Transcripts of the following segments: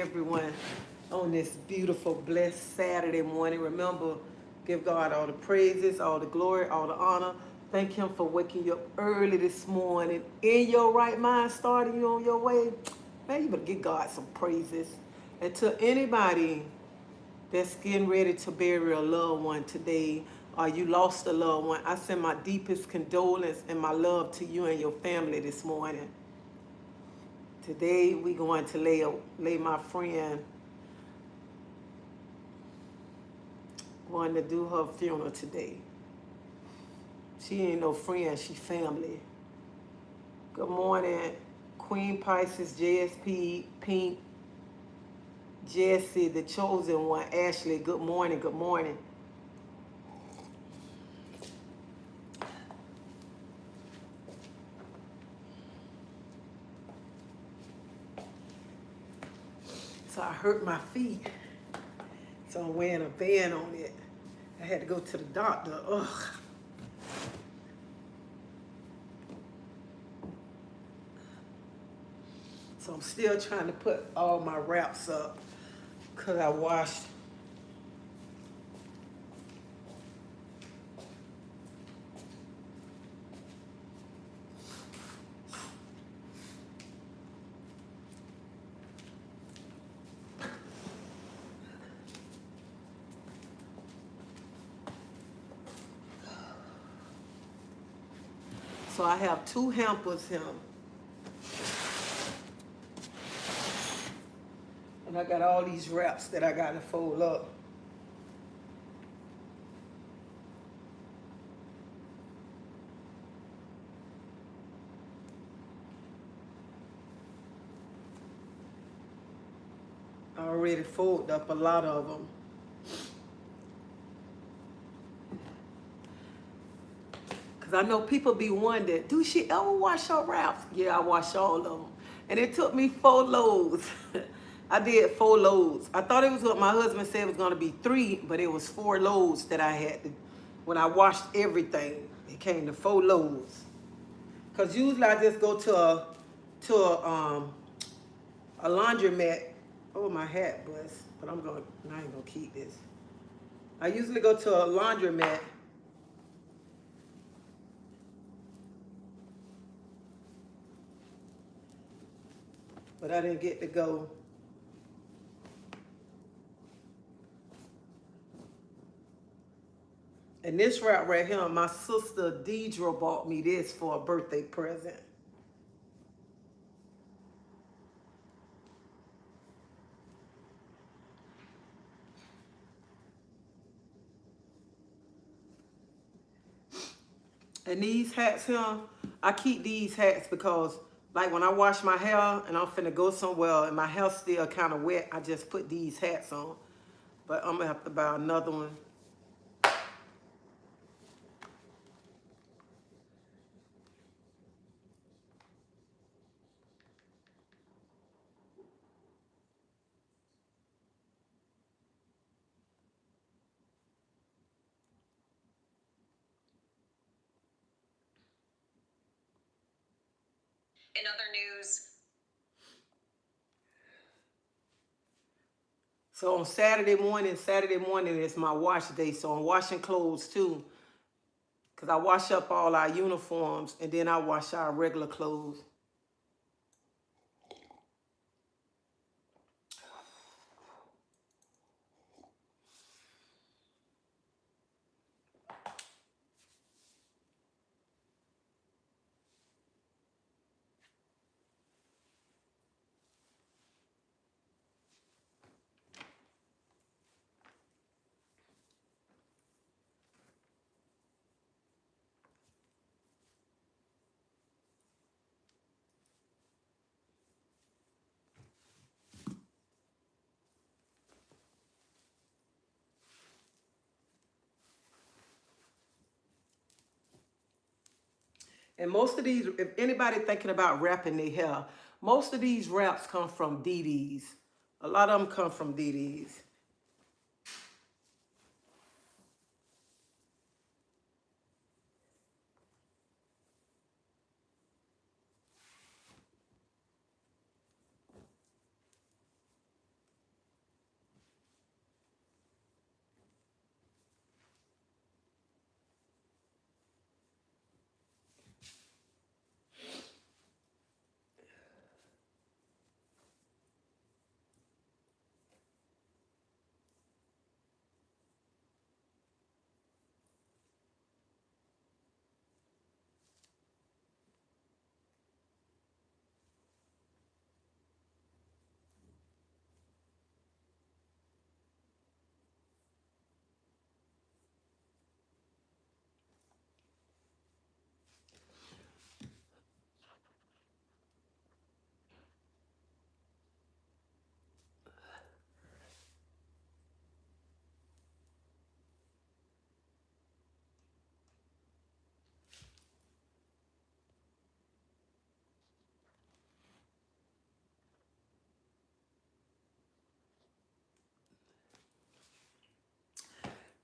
everyone on this beautiful, blessed Saturday morning. Remember, give God all the praises, all the glory, all the honor. Thank Him for waking you up early this morning in your right mind, starting you on your way. Man, you better give God some praises. And to anybody that's getting ready to bury a loved one today, or you lost a loved one, I send my deepest condolence and my love to you and your family this morning. Today we going to lay my friend, going to do her funeral today. She ain't no friend, she family. Good morning, Queen Pisces, JSP, Pink, Jesse, the chosen one, Ashley. Good morning, good morning. So I hurt my feet. So I'm wearing a band on it. I had to go to the doctor. Ugh. So I'm still trying to put all my wraps up because I washed. So I have 2 hampers here. And I got all these wraps that I got to fold up. I already folded up a lot of them. Because I know people be wondering, do she ever wash her wraps? Yeah, I wash all of them. And it took me 4 loads. I did 4 loads. I thought it was what my husband said was going to be 3, but it was 4 loads that I had to, when I washed everything, it came to 4 loads. Because usually I just go to a laundromat. Oh, my hat bust. But I ain't going to keep this. I usually go to a laundromat. But I didn't get to go. And this wrap right here, my sister Deidre bought me this for a birthday present. And these hats here, I keep these hats because like when I wash my hair and I'm finna go somewhere and my hair's still kind of wet, I just put these hats on. But I'm gonna have to buy another one. In other news. So on Saturday morning is my wash day. So I'm washing clothes too. Because I wash up all our uniforms and then I wash our regular clothes. And most of these, if anybody thinking about wrapping their hair, most of these wraps come from DD's. A lot of them come from DD's.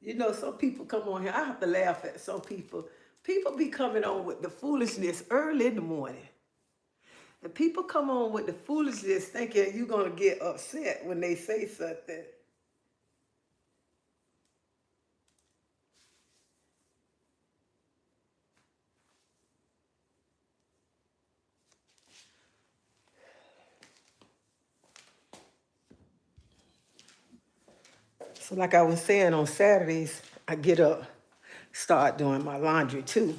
You know, some people come on here. I have to laugh at some people. People be coming on with the foolishness early in the morning. And people come on with the foolishness thinking you're going to get upset when they say something. So like I was saying, on Saturdays, I get up, start doing my laundry too.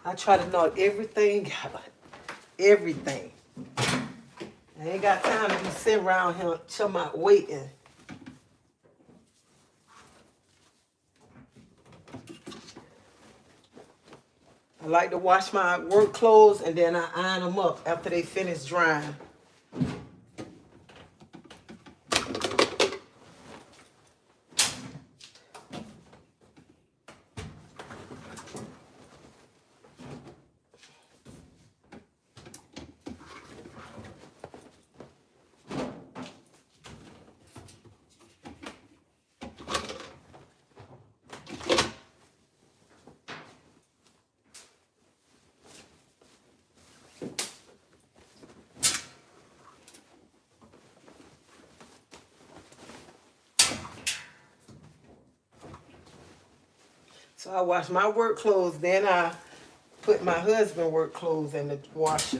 I try to knock everything out. Everything. I ain't got time to be sitting around here chum out waiting. I like to wash my work clothes and then I iron them up after they finish drying. So I wash my work clothes, then I put my husband's work clothes in the washer.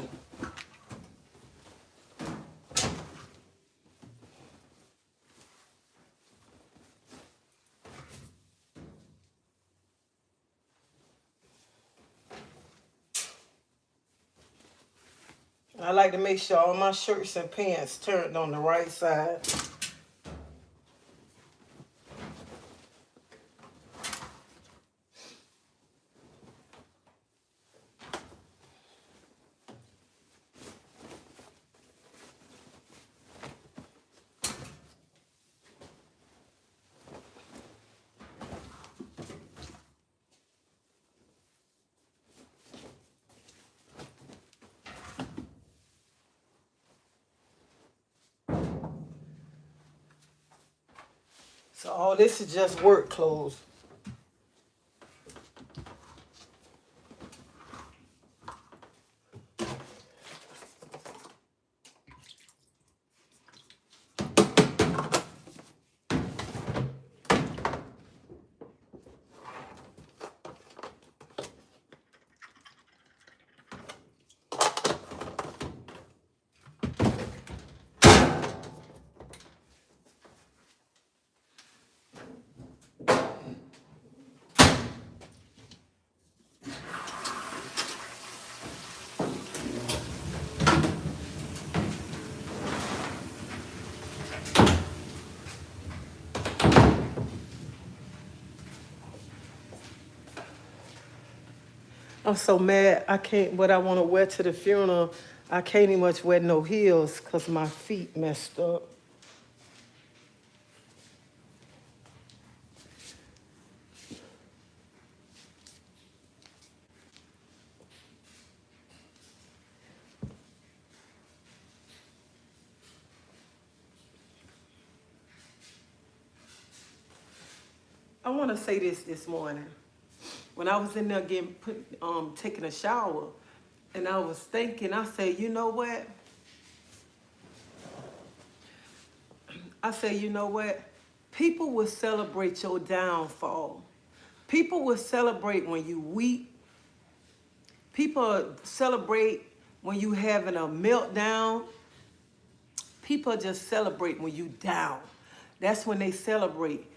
I like to make sure all my shirts and pants turned on the right side. So all this is just work clothes. I'm so mad. I can't, what I want to wear to the funeral, I can't even much wear no heels because my feet messed up. I want to say this morning. When I was in there taking a shower, and I was thinking, I said, you know what? I said, you know what? People will celebrate your downfall. People will celebrate when you weep. People celebrate when you having a meltdown. People just celebrate when you down. That's when they celebrate.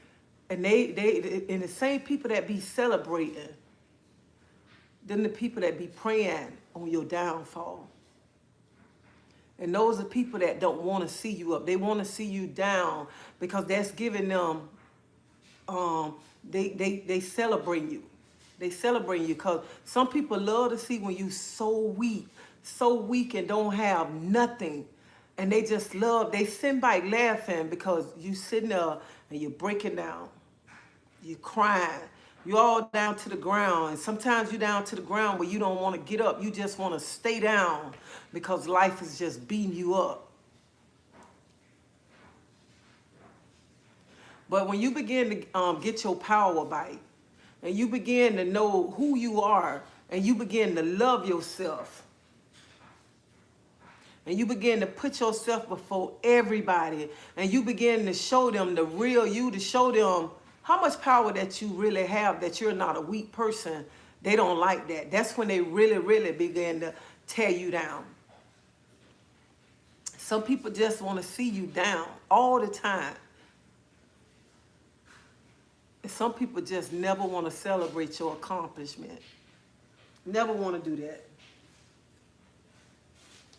And and the same people that be celebrating, then the people that be praying on your downfall. And those are people that don't want to see you up. They want to see you down because that's giving them, they celebrate you. They celebrate you because some people love to see when you so weak and don't have nothing. And they just love, they sit back laughing because you sitting there and you're breaking down. You're crying. You're all down to the ground. And sometimes you're down to the ground where you don't want to get up. You just want to stay down because life is just beating you up. But when you begin to get your power back and you begin to know who you are and you begin to love yourself and you begin to put yourself before everybody and you begin to show them the real you, to show them how much power that you really have, that you're not a weak person, they don't like that. That's when they really, really begin to tear you down. Some people just want to see you down all the time. And some people just never want to celebrate your accomplishment. Never want to do that.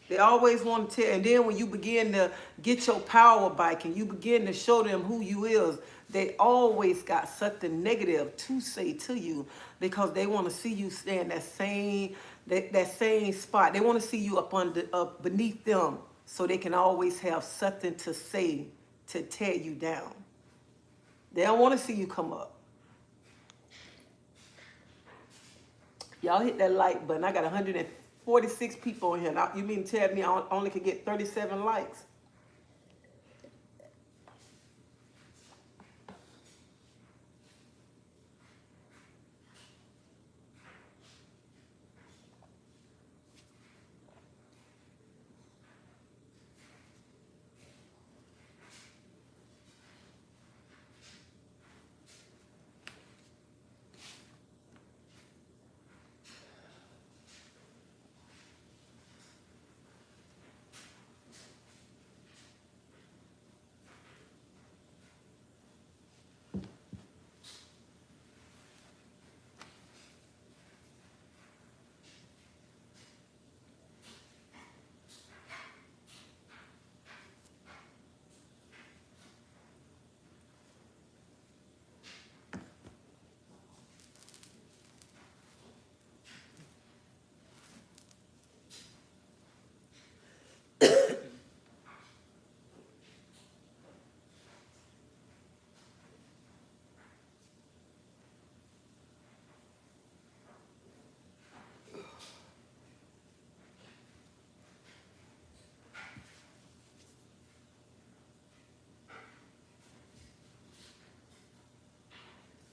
They always want to tell, and then when you begin to get your power back and you begin to show them who you is, they always got something negative to say to you because they want to see you stay in that same spot. They want to see you up beneath them so they can always have something to say to tear you down. They don't want to see you come up. Y'all hit that like button. I got 146 people in here. Now, you mean to tell me I only could get 37 likes?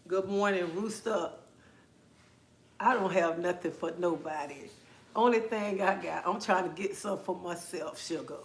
Good morning, Rooster. I don't have nothing for nobody. Only thing I got, I'm trying to get some for myself, sugar.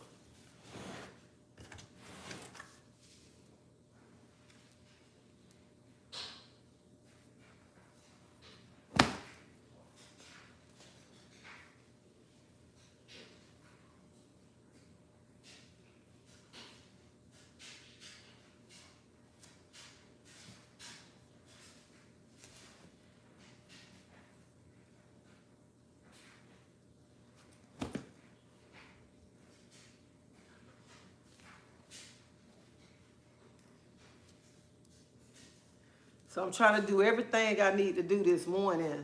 So I'm trying to do everything I need to do this morning.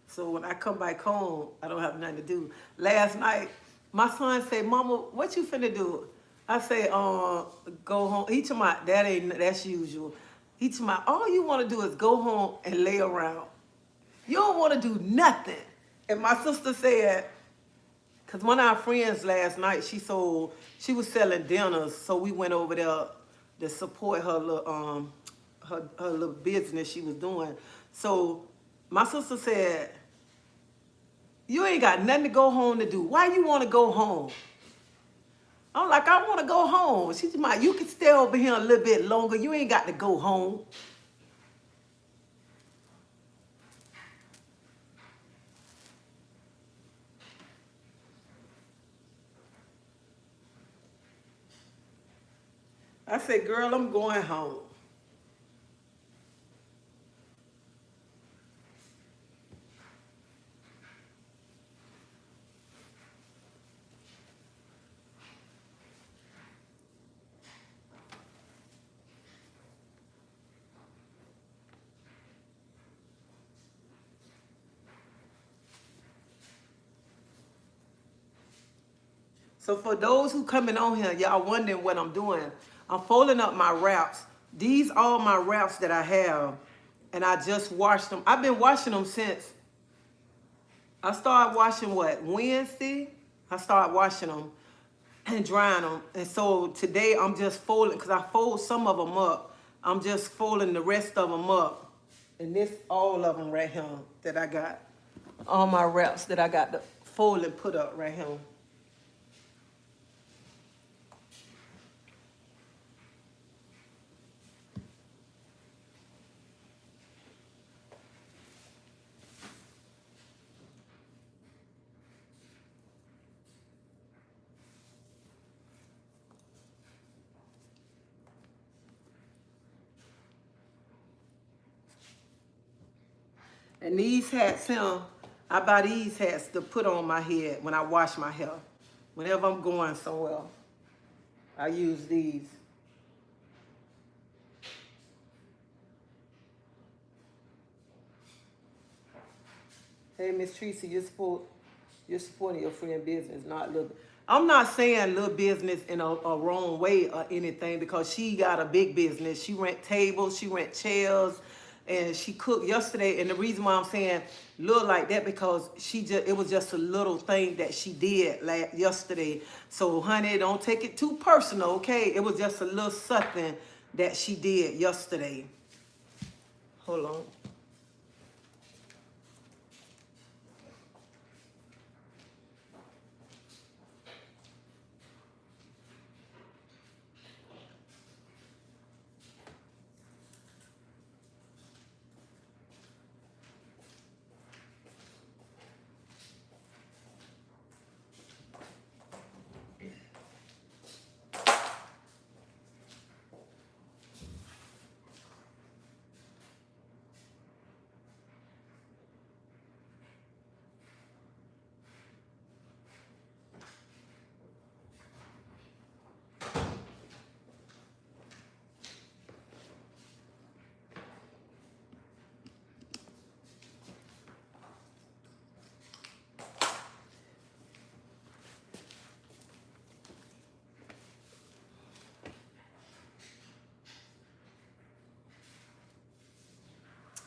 So when I come back home, I don't have nothing to do. Last night, my son said, Mama, what you finna do? I say, go home. He told me, that's usual. He told me, all you want to do is go home and lay around. You don't want to do nothing. And my sister said, because one of our friends last night, she was selling dinners, so we went over there to support her little, her little business she was doing. So my sister said, you ain't got nothing to go home to do. Why you want to go home? I'm like, I want to go home. She's like, you can stay over here a little bit longer. You ain't got to go home. I said, girl, I'm going home. So for those who coming on here, y'all wondering what I'm doing, I'm folding up my wraps. These are my wraps that I have, and I just washed them. I've been washing them since I started washing what, Wednesday? I started washing them and drying them. And so today I'm just folding, because I fold some of them up. I'm just folding the rest of them up. And this, all of them right here that I got. All my wraps that I got to fold and put up right here. And these hats here, I buy these hats to put on my head when I wash my hair. Whenever I'm going somewhere, I use these. Hey, Miss Treasie, you're supporting your friend business, not little. I'm not saying little business in a wrong way or anything, because she got a big business. She rent tables, she rent chairs, and she cooked yesterday. And the reason why I'm saying little like that, because it was just a little thing that she did yesterday. So honey, don't take it too personal, okay? It was just a little something that she did yesterday. Hold on.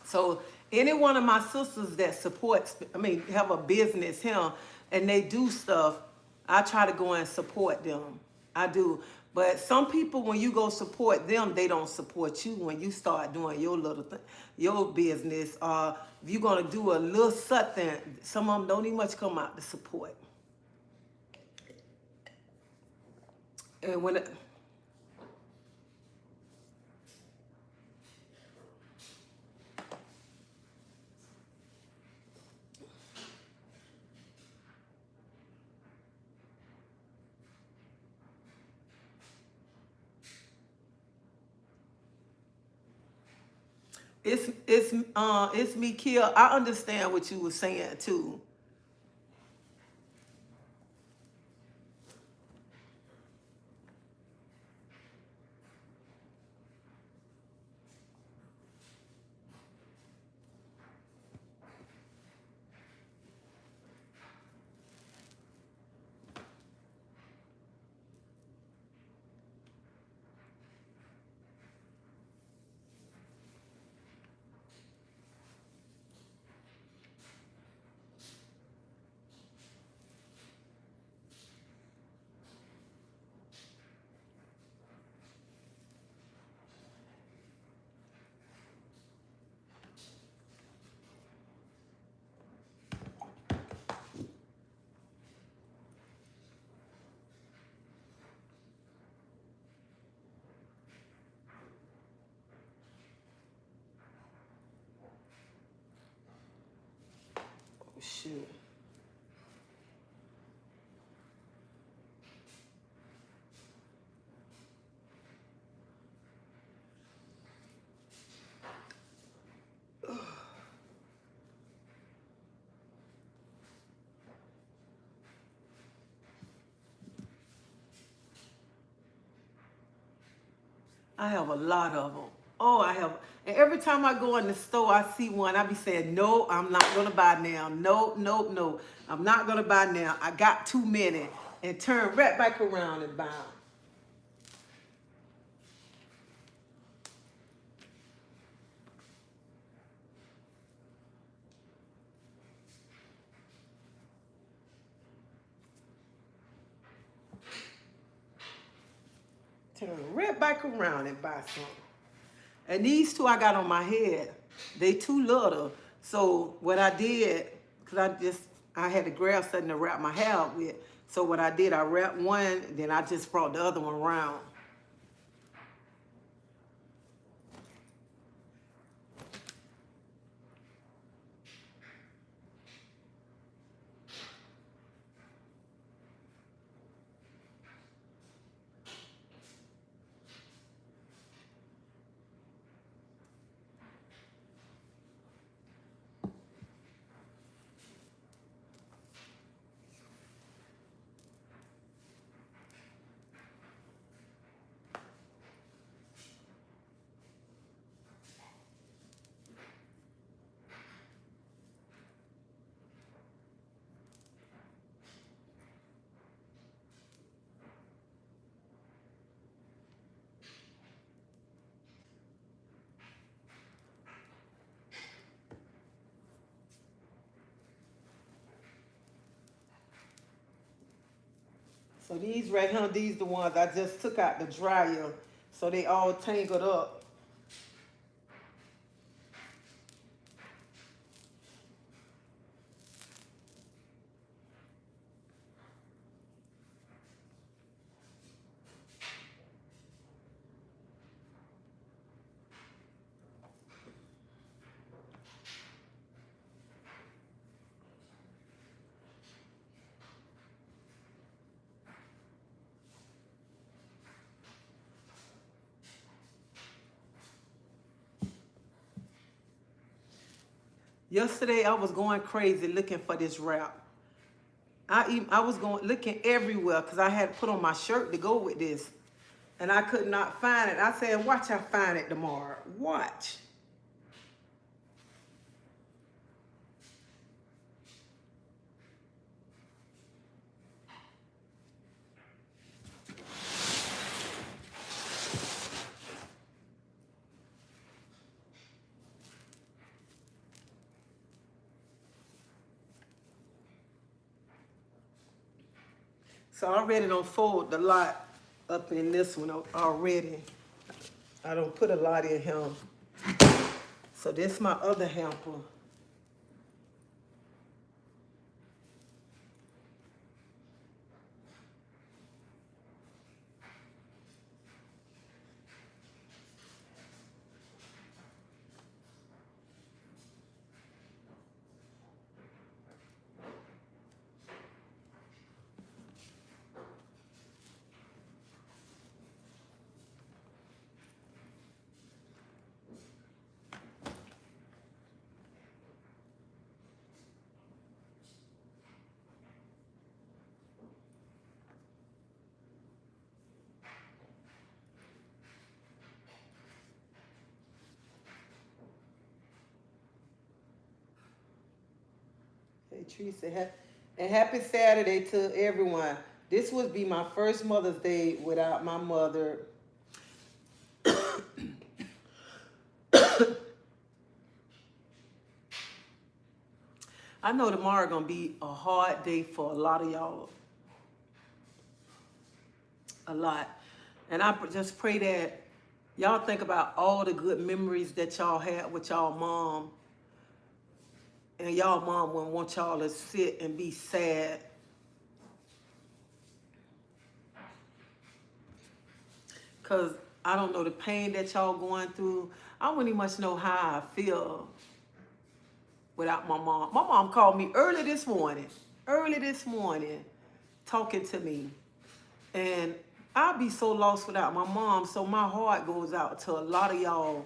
So any one of my sisters that supports, have a business here and they do stuff, I try to go and support them. I do. But some people, when you go support them, they don't support you when you start doing your little thing, your business. If you're going to do a little something, some of them don't even much come out to support. And when it's me, Kia. I understand what you were saying too. Shoot. I have a lot of them. Oh, I have. And every time I go in the store, I see one. I be saying, no, I'm not going to buy now. No, no, no. I'm not going to buy now. I got too many. and turn right back around and bound. Turn right back around and buy some. And these two I got on my head, they too little. So what I did, because I had to grab something to wrap my hair up with. So what I did, I wrapped one, then I just brought the other one around. So these right here, these the ones I just took out the dryer. So they all tangled up. Yesterday I was going crazy looking for this wrap. I was going looking everywhere because I had to put on my shirt to go with this. And I could not find it. I said, watch I find it tomorrow. Watch. So I already don't fold the lot up in this one already. I don't put a lot in him. So this is my other hamper. Hey, Teresa, and happy Saturday to everyone. This would be my first Mother's Day without my mother. I know tomorrow gonna be a hard day for a lot of y'all. A lot. And I just pray that y'all think about all the good memories that y'all had with y'all mom. And y'all mom wouldn't want y'all to sit and be sad. Because I don't know the pain that y'all going through. I wouldn't even much know how I feel without my mom. My mom called me early this morning, talking to me. And I'd be so lost without my mom. So my heart goes out to a lot of y'all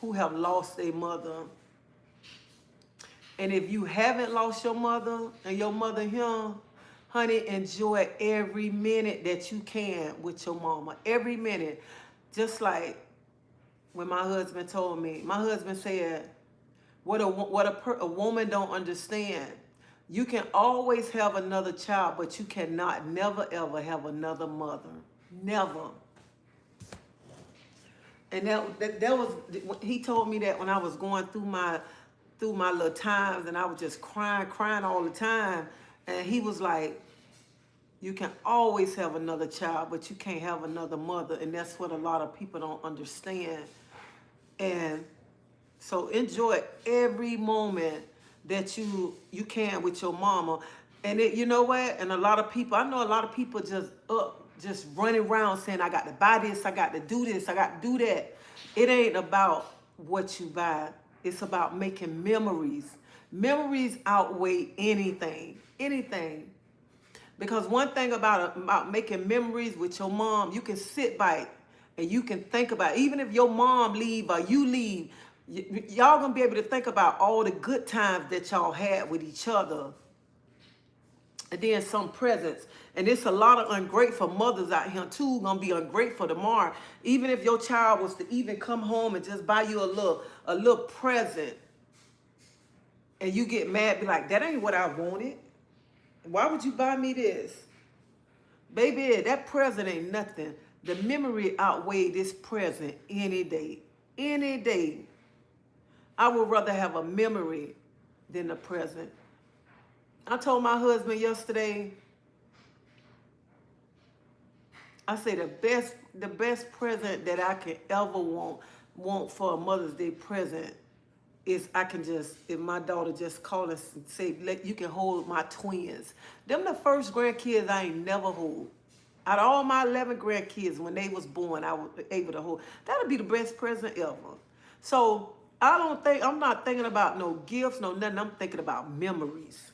who have lost their mother. And if you haven't lost your mother and your mother here, honey, enjoy every minute that you can with your mama. Every minute. Just like when my husband told me, my husband said, what a woman don't understand. You can always have another child, but you cannot never ever have another mother. Never. And that was, he told me that when I was going through my little times, and I was just crying all the time. And he was like, you can always have another child, but you can't have another mother. And that's what a lot of people don't understand. And so enjoy every moment that you can with your mama. And you know what? And a lot of people, I know a lot of people just running around saying, I got to buy this, I got to do this, I got to do that. It ain't about what you buy. It's about making memories. Memories outweigh anything. Anything. Because one thing about making memories with your mom, you can sit by it and you can think about it. Even if your mom leave or you leave, y'all gonna be able to think about all the good times that y'all had with each other. And then some presents. And there's a lot of ungrateful mothers out here too, gonna be ungrateful tomorrow. Even if your child was to even come home and just buy you a little present, and you get mad, be like, that ain't what I wanted. Why would you buy me this? Baby, that present ain't nothing. The memory outweigh this present any day. Any day. I would rather have a memory than a present. I told my husband yesterday, I say the best present that I can ever want for a Mother's Day present is I can just, if my daughter just call and say, you can hold my twins. Them the first grandkids I ain't never hold. Out of all my 11 grandkids, when they was born, I was able to hold. That'll be the best present ever. So I'm not thinking about no gifts, no nothing. I'm thinking about memories.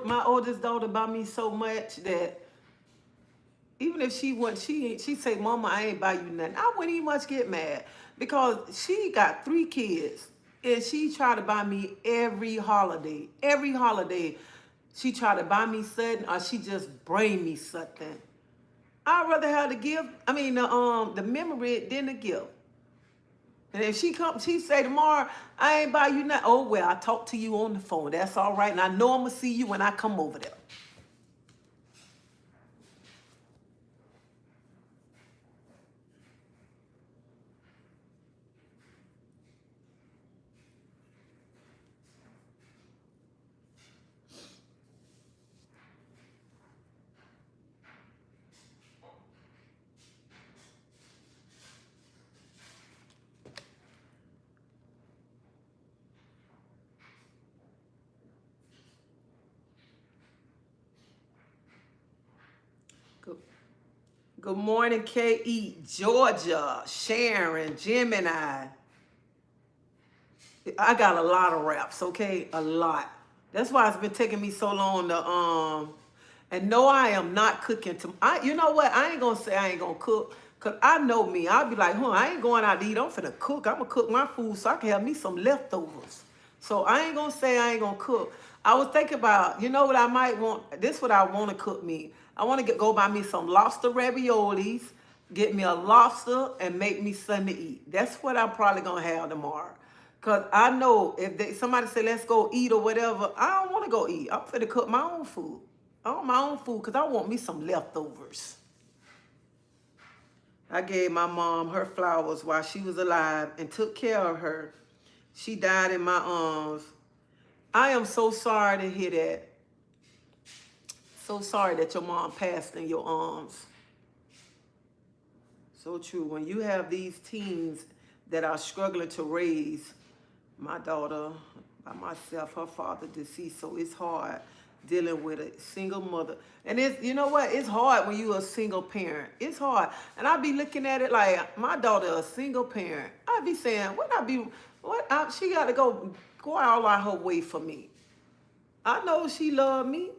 My oldest daughter bought me so much that even if she say, Mama, I ain't buy you nothing, I wouldn't even much get mad because she got 3 kids and she tried to buy me every holiday. Every holiday, she tried to buy me something or she just bring me something. I'd rather have the gift, the memory than the gift. And if she say tomorrow, I ain't buy you nothing. Oh, well, I talked to you on the phone. That's all right. And I know I'm going to see you when I come over there. Good morning, K.E., Georgia, Sharon, Gemini. I got a lot of raps, okay? A lot. That's why it's been taking me so long to and no, I am not cooking you know what? I ain't gonna say I ain't gonna cook, cause I know me. I'll be like, I ain't going out to eat. I'm finna cook. I'm gonna cook my food so I can have me some leftovers. So I ain't gonna say I ain't gonna cook. I was thinking about, you know what I might want? This is what I want to cook me. I want to go buy me some lobster raviolis, get me a lobster, and make me something to eat. That's what I'm probably gonna have tomorrow. Cause I know if somebody say let's go eat or whatever, I don't want to go eat. I'm finna cook my own food. I want my own food because I want me some leftovers. I gave my mom her flowers while she was alive and took care of her. She died in my arms. I am so sorry to hear that. So sorry that your mom passed in your arms. So true. When you have these teens that are struggling to raise, my daughter by myself, her father deceased, so it's hard dealing with a single mother. And you know what? It's hard when you're a single parent. It's hard. And I be looking at it like my daughter a single parent. I be saying, she got to go all out her way for me. I know she loved me.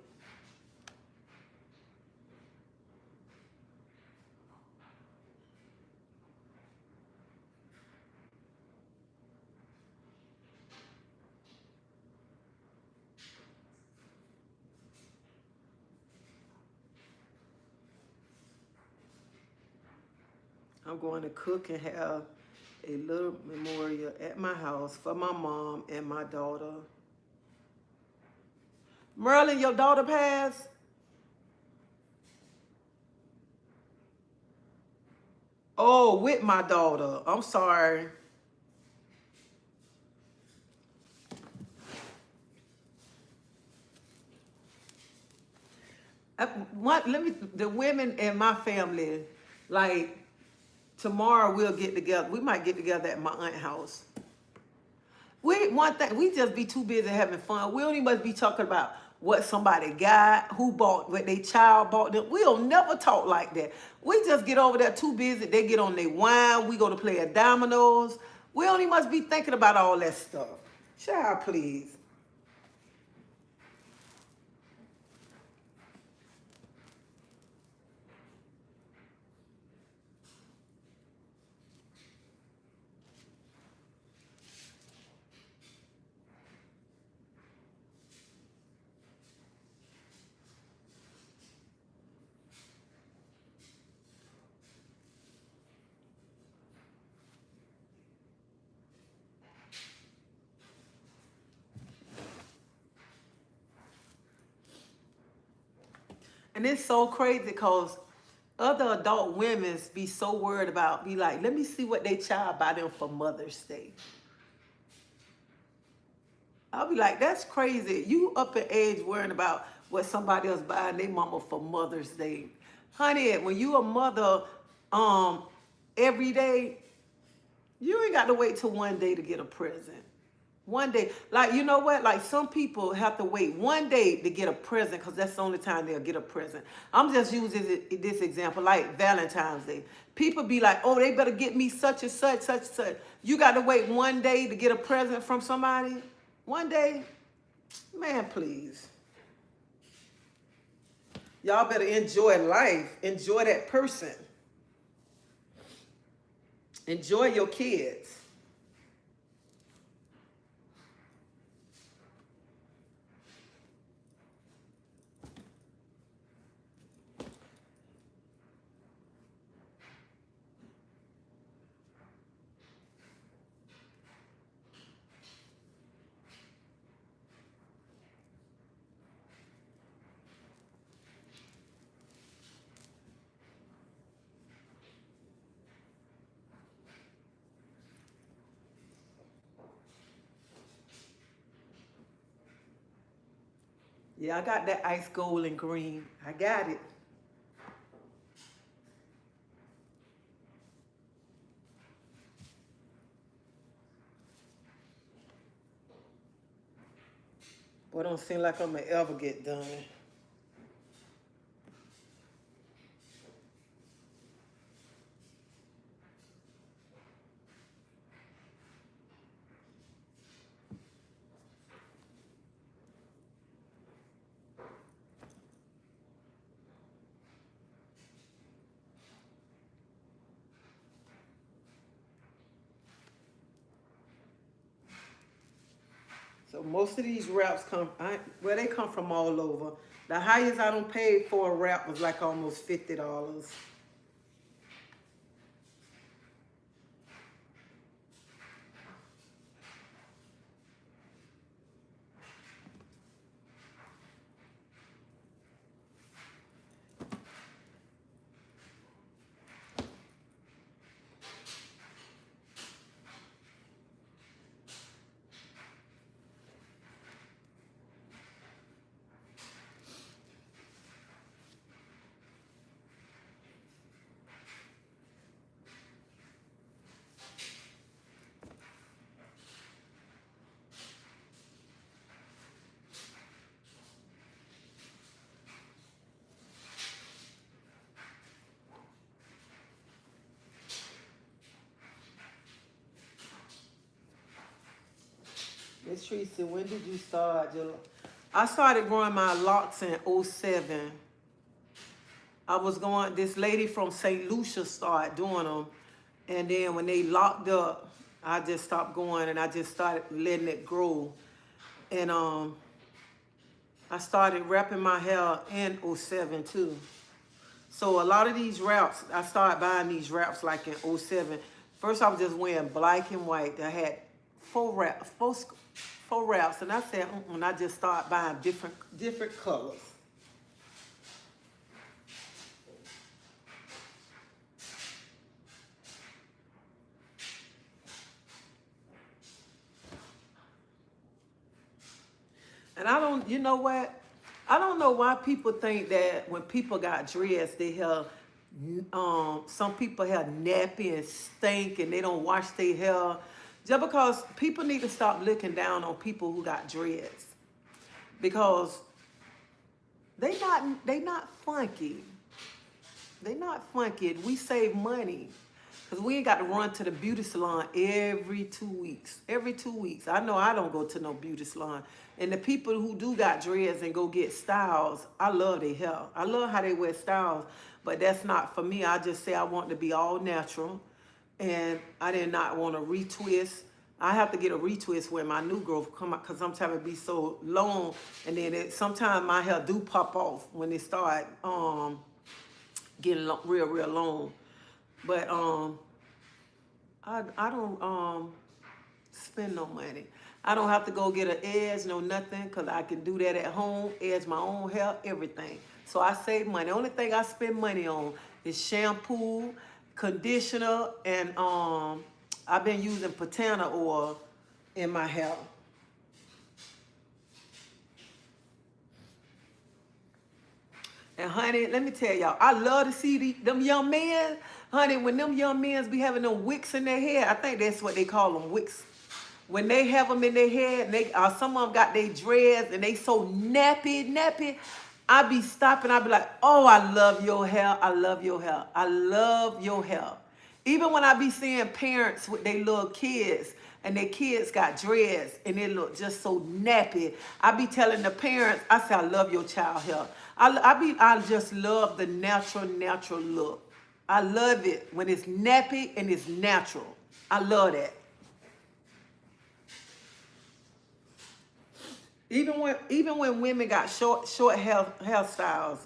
I'm going to cook and have a little memorial at my house for my mom and my daughter. Merlin, your daughter passed? Oh, with my daughter. I'm sorry. The women in my family, like, tomorrow we'll get together. We might get together at my aunt's house. We just be too busy having fun. We don't even must be talking about what somebody got, who bought, what their child bought them. We'll never talk like that. We just get over there too busy. They get on their wine. We go to play at dominoes. We don't even must be thinking about all that stuff. Child, please. And it's so crazy because other adult women be so worried about, be like, let me see what they child buy them for Mother's Day. I'll be like, that's crazy. You up in age worrying about what somebody else buying their mama for Mother's Day. Honey, when you a mother every day, you ain't got to wait till one day to get a present. One day, like, you know what? Like, some people have to wait one day to get a present because that's the only time they'll get a present. I'm just using this example, like Valentine's Day. People be like, oh, they better get me such and such, such and such. You got to wait one day to get a present from somebody? One day? Man, please. Y'all better enjoy life. Enjoy that person. Enjoy your kids. Yeah, I got that ice gold and green. I got it. Boy, don't seem like I'm gonna ever get done. So most of these wraps they come from all over. The highest I don't pay for a wrap was like almost $50. Miss Tracy, when did you start your... I started growing my locks in '07. This lady from St. Lucia started doing them. And then when they locked up, I just stopped going and I just started letting it grow. And I started wrapping my hair in '07 too. So a lot of these wraps, I started buying these wraps like in '07. First, I was just wearing black and white. I had four wraps, and I said, and I just started buying different colors. And I don't, you know what? I don't know why people think that when people got dressed, they have, some people have nappy and stink and they don't wash their hair. Just because people need to stop looking down on people who got dreads. Because they not funky. They not funky. We save money. Because we ain't got to run to the beauty salon every 2 weeks. Every 2 weeks. I know I don't go to no beauty salon. And the people who do got dreads and go get styles, I love their hair. I love how they wear styles. But that's not for me. I just say I want to be all natural. And I did not want to retwist. I have to get a retwist when my new growth come out because sometimes it be so long. And then sometimes my hair do pop off when it start getting real long. But I don't spend no money. I don't have to go get an edge, no nothing, because I can do that at home, edge my own hair, everything. So I save money. The only thing I spend money on is shampoo, conditioner, and I've been using patana oil in my hair. And honey, let me tell y'all, I love to see them young men. Honey, when them young men be having them wicks in their hair, I think that's what they call them, wicks. When they have them in their head, and they some of them got their dreads and they so nappy. I be stopping, I be like, oh, I love your hair. I love your hair. I love your hair. Even when I be seeing parents with their little kids and their kids got dreads and they look just so nappy, I be telling the parents, I say, I love your child hair. I just love the natural look. I love it when it's nappy and it's natural. I love that. Even when women got short hairstyles,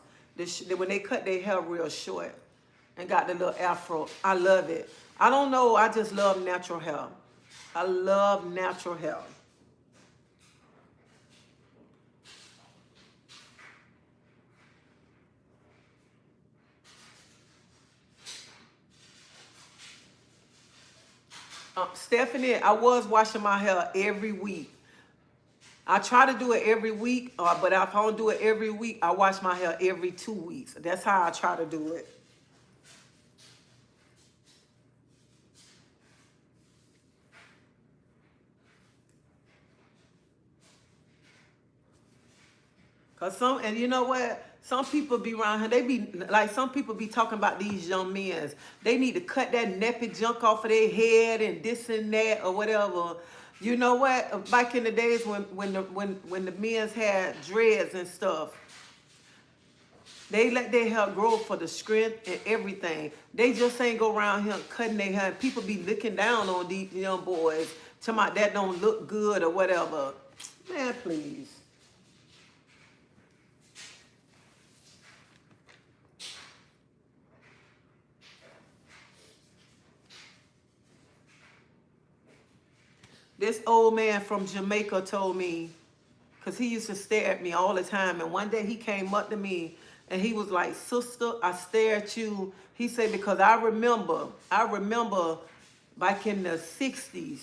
when they cut their hair real short and got the little afro, I love it. I don't know, I just love natural hair. I love natural hair. Stephanie, I was washing my hair every week. I try to do it every week, but if I don't do it every week, I wash my hair every 2 weeks. That's how I try to do it. And you know what? Some people be around here, they be like, some people be talking about these young men. They need to cut that nappy junk off of their head and this and that or whatever. You know what? Back in the days when the men's had dreads and stuff, they let their hair grow for the strength and everything. They just ain't go around here cutting their hair. People be looking down on these young boys, talking about that don't look good or whatever. Man, please. This old man from Jamaica told me, because he used to stare at me all the time, and one day he came up to me and he was like, sister, I stare at you. He said, because I remember back in the 60s,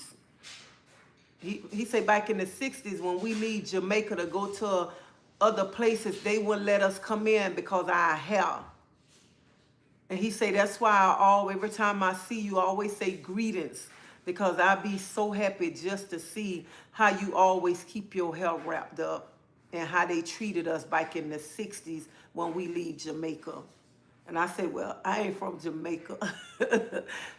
he said back in the 60s when we leave Jamaica to go to other places, they wouldn't let us come in because of our hair. And he said, that's why every time I see you, I always say greetings. Because I be so happy just to see how you always keep your hair wrapped up and how they treated us back in the 60s when we leave Jamaica. And I said, well, I ain't from Jamaica.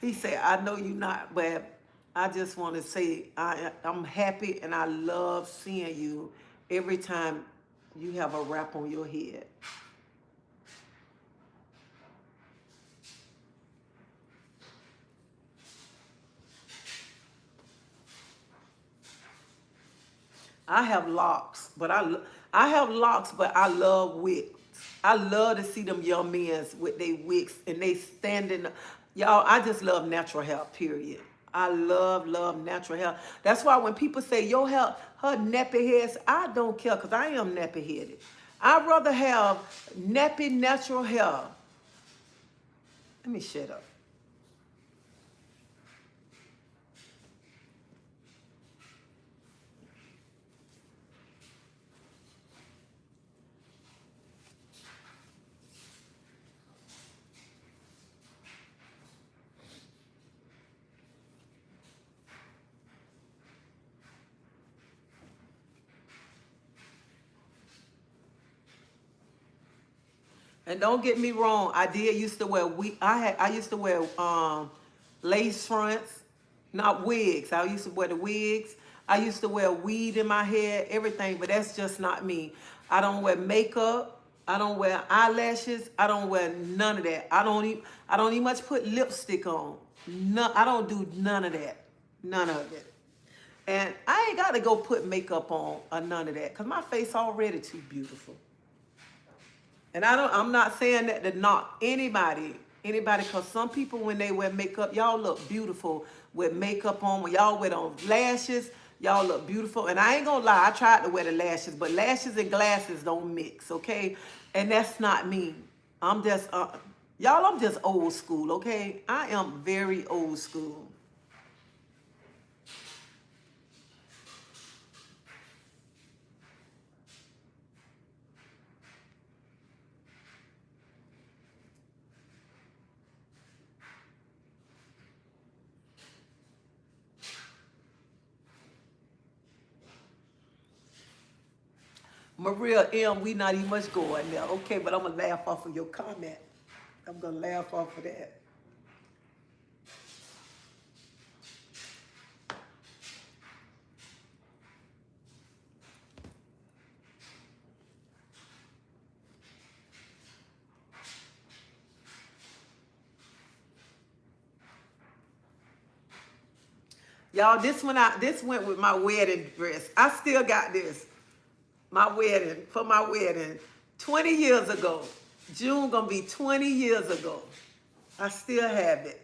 He said, I know you not, but I just want to say I'm happy and I love seeing you every time you have a wrap on your head. I have locks, but I love wigs. I love to see them young men with their wigs and they standing. Y'all, I just love natural hair, period. I love natural hair. That's why when people say your hair, her nappy heads, I don't care because I am nappy headed. I'd rather have nappy natural hair. Let me shut up. And don't get me wrong, I did used to wear I used to wear lace fronts, not wigs. I used to wear the wigs. I used to wear weed in my hair, everything, but that's just not me. I don't wear makeup. I don't wear eyelashes. I don't wear none of that. I don't even much put lipstick on. No, I don't do none of that. None of it. And I ain't got to go put makeup on or none of that because my face already too beautiful. And I'm not saying that to knock anybody, because some people when they wear makeup, y'all look beautiful with makeup on. When y'all wear on lashes, y'all look beautiful. And I ain't gonna lie, I tried to wear the lashes, but lashes and glasses don't mix, okay? And that's not me. I'm just, y'all, I'm just old school, okay? I am very old school. Maria M, we not even much going there. Okay, but I'm gonna laugh off of your comment. I'm gonna laugh off of that. Y'all, this went with my wedding dress. I still got this. For my wedding, 20 years ago. June gonna be 20 years ago. I still have it.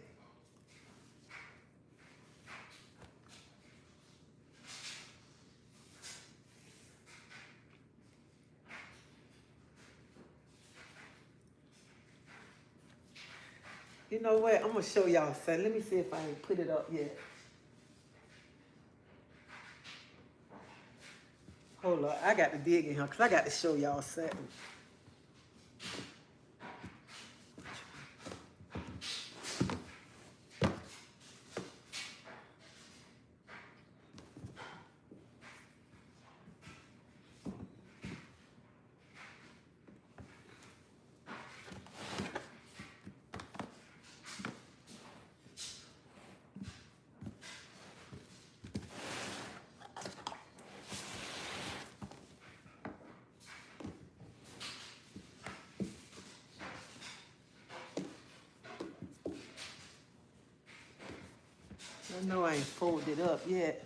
You know what? I'm gonna show y'all something. Let me see if I can put it up yet. Hold on, I got to dig in here because I got to show y'all something. I know I ain't folded up yet.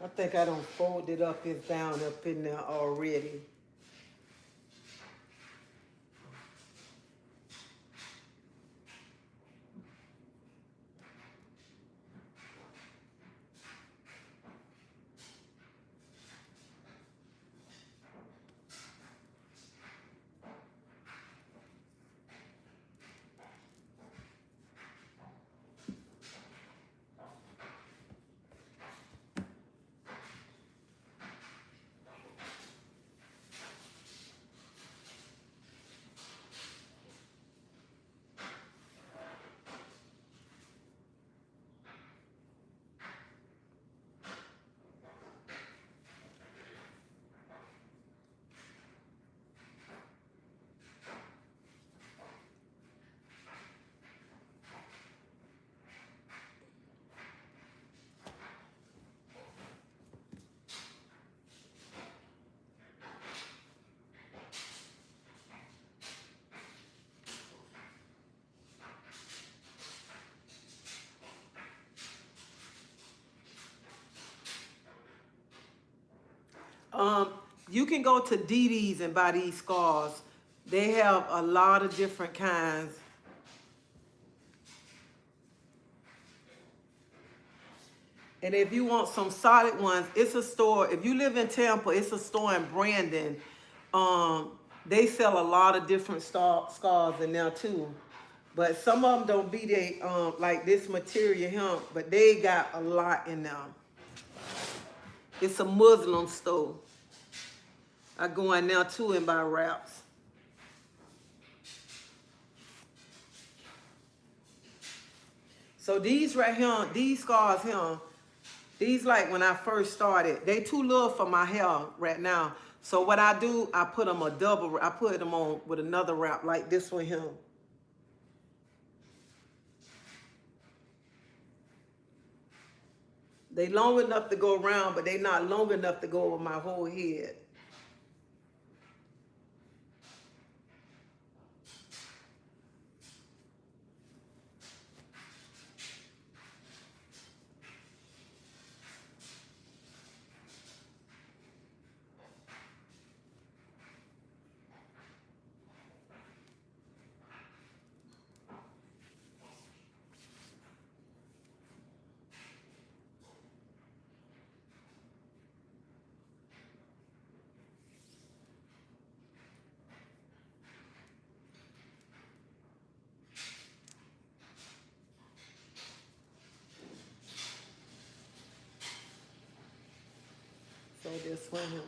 I think I don't fold it up. It's down up in there already. You can go to DD's and buy these scarves. They have a lot of different kinds. And if you want some solid ones, it's a store. If you live in Tampa, it's a store in Brandon. They sell a lot of different scarves in there too. But some of them don't be they like this material here, but they got a lot in there. It's a Muslim store. I go in there too and buy wraps. So these right here, these scarves here, these like when I first started, they too little for my hair right now. So what I do, I put them I put them on with another wrap like this one here. They long enough to go around, but they not long enough to go over my whole head. So this one here.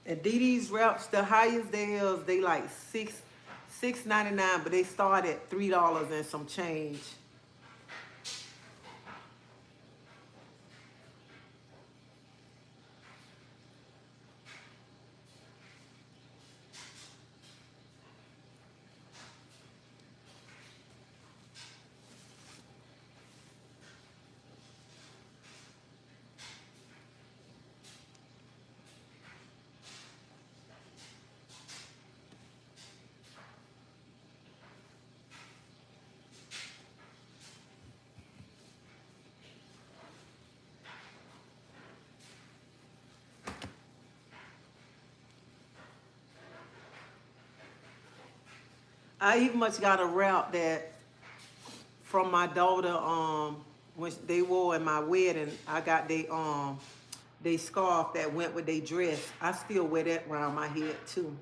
And these wraps, the highest they is, they like $6.99, but they start at $3 and some change. I even much got a wrap that from my daughter, when they wore in my wedding. I got they scarf that went with their dress. I still wear that around my head too.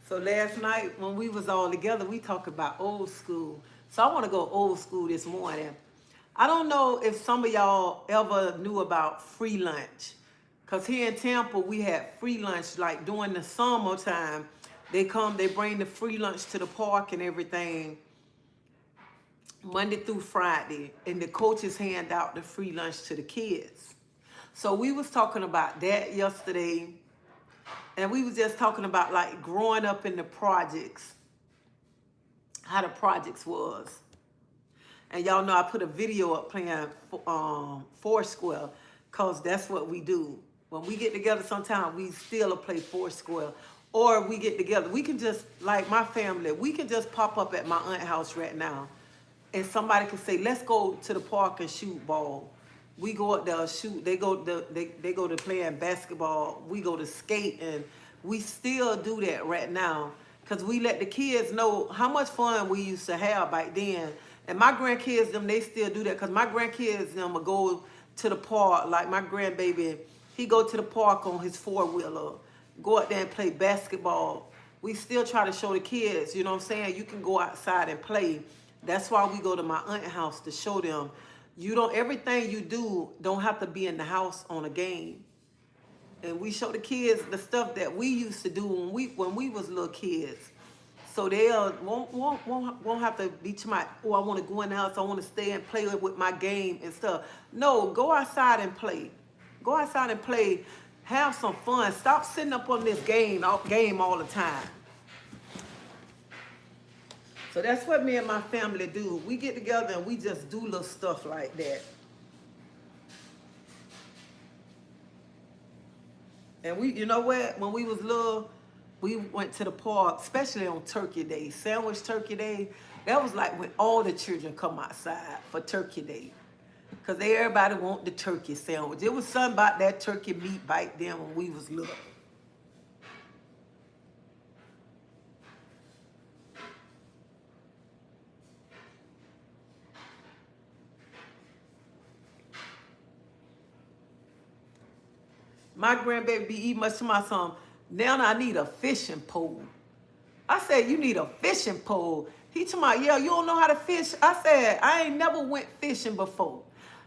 So last night when we was all together, we talked about old school. So I want to go old school this morning. I don't know if some of y'all ever knew about free lunch. Because here in Tampa, we had free lunch like during the summertime. They bring the free lunch to the park and everything, Monday through Friday. And the coaches hand out the free lunch to the kids. So we was talking about that yesterday. And we was just talking about like growing up in the projects, how the projects was. And y'all know I put a video up playing Foursquare, because that's what we do. When we get together sometime, we still play Foursquare. Or we get together, we can just, like my family, we can just pop up at my aunt's house right now. And somebody can say, let's go to the park and shoot ball. We go up there shoot. They go to playing basketball. We go to skating. We still do that right now because we let the kids know how much fun we used to have back then. And my grandkids, they still do that because my grandkids, will go to the park. Like my grandbaby, He go to the park on his four-wheeler, go out there and play basketball. We still try to show the kids, you know what I'm saying? You can go outside and play. That's why we go to my aunt's house to show them. Everything you do don't have to be in the house on a game. And we show the kids the stuff that we used to do when we was little kids. So they won't have to be to my, oh, I want to go in the house, I want to stay and play with my game and stuff. No, go outside and play. Go outside and play. Have some fun. Stop sitting up on this game all the time. So that's what me and my family do. We get together and we just do little stuff like that. And you know what? When we was little, we went to the park, especially on Turkey Day, Sandwich Turkey Day. That was like when all the children come outside for Turkey Day. Because everybody want the turkey sandwich. It was something about that turkey meat back then when we was little. My grandbaby be eating much to my son. Now I need a fishing pole. I said, you need a fishing pole. He told me, yeah, you don't know how to fish? I said, I ain't never went fishing before.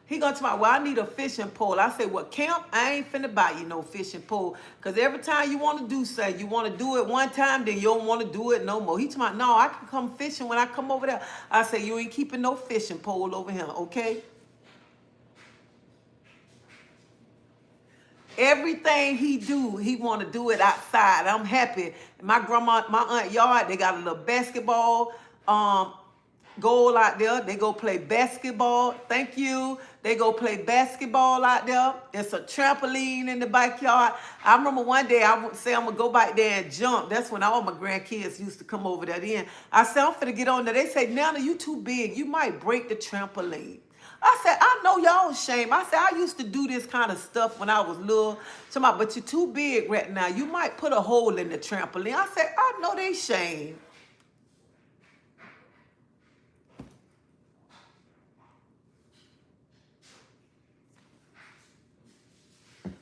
He gonna tell me, well, I need a fishing pole. I said, well, Camp, I ain't finna buy you no fishing pole. Because every time you want to do something, you want to do it one time, then you don't want to do it no more. He told me, no, I can come fishing when I come over there. I said, you ain't keeping no fishing pole over here, okay? Everything he do, he want to do it outside. I'm happy. My aunt yard, they got a little basketball goal out there. They go play basketball. Thank you. They go play basketball out there. There's a trampoline in the backyard. I remember one day I would say I'm going to go back there and jump. That's when all my grandkids used to come over there then. I said, I'm finna get on there. They say, Nana, you too big. You might break the trampoline. I said, I know y'all shame. I said, I used to do this kind of stuff when I was little. But you're too big right now. You might put a hole in the trampoline. I said, I know they shame.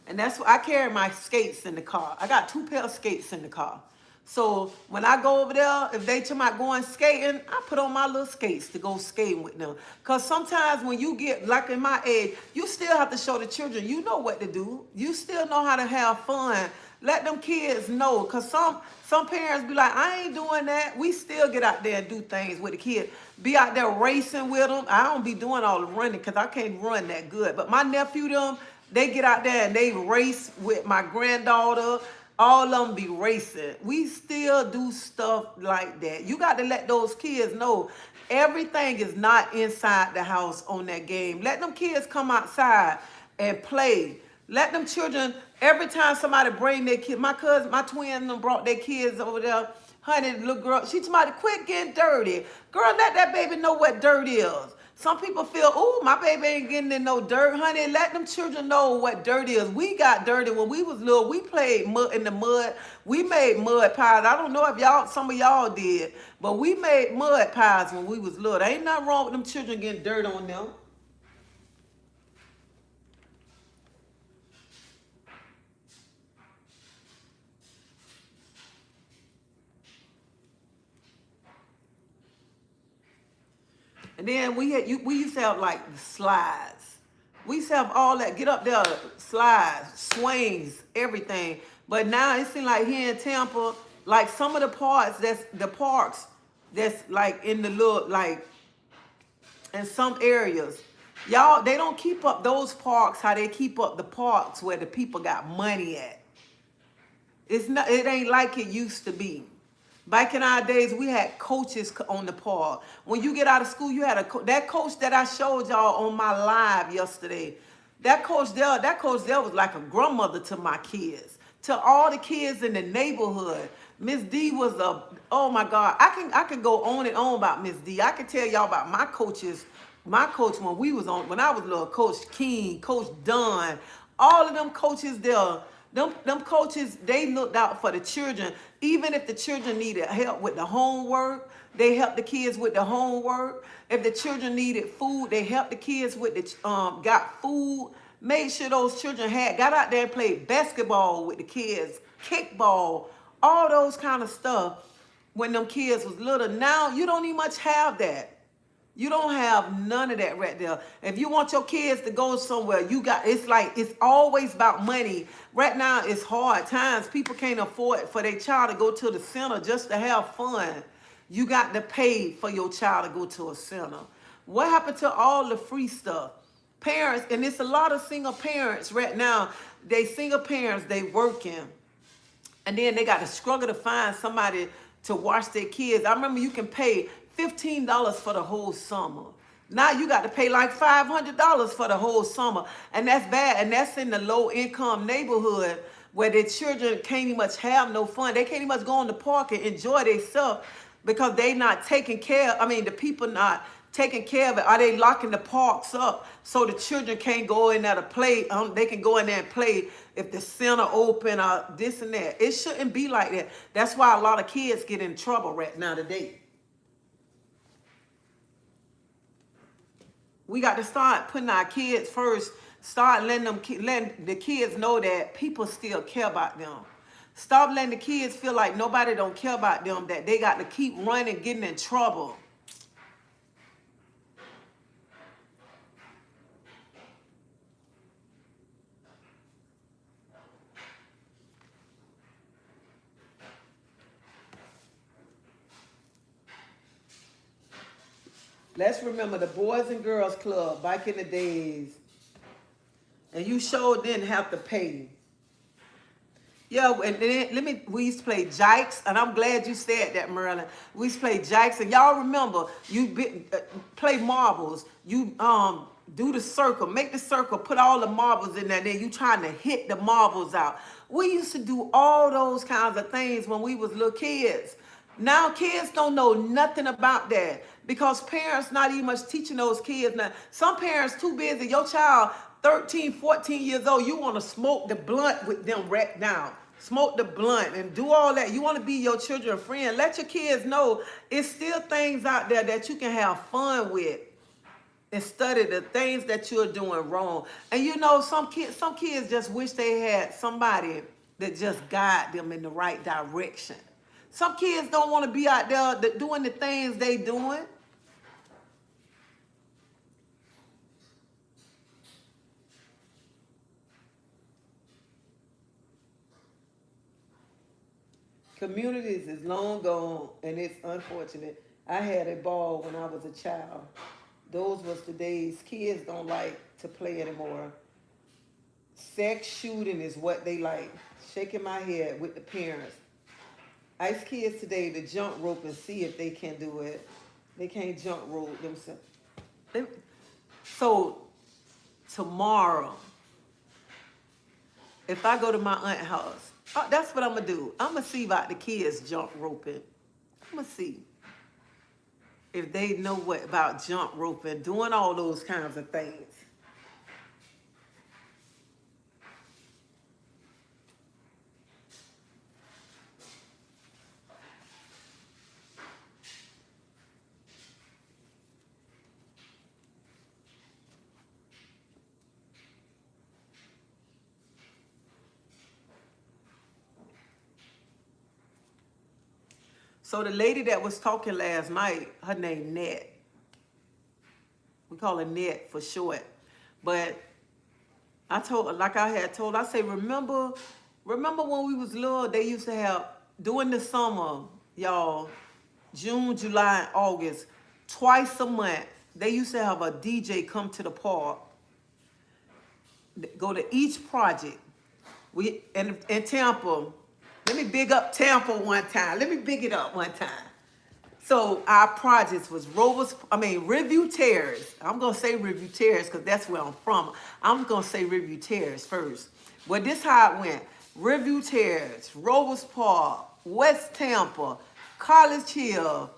And that's why I carry my skates in the car. I got 2 pairs of skates in the car. So when I go over there, if they talking about going skating, I put on my little skates to go skating with them. Because sometimes when you get, like in my age, you still have to show the children, you know what to do. You still know how to have fun. Let them kids know. Because some parents be like, I ain't doing that. We still get out there and do things with the kids. Be out there racing with them. I don't be doing all the running because I can't run that good. But my nephew, them, they get out there and they race with my granddaughter. All of them be racing. We still do stuff like that. You got to let those kids know everything is not inside the house on that game. Let them kids come outside and play. Let them children, every time somebody bring their kids, my cousin, my twin them brought their kids over there. Honey, little girl, she told me, quit getting dirty. Girl, let that baby know what dirt is. Some people feel, oh, my baby ain't getting in no dirt. Honey, let them children know what dirt is. We got dirty when we was little. We played mud in the mud. We made mud pies. I don't know if some of y'all did, but we made mud pies when we was little. There ain't nothing wrong with them children getting dirt on them. And then we used to have like slides. We used to have all that, get up there, slides, swings, everything. But now it seems like here in Tampa, like some of the parks that's like in the little, like in some areas, y'all, they don't keep up those parks how they keep up the parks where the people got money at. It ain't like it used to be. Back in our days, we had coaches on the park. When you get out of school, you had that coach that I showed y'all on my live yesterday. That coach there was like a grandmother to my kids, to all the kids in the neighborhood. Miss D was oh my God, I can go on and on about Miss D. I can tell y'all about my coaches. My coach when I was little, Coach King, Coach Dunn, all of them coaches there. Them coaches, they looked out for the children. Even if the children needed help with the homework, they helped the kids with the homework. If the children needed food, they helped the kids with got food. made sure those children got out there and played basketball with the kids, kickball, all those kind of stuff when them kids was little. Now you don't even much have that. You don't have none of that right there. If you want your kids to go somewhere, it's like it's always about money. Right now it's hard times. People can't afford for their child to go to the center just to have fun. You got to pay for your child to go to a center. What happened to all the free stuff? Parents, and it's a lot of single parents right now. They single parents, they working. And then they got to struggle to find somebody to watch their kids. I remember you can pay $15 for the whole summer. Now you got to pay like $500 for the whole summer. And that's bad. And that's in the low income neighborhood where their children can't even much have no fun. They can't even much go in the park and enjoy themselves because they not taking care. I mean, the people not taking care of it. Are they locking the parks up so the children can't go in there to play? They can go in there and play if the center open or this and that. It shouldn't be like that. That's why a lot of kids get in trouble right now today. We got to start putting our kids first. Start letting the kids know that people still care about them. Stop letting the kids feel like nobody don't care about them, that they got to keep running, getting in trouble. Let's remember the Boys and Girls Club back in the days. And you sure didn't have to pay. Yeah, and then we used to play jikes, and I'm glad you said that, Marilyn. We used to play jikes, and y'all remember, play marbles. You do the circle, make the circle, put all the marbles in there, then you trying to hit the marbles out. We used to do all those kinds of things when we was little kids. Now kids don't know nothing about that because parents not even much teaching those kids. Now, some parents too busy. Your child 13, 14 years old, you want to smoke the blunt with them right now. Smoke the blunt and do all that. You want to be your children's friend. Let your kids know it's still things out there that you can have fun with and study the things that you're doing wrong. And you know, some kids just wish they had somebody that just guide them in the right direction. Some kids don't want to be out there doing the things they doing. Communities is long gone, and it's unfortunate. I had a ball when I was a child. Those was the days. Kids don't like to play anymore. Sex shooting is what they like. Shaking my head with the parents. Ice kids today to jump rope and see if they can do it. They can't jump rope themselves. So tomorrow, if I go to my aunt's house, that's what I'm going to do. I'm going to see about the kids jump roping. I'm going to see if they know what about jump roping, doing all those kinds of things. So the lady that was talking last night, her name Net. We call her Net for short. But I told her, like I had told, I say, remember when we was little, they used to have, during the summer, y'all, June, July, and August, twice a month, they used to have a DJ come to the park, go to each project. In Tampa, let me big up Tampa one time. Let me big it up one time. So our projects was Riverview Terrace. I'm going to say Riverview Terrace because that's where I'm from. I'm going to say Riverview Terrace first. Well, this how it went. Riverview Terrace, Rovers Park, West Tampa, College Hill,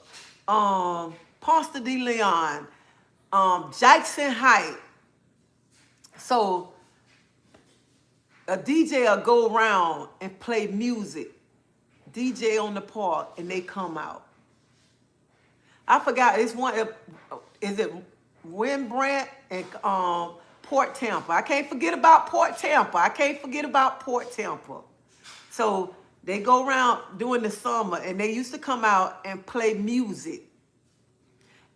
Ponce de Leon, Jackson Heights. So a DJ will go around and play music. DJ on the park, and they come out. I forgot, it's one, is it Rembrandt and Port Tampa. I can't forget about Port Tampa. I can't forget about Port Tampa. So they go around during the summer and they used to come out and play music.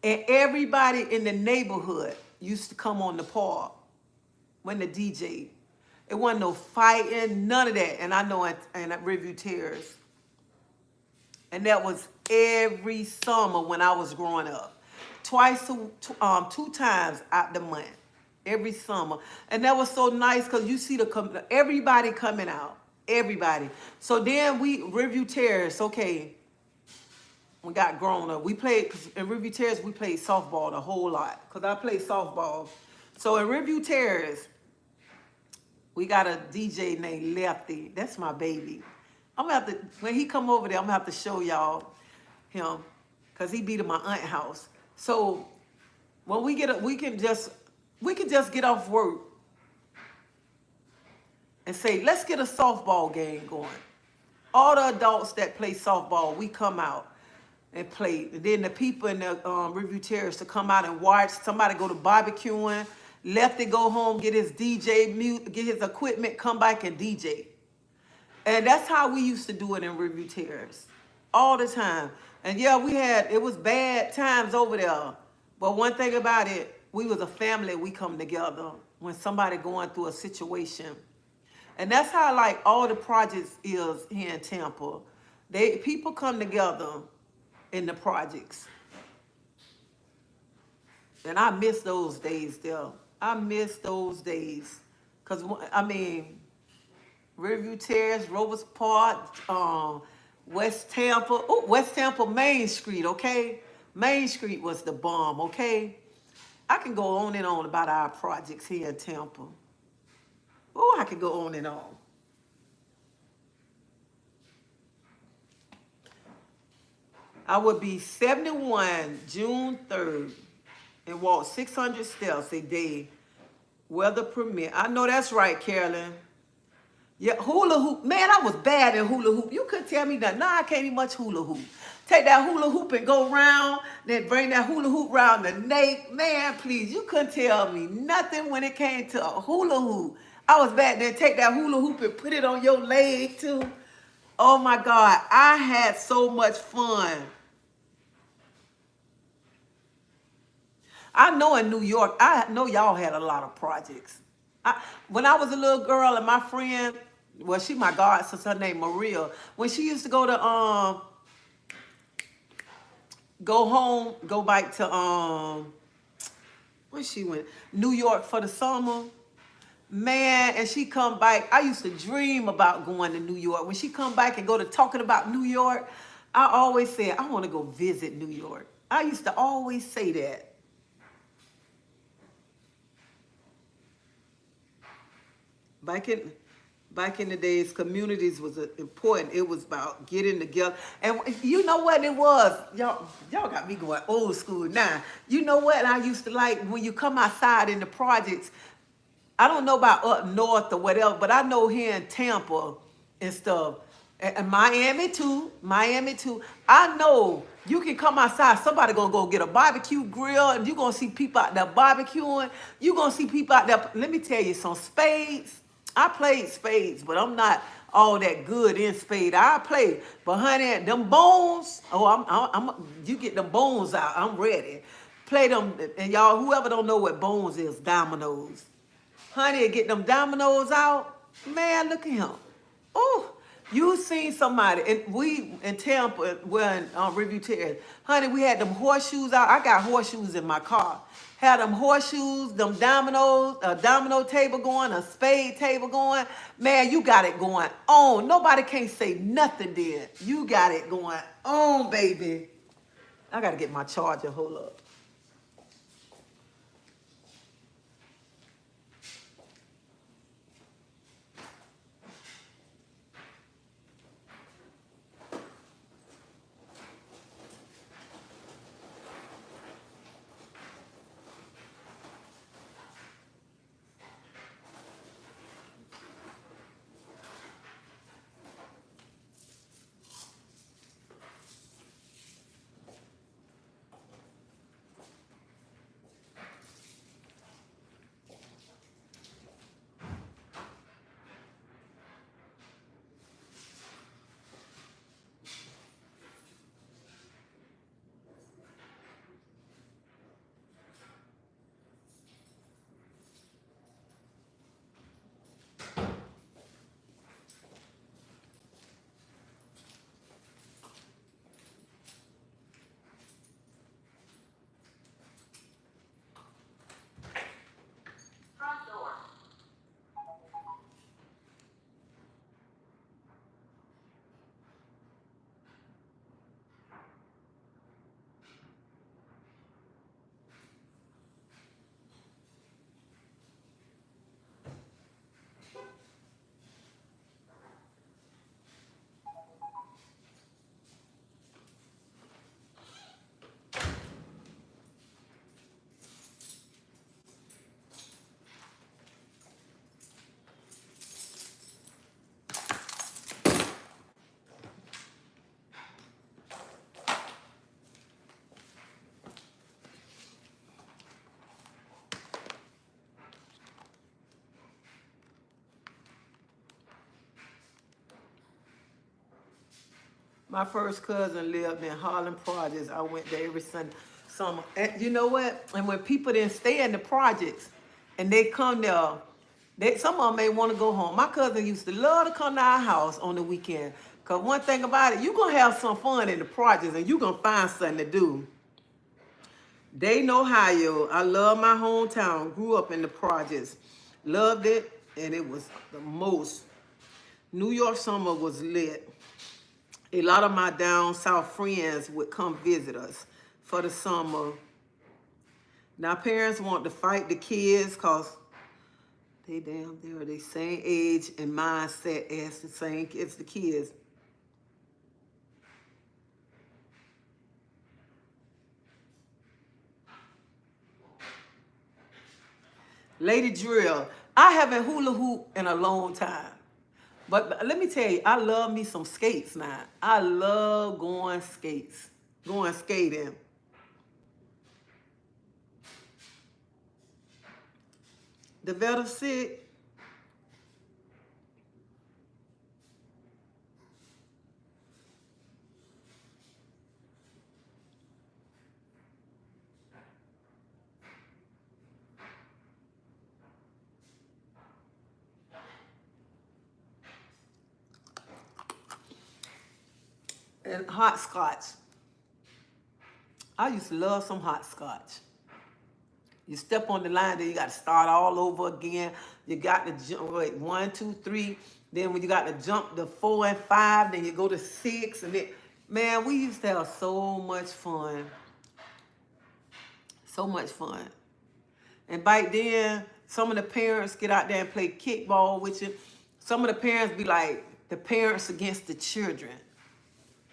And everybody in the neighborhood used to come on the park when the DJ. It wasn't no fighting, none of that. And I know at Riverview Terrace. And that was every summer when I was growing up. Two times out the month. Every summer. And that was so nice because you see everybody coming out. Everybody. So then Riverview Terrace, okay, we got grown up. We played, in Riverview Terrace, we played softball a whole lot. Because I played softball. So in Riverview Terrace, we got a DJ named Lefty. That's my baby. I'm gonna have to, when he come over there, I'm gonna have to show y'all him. Because he be to my aunt's house. So when we can just get off work and say, let's get a softball game going. All the adults that play softball, we come out and play. And then the people in the Riverview Terrace to come out and watch. Somebody go to barbecuing. Lefty go home, get his DJ, get his equipment, come back and DJ. And that's how we used to do it in Riverview Terrace. All the time. And yeah, it was bad times over there. But one thing about it, we was a family, we come together when somebody going through a situation. And that's how like all the projects is here in Tampa. People come together in the projects. And I miss those days there. I miss those days. Because, I mean, Riverview Terrace, Rovers Park, West Tampa. Oh, West Tampa Main Street, okay? Main Street was the bomb, okay? I can go on and on about our projects here in Tampa. Oh, I can go on and on. I would be 71 June 3rd and walk 600 steps a day, weather permit. I know that's right, Carolyn. Yeah, hula hoop. Man, I was bad in hula hoop. You couldn't tell me that. Nah, I can't even much hula hoop. Take that hula hoop and go around, then bring that hula hoop around the neck. Man, please, you couldn't tell me nothing when it came to a hula hoop. I was bad. Then take that hula hoop and put it on your leg, too. Oh, my God. I had so much fun. I know in New York, I know y'all had a lot of projects. When I was a little girl and my friend, well, she my god sister, her name Maria. When she used to go back to where she went? New York for the summer. Man, and she come back. I used to dream about going to New York. When she come back and go to talking about New York, I always said, I want to go visit New York. I used to always say that. Back in the days, communities was important. It was about getting together. And you know what it was? Y'all got me going old school now. You know what I used to like when you come outside in the projects? I don't know about up north or whatever, but I know here in Tampa and stuff, and Miami too. I know you can come outside. Somebody gonna go get a barbecue grill, and you gonna see people out there barbecuing. You gonna see people out there. Let me tell you, some spades. I played spades, but I'm not all that good in spades. I play, but honey, them bones. Oh, you get them bones out. I'm ready. Play them, and y'all, whoever don't know what bones is, dominoes. Honey, get them dominoes out. Man, look at him. Oh, you seen somebody, and we in Tampa, we're in Riverview Terrace. Honey, we had them horseshoes out. I got horseshoes in my car. Had them horseshoes, them dominoes, a domino table going, a spade table going. Man, you got it going on. Nobody can't say nothing then. You got it going on, baby. I got to get my charger. Hold up. My first cousin lived in Harlem Projects. I went there every Sunday, summer. And you know what? And when people didn't stay in the projects and they come there, some of them may want to go home. My cousin used to love to come to our house on the weekend. Because one thing about it, you're going to have some fun in the projects and you're going to find something to do. Dayton, Ohio. I love my hometown. Grew up in the projects. Loved it. And it was the most. New York summer was lit. A lot of my down south friends would come visit us for the summer. Now parents want to fight the kids because they're the same age and mindset as the same as the kids. Lady Drill, I haven't hula hoop in a long time. But let me tell you, I love me some skates now. I love going skating. The Bittersweet. And hot scotch. I used to love some hot scotch. You step on the line, then you got to start all over again. You got to jump, wait, 1, 2, 3. Then when you got to jump to 4 and 5, then you go to 6. And then, man, we used to have so much fun. So much fun. And back then, some of the parents get out there and play kickball with you. Some of the parents be like the parents against the children.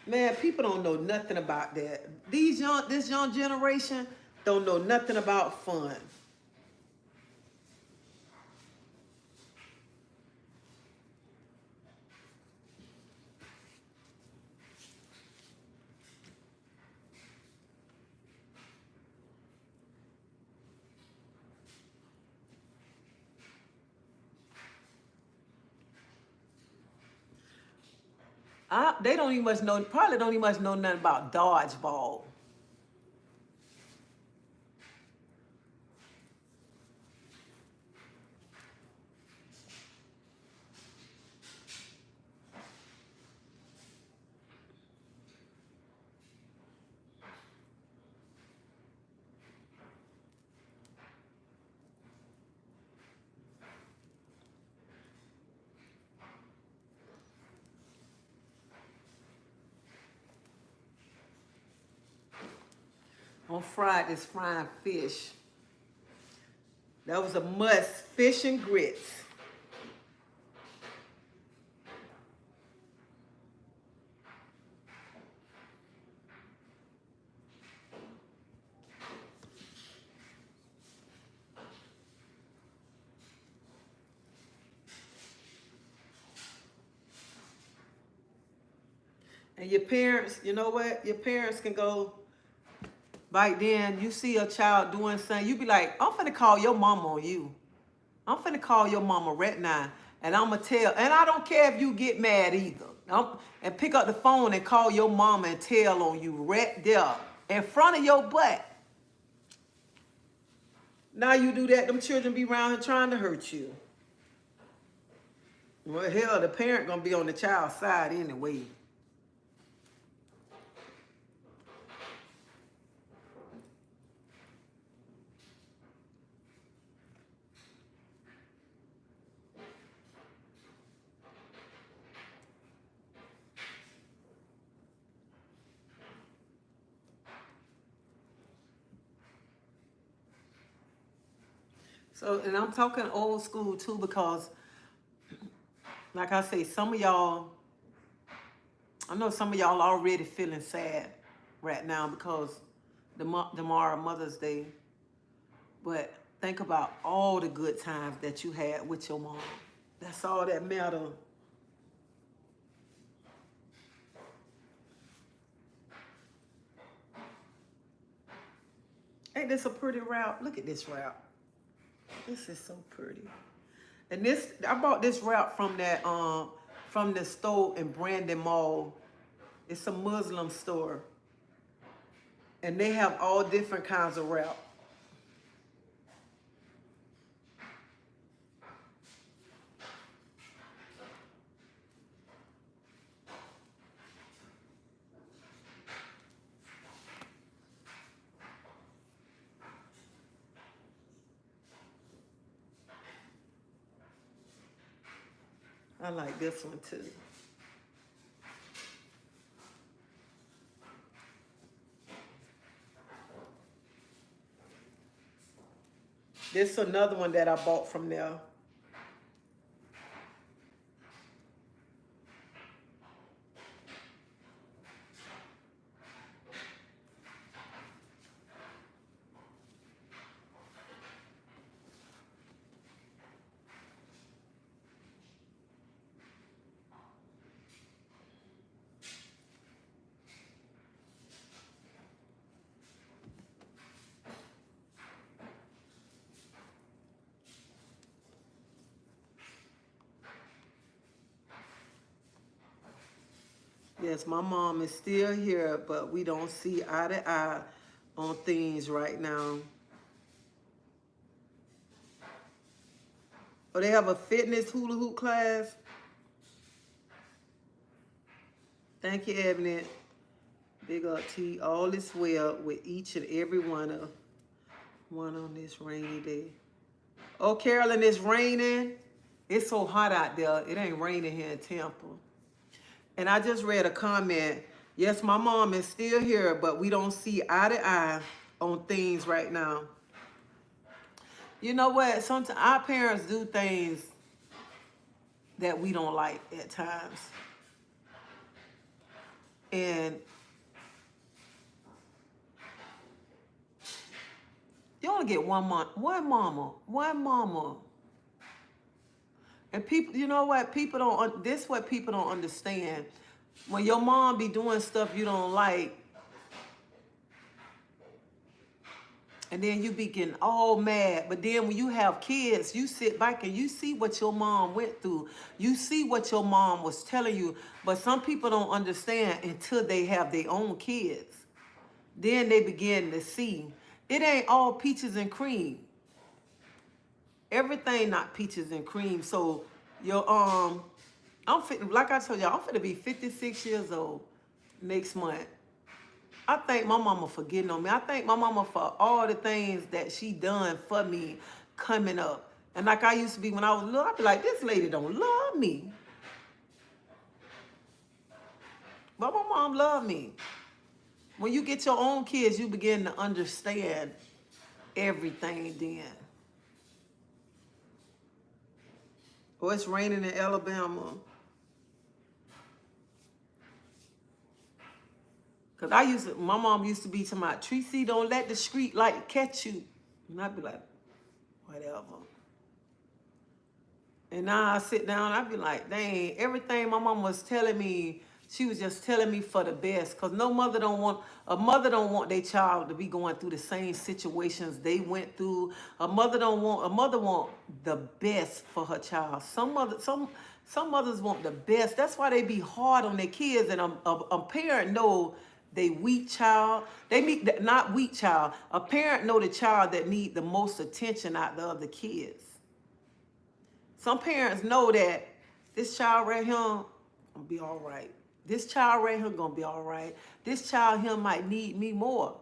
Man, people don't know nothing about that. This young generation don't know nothing about fun. They don't even much know, probably don't even much know nothing about dodgeball. On Fridays, frying fish. That was a must, fish and grits. And your parents, you know what? Your parents can go, back then, you see a child doing something, you be like, I'm finna call your mama on you. I'm finna call your mama right now. And I'm gonna tell, and I don't care if you get mad either. And pick up the phone and call your mama and tell on you right there in front of your butt. Now you do that, them children be around here trying to hurt you. Well, hell, the parent gonna be on the child's side anyway. So, and I'm talking old school too, because like I say, some of y'all, I know some of y'all already feeling sad right now because tomorrow Mother's Day. But think about all the good times that you had with your mom. That's all that matters. Ain't this a pretty route? Look at this route. This is so pretty. And I bought this route from the store in Brandon Mall. It's a Muslim store. And they have all different kinds of wrap. I like this one too. This is another one that I bought from there. Yes, my mom is still here, but we don't see eye to eye on things right now. Oh, they have a fitness hula hoop class. Thank you, Ebony. Big up T. All is well with each and every one on this rainy day. Oh, Carolyn, it's raining. It's so hot out there. It ain't raining here in Tampa. And I just read a comment. Yes, my mom is still here, but we don't see eye to eye on things right now. You know what? Sometimes our parents do things that we don't like at times. And you only get one mama. And people, you know what? People don't, this is what people don't understand. When your mom be doing stuff you don't like, and then you be getting all mad. But then when you have kids, you sit back and you see what your mom went through. You see what your mom was telling you. But some people don't understand until they have their own kids. Then they begin to see. It ain't all peaches and cream. Everything not peaches and cream. So your I'm fit, like I told y'all, I'm finna be 56 years old next month. I thank my mama for getting on me. I thank my mama for all the things that she done for me coming up. And like I used to be when I was little, I'd be like, this lady don't love me. But my mom loved me. When you get your own kids, you begin to understand everything then. Oh, it's raining in Alabama. Cause my mom used to be to my treasie, don't let the street light catch you. And I'd be like, whatever. And now I sit down, I'd be like, dang, everything my mom was telling me, she was just telling me for the best. Cause a mother don't want their child to be going through the same situations they went through. A mother want the best for her child. Some mothers want the best. That's why they be hard on their kids. And a parent know they weak child. They need not weak child. A parent know the child that need the most attention out of the other kids. Some parents know that this child right here gonna be all right. This child right here gonna be all right. This child here might need me more.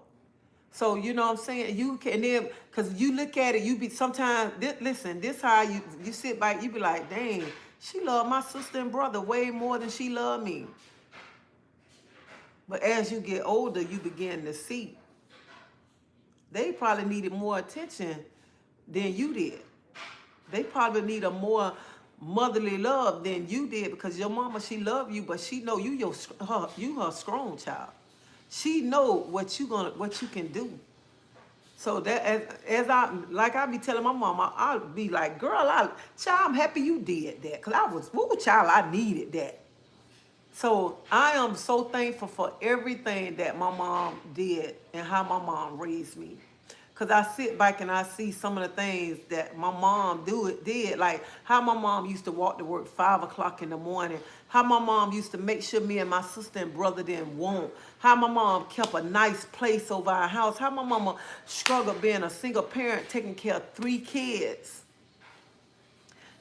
So you know what I'm saying? You can then, cause you look at it, you be sometimes. Listen, this how you sit back. You be like, dang, she love my sister and brother way more than she love me. But as you get older, you begin to see they probably needed more attention than you did. They probably need a more motherly love than you did because your mama, she love you, but she know you her strong child. She know what you can do. So that as I be telling my mama, I'll be like, girl, child, I'm happy you did that. Cause child, I needed that. So I am so thankful for everything that my mom did and how my mom raised me. Because I sit back and I see some of the things that my mom did. Like how my mom used to walk to work 5 o'clock in the morning. How my mom used to make sure me and my sister and brother didn't want. How my mom kept a nice place over our house. How my mama struggled being a single parent, taking care of 3 kids.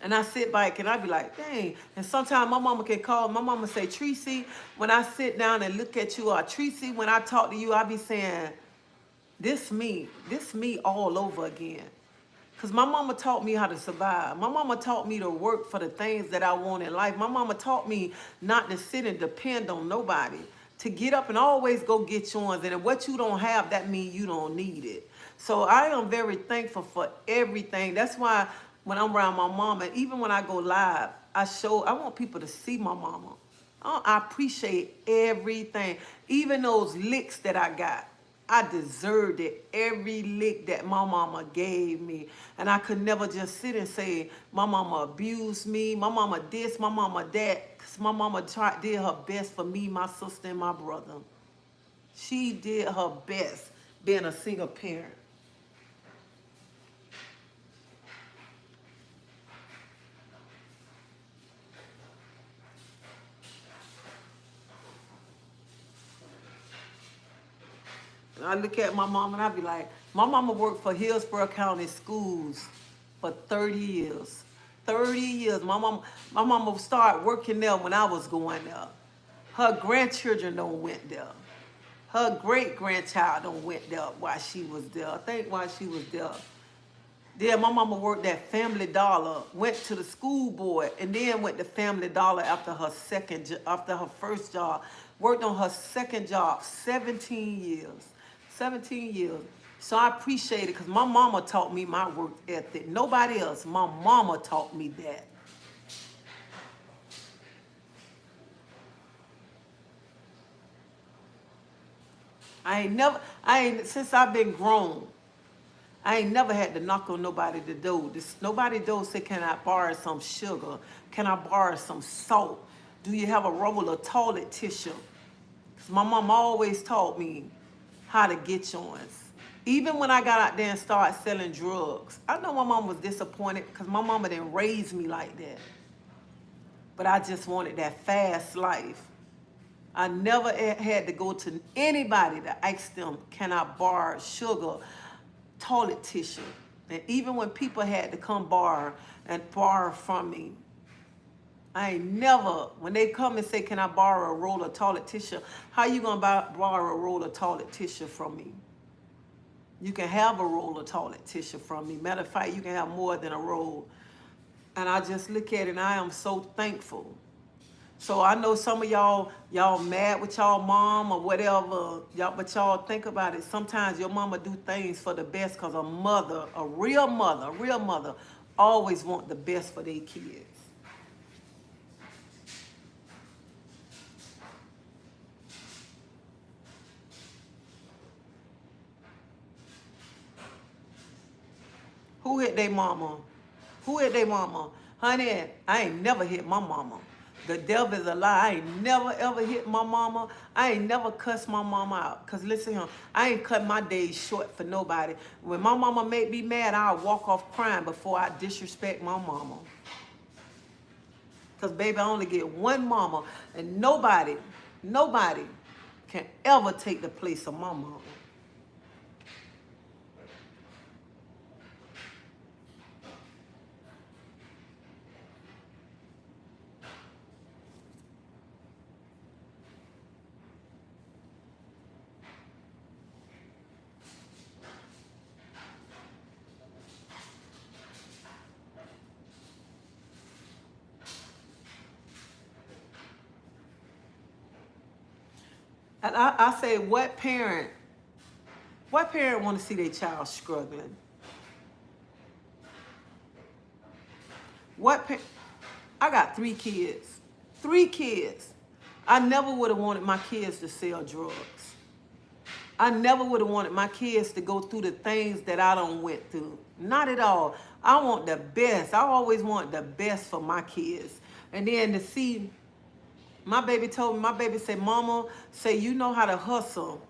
And I sit back and I be like, dang. And sometimes my mama can call. My mama say, Treasie, when I sit down and look at you, or Treasie, when I talk to you, I be saying, this me all over again. Because my mama taught me how to survive. My mama taught me to work for the things that I want in life. My mama taught me not to sit and depend on nobody. To get up and always go get yours. And if what you don't have, that means you don't need it. So I am very thankful for everything. That's why when I'm around my mama, even when I go live, I want people to see my mama. I appreciate everything. Even those licks that I got. I deserved it, every lick that my mama gave me. And I could never just sit and say, my mama abused me, my mama this, my mama that. Because my mama did her best for me, my sister, and my brother. She did her best being a single parent. And I look at my mom and I be like, my mama worked for Hillsborough County Schools for 30 years. 30 years. My mama started working there when I was going there. Her grandchildren don't went there. Her great-grandchild don't went there while she was there. I think while she was there. Then my mama worked at Family Dollar, went to the school board, and then went to Family Dollar after her first job. Worked on her second job, 17 years. 17 years. So I appreciate it because my mama taught me my work ethic. Nobody else. My mama taught me that. Since I've been grown, I ain't never had to knock on nobody's door. Nobody door say, can I borrow some sugar? Can I borrow some salt? Do you have a roll of toilet tissue? Because my mom always taught me how to get yours. Even when I got out there and started selling drugs, I know my mom was disappointed because my mama didn't raise me like that. But I just wanted that fast life. I never had to go to anybody to ask them, can I borrow sugar, toilet tissue? And even when people had to come borrow from me, I ain't never, when they come and say, can I borrow a roll of toilet tissue? How you gonna borrow a roll of toilet tissue from me? You can have a roll of toilet tissue from me. Matter of fact, you can have more than a roll. And I just look at it and I am so thankful. So I know some of y'all mad with y'all mom or whatever, but y'all think about it. Sometimes your mama do things for the best because a real mother, always want the best for their kids. Who hit their mama? Who hit their mama? Honey, I ain't never hit my mama. The devil is a lie. I ain't never ever hit my mama. I ain't never cussed my mama out. Because listen here, I ain't cut my days short for nobody. When my mama made me mad, I'll walk off crying before I disrespect my mama. Because baby, I only get one mama. And nobody can ever take the place of my mama. And I say, what parent want to see their child struggling? I got 3 kids. 3 kids. I never would have wanted my kids to sell drugs. I never would have wanted my kids to go through the things that I done went through. Not at all. I want the best. I always want the best for my kids. And then to see, my baby said, Mama, say you know how to hustle.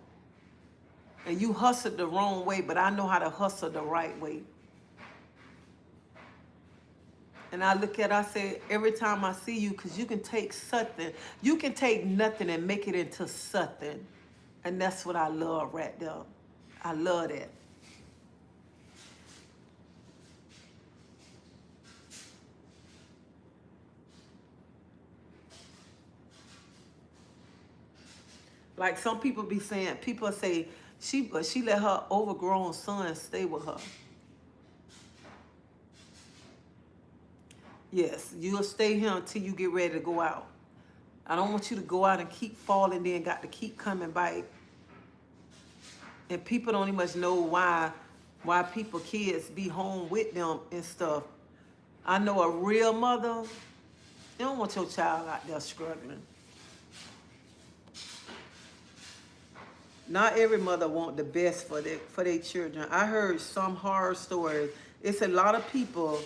And you hustled the wrong way, but I know how to hustle the right way. And I look at, I say, every time I see you, because you can take something, you can take nothing and make it into something. And that's what I love right there. I love that. Like some people be saying, people say, she let her overgrown son stay with her. Yes, you'll stay here until you get ready to go out. I don't want you to go out and keep falling, then got to keep coming back. And people don't even much know why people kids be home with them and stuff. I know a real mother, you don't want your child out there struggling. Not every mother want the best for their children. I heard some horror stories. It's a lot of people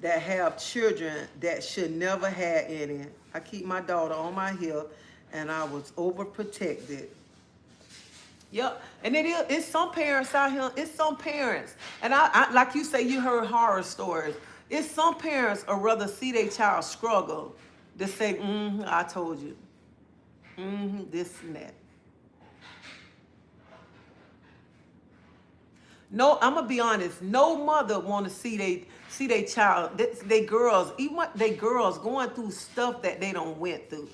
that have children that should never have any. I keep my daughter on my hip, and I was overprotected. Yep, and it's some parents out here. It's some parents, and I like you say, you heard horror stories. It's some parents would rather see their child struggle than say, I told you, this and that. No, I'm gonna be honest. No mother want to see they child, they girls, even they girls going through stuff that they don't went through.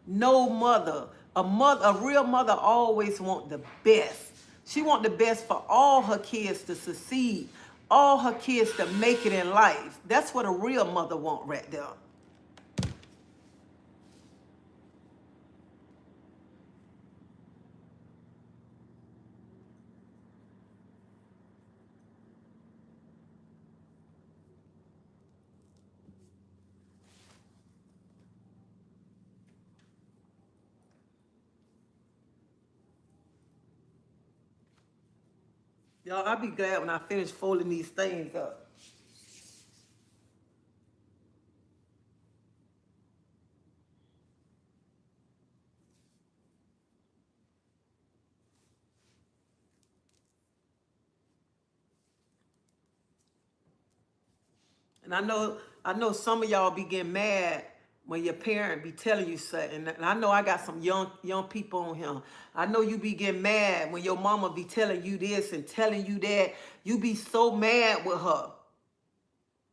No mother, a real mother always want the best. She want the best for all her kids to succeed, all her kids to make it in life. That's what a real mother want right there. Y'all, I'll be glad when I finish folding these things up. And I know some of y'all be getting mad when your parent be telling you something. And I know I got some young people on here. I know you be getting mad when your mama be telling you this and telling you that. You be so mad with her.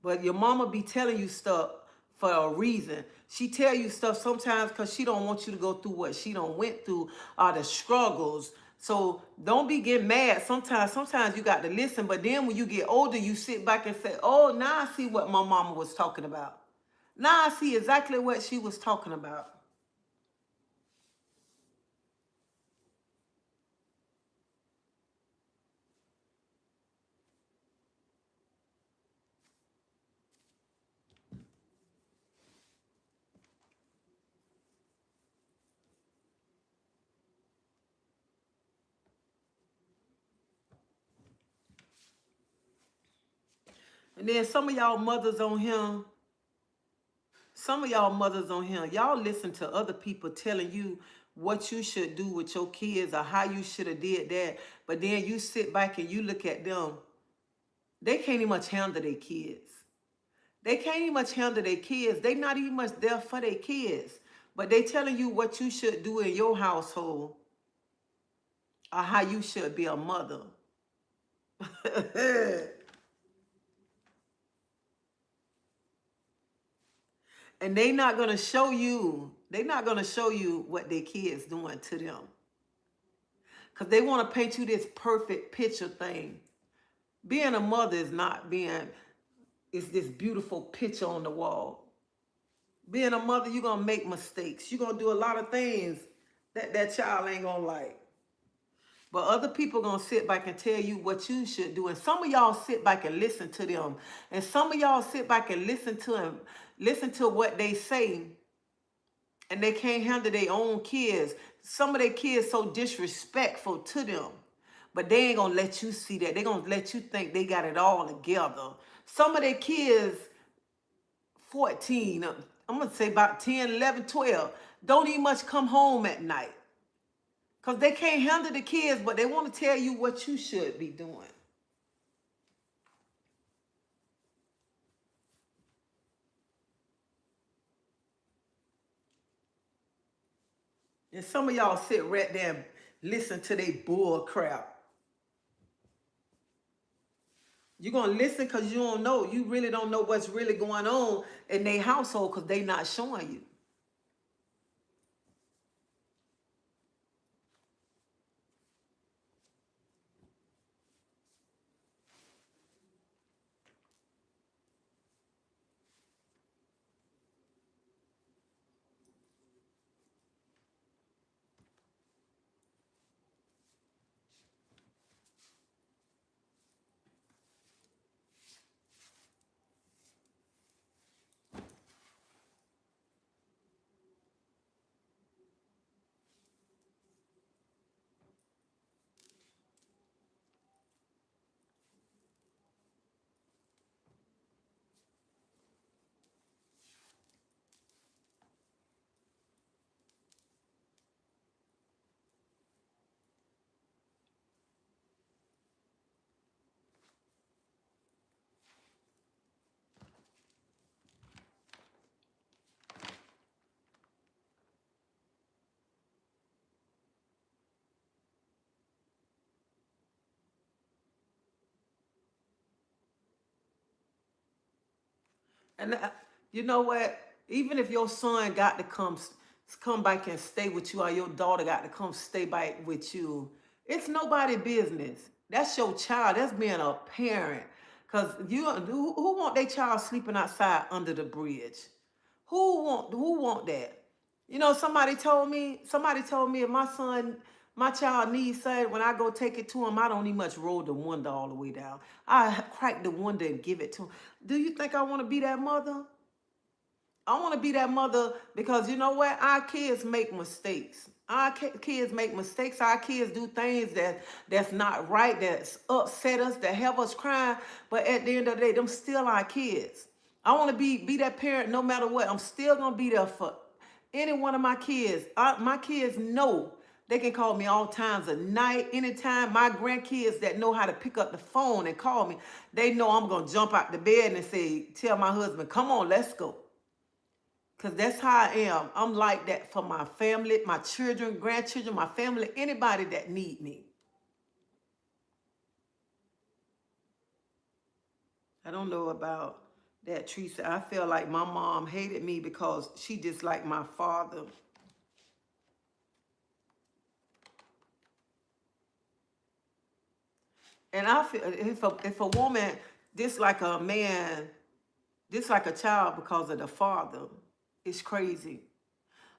But your mama be telling you stuff for a reason. She tell you stuff sometimes because she don't want you to go through what she don't went through, or the struggles. So don't be getting mad. Sometimes you got to listen. But then when you get older, you sit back and say, oh, now I see what my mama was talking about. Now I see exactly what she was talking about. And then some of y'all mothers on here, y'all listen to other people telling you what you should do with your kids or how you should have did that. But then you sit back and you look at them. They can't even much handle their kids. They can't even much handle their kids. They not even much there for their kids. But they telling you what you should do in your household or how you should be a mother. And they not gonna show you, what their kids doing to them. Because they want to paint you this perfect picture thing. Being a mother is not being, it's this beautiful picture on the wall. Being a mother, you're going to make mistakes. You're going to do a lot of things that child ain't going to like. But other people going to sit back and tell you what you should do. And some of y'all sit back and listen to them. And some of y'all sit back and listen to them, listen to what they say. And they can't handle their own kids. Some of their kids so disrespectful to them. But they ain't going to let you see that. They're going to let you think they got it all together. Some of their kids, 14, I'm going to say about 10, 11, 12, don't even much come home at night. Because they can't handle the kids, but they want to tell you what you should be doing. And some of y'all sit right there and listen to they bull crap. You're going to listen because you don't know. You really don't know what's really going on in their household because they not showing you. And you know what? Even if your son got to come back and stay with you, or your daughter got to come stay back with you, it's nobody business. That's your child. That's being a parent. Cause who want their child sleeping outside under the bridge? Who want that? You know, somebody told me if my child needs something, when I go take it to him, I don't even much roll the window all the way down. I crack the window and give it to him. Do you think I want to be that mother? I want to be that mother because you know what? Our kids make mistakes. Our kids make mistakes. Our kids do things that's not right, that's upset us, that have us crying. But at the end of the day, them still our kids. I want to be that parent no matter what. I'm still gonna be there for any one of my kids. My kids know they can call me all times of night, anytime. My grandkids that know how to pick up the phone and call me, they know I'm gonna jump out the bed and tell my husband, come on, let's go. Because that's how I am. I'm like that for my family, my children, grandchildren, my family, anybody that need me. I don't know about that, Teresa. I feel like my mom hated me because she disliked my father. And I feel if a woman dislike a man, dislike a child because of the father, it's crazy.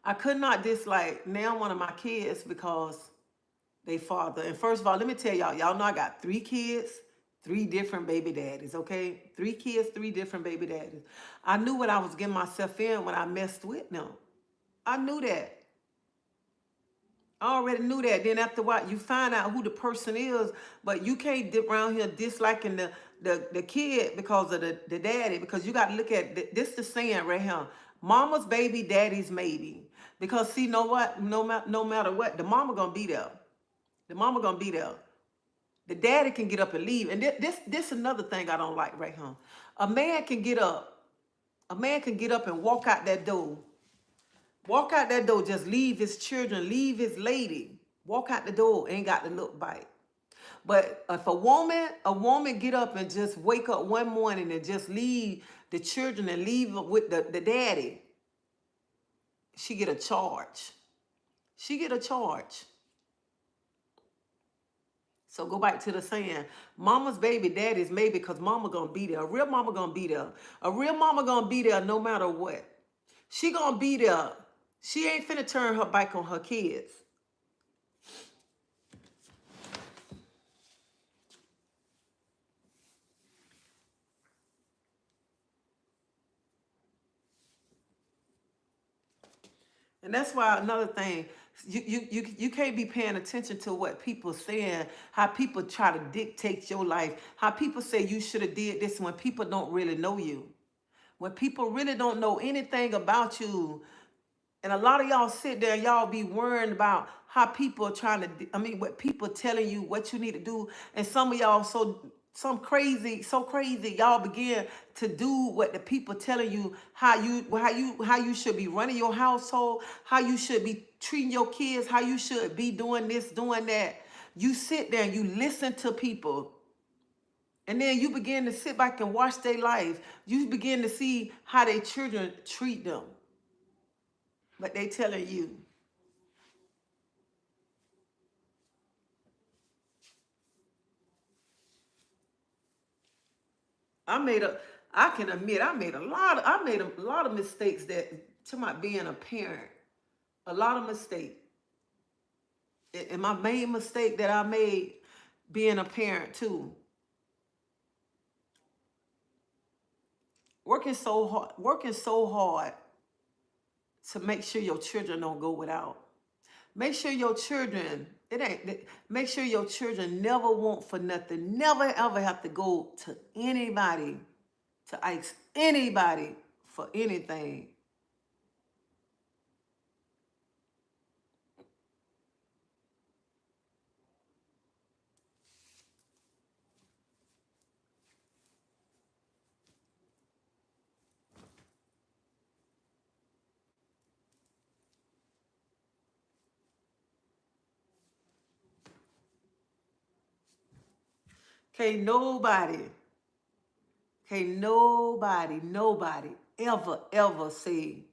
I could not dislike now one of my kids because they father. And first of all, let me tell y'all know I got 3 kids, 3 different baby daddies, okay? 3 kids, 3 different baby daddies. I knew what I was getting myself in when I messed with them. I knew that. I already knew that. Then after a while, you find out who the person is, but you can't dip around here disliking the kid because of the daddy, because you got to look at this the saying right here. Mama's baby, daddy's maybe. Because see, know what? No matter what, the mama gonna be there. The mama gonna be there. The daddy can get up and leave. And this another thing I don't like right here. A man can get up. A man can get up and walk out that door. Walk out that door, just leave his children, leave his lady. Walk out the door, ain't got to look back. But if a woman get up and just wake up one morning and just leave the children and leave with the daddy, she get a charge. She get a charge. So go back to the saying, mama's baby, daddy's maybe, because mama gonna be there. A real mama gonna be there. A real mama gonna be there no matter what. She gonna be there. She ain't finna turn her back on her kids. And that's why another thing, you can't be paying attention to what people saying, how people try to dictate your life, how people say you should have did this when people don't really know you. When people really don't know anything about you, And a lot of y'all sit there, y'all be worrying about how people are trying to, what people telling you what you need to do. And some of y'all so crazy, y'all begin to do what the people telling you how you should be running your household, how you should be treating your kids, how you should be doing this, doing that. You sit there and you listen to people. And then you begin to sit back and watch their life. You begin to see how their children treat them. But they telling you. I can admit I made a lot of mistakes that to my being a parent. A lot of mistakes. And my main mistake that I made being a parent too. Working so hard to make sure your children don't go without. Make sure your children, make sure your children never want for nothing, never ever have to go to anybody, to ask anybody for anything. Can't nobody, nobody ever say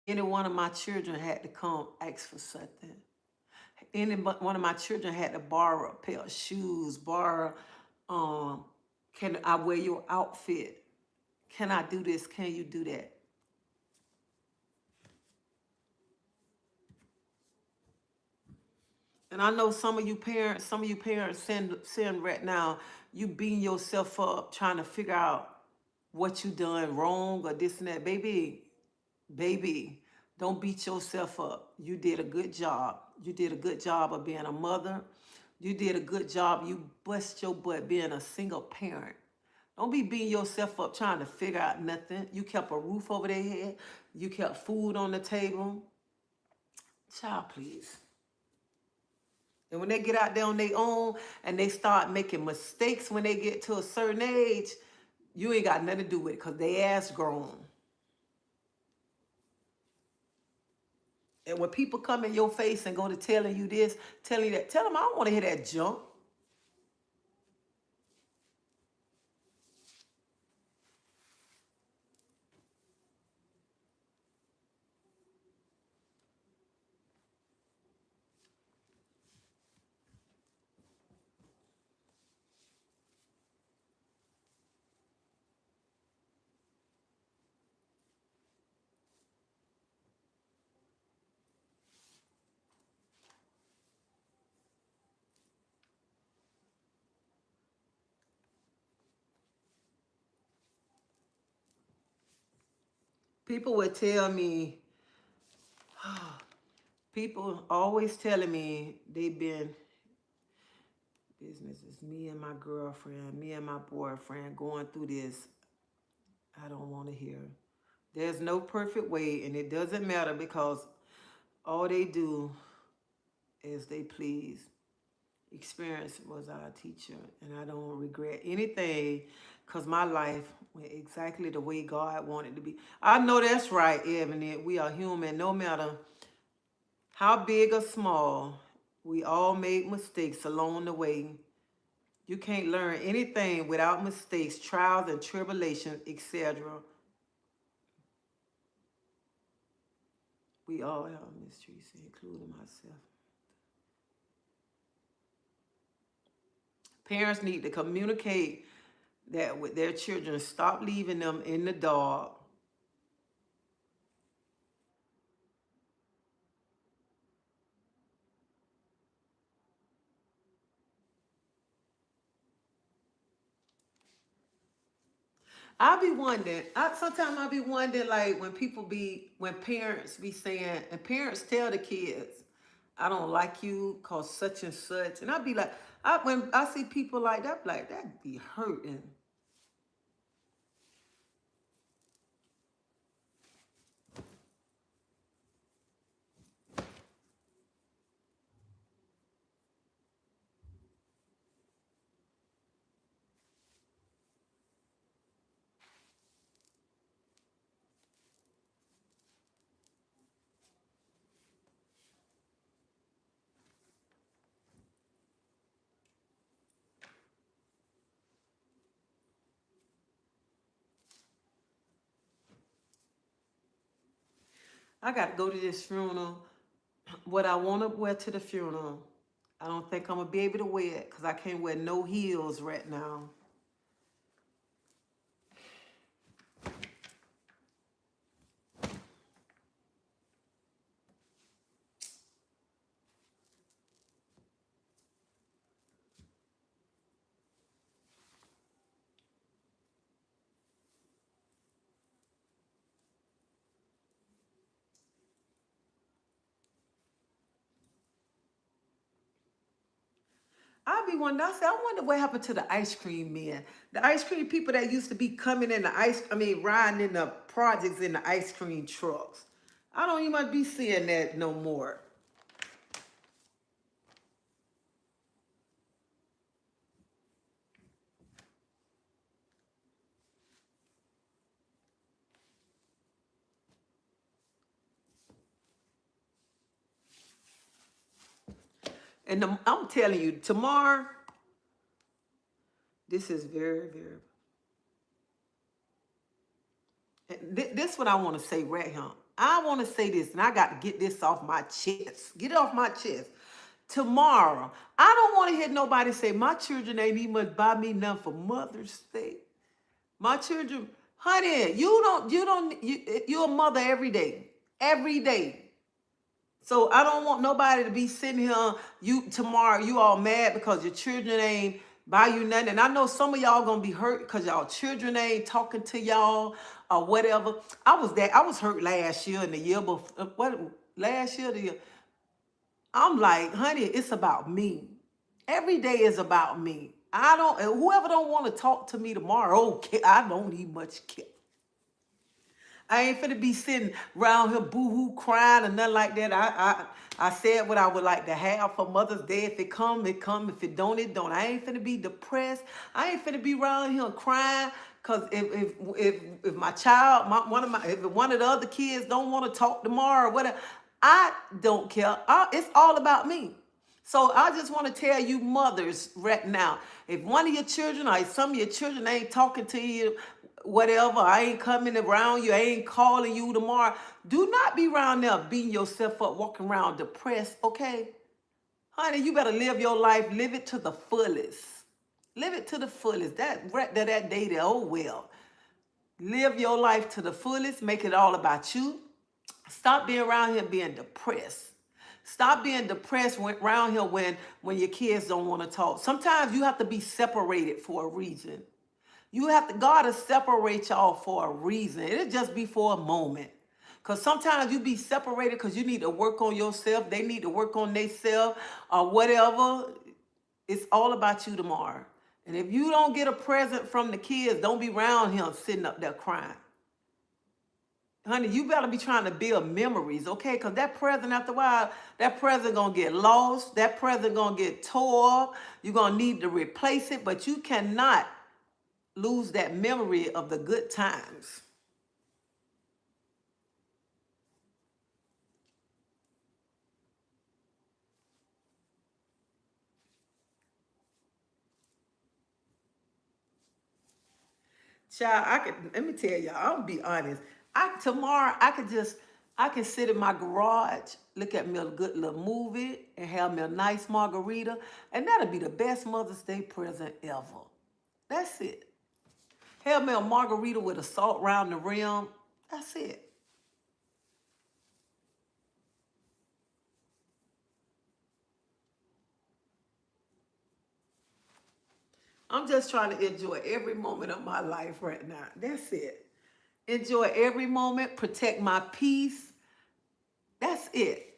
any one of my children had to come ask for something. Any one of my children had to borrow a pair of shoes, um, can I wear your outfit? Can I do this? Can you do that? And I know some of you parents send right now, you beating yourself up trying to figure out what you done wrong or this and that. Baby, don't beat yourself up. You did a good job. You did a good job of being a mother. You did a good job. You bust your butt being a single parent. Don't be beating yourself up trying to figure out nothing. You kept a roof over their head. You kept food on the table. Child, please. And when they get out there on their own and they start making mistakes when they get to a certain age, you ain't got nothing to do with it because they ass grown. And when people come in your face and go to telling you this, telling you that, tell them I don't want to hear that junk. People would tell me, people always telling me they've been businesses, me and my girlfriend, me and my boyfriend going through this. I don't want to hear. There's no perfect way, and it doesn't matter because all they do is they please. Experience was our teacher, and I don't regret anything because my life went exactly the way God wanted to be. I know that's right, Evan. We are human. No matter how big or small, we all make mistakes along the way. You can't learn anything without mistakes, trials, and tribulations, etc. We all have mysteries, including myself. Parents need to communicate that with their children. Stop leaving them in the dark. I be wondering. Sometimes I be wondering, like when parents be saying, and parents tell the kids, "I don't like you, cause such and such," and I be like, when I see people like that, like that be hurting. I got to go to this funeral. What I want to wear to the funeral, I don't think I'm going to be able to wear it because I can't wear no heels right now. I be wondering, I wonder what happened to the ice cream men. The ice cream people that used to be coming in the riding in the projects in the ice cream trucks. I don't even be seeing that no more. And I'm telling you, tomorrow, this is very, very. This is what I want to say right here. I want to say this, and I got to get this off my chest. Get it off my chest. Tomorrow, I don't want to hear nobody say my children ain't even much buy me nothing for Mother's Day. My children, honey, you're a mother every day. Every day. So I don't want nobody to be sitting here, tomorrow, you all mad because your children ain't buy you nothing. And I know some of y'all gonna be hurt because y'all children ain't talking to y'all or whatever. I was hurt last year and the year before, last year, the year. I'm like, honey, it's about me. Every day is about me. Whoever don't want to talk to me tomorrow, okay, I don't need much care. I ain't finna be sitting around here boo-hoo crying or nothing like that. I said what I would like to have for Mother's Day. If it come, it come. If it don't, it don't. I ain't finna be depressed. I ain't finna be around here crying because if my child, if one of the other kids don't want to talk tomorrow or whatever, I don't care. It's all about me. So I just want to tell you mothers right now, if one of your children or some of your children ain't talking to you, whatever, I ain't coming around you, I ain't calling you tomorrow, do not be around there beating yourself up, walking around depressed, okay? Honey, you better live your life, live it to the fullest. Live it to the fullest. That day there, oh well. Live your life to the fullest, make it all about you. Stop being around here being depressed. Stop being depressed around here when your kids don't want to talk. Sometimes you have to be separated for a reason. God to separate y'all for a reason. It'll just be for a moment. Because sometimes you be separated because you need to work on yourself. They need to work on themselves or whatever. It's all about you tomorrow. And if you don't get a present from the kids, don't be around here sitting up there crying. Honey, you better be trying to build memories, okay? Because that present, after a while, that present going to get lost. That present going to get tore up. You're going to need to replace it. But you cannot lose that memory of the good times. Child, let me tell y'all, I'm gonna be honest. Tomorrow I can sit in my garage, look at me a good little movie, and have me a nice margarita, and that'll be the best Mother's Day present ever. That's it. Have me a margarita with a salt around the rim. That's it. I'm just trying to enjoy every moment of my life right now. That's it. Enjoy every moment, protect my peace. That's it.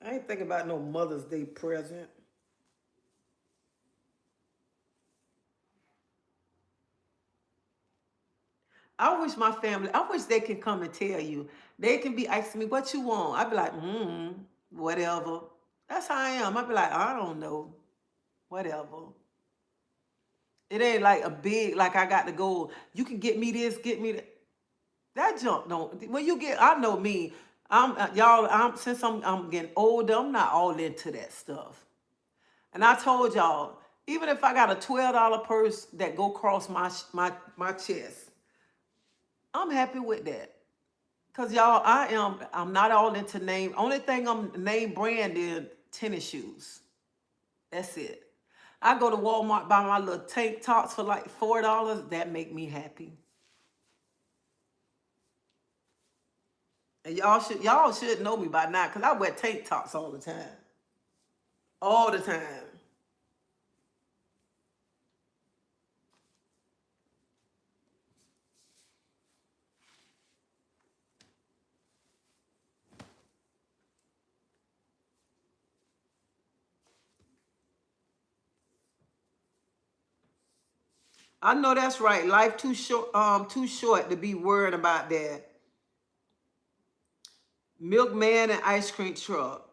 I ain't thinking about no Mother's Day present. I wish they can come and tell you. They can be asking me, what you want? I'd be like, whatever. That's how I am. I'd be like, I don't know. Whatever. It ain't like a big, like I got to go, you can get me this, get me that. That junk don't, I know me. Since I'm getting older, I'm not all into that stuff. And I told y'all, even if I got a $12 purse that go across my chest, I'm happy with that. Cause y'all, I'm not all into name. Only thing I'm name brand in tennis shoes. That's it. I go to Walmart, buy my little tank tops for like $4. That make me happy. And y'all should know me by now, cause I wear tank tops all the time. All the time. I know that's right. Life too short to be worried about that. Milkman and ice cream truck.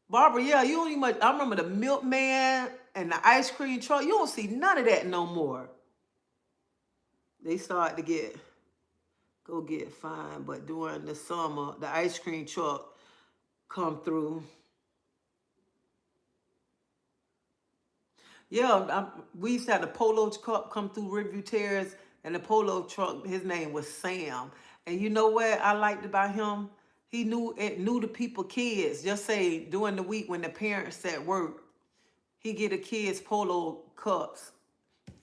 Barbara, yeah, you don't even much. I remember the milkman and the ice cream truck. You don't see none of that no more. They start to get fine, but during the summer, the ice cream truck come through. Yeah, we used to have the polo truck come through Riverview Terrace, and the polo truck, his name was Sam. And you know what I liked about him? He knew the people kids. Just say during the week when the parents at work, he get the kids polo cups,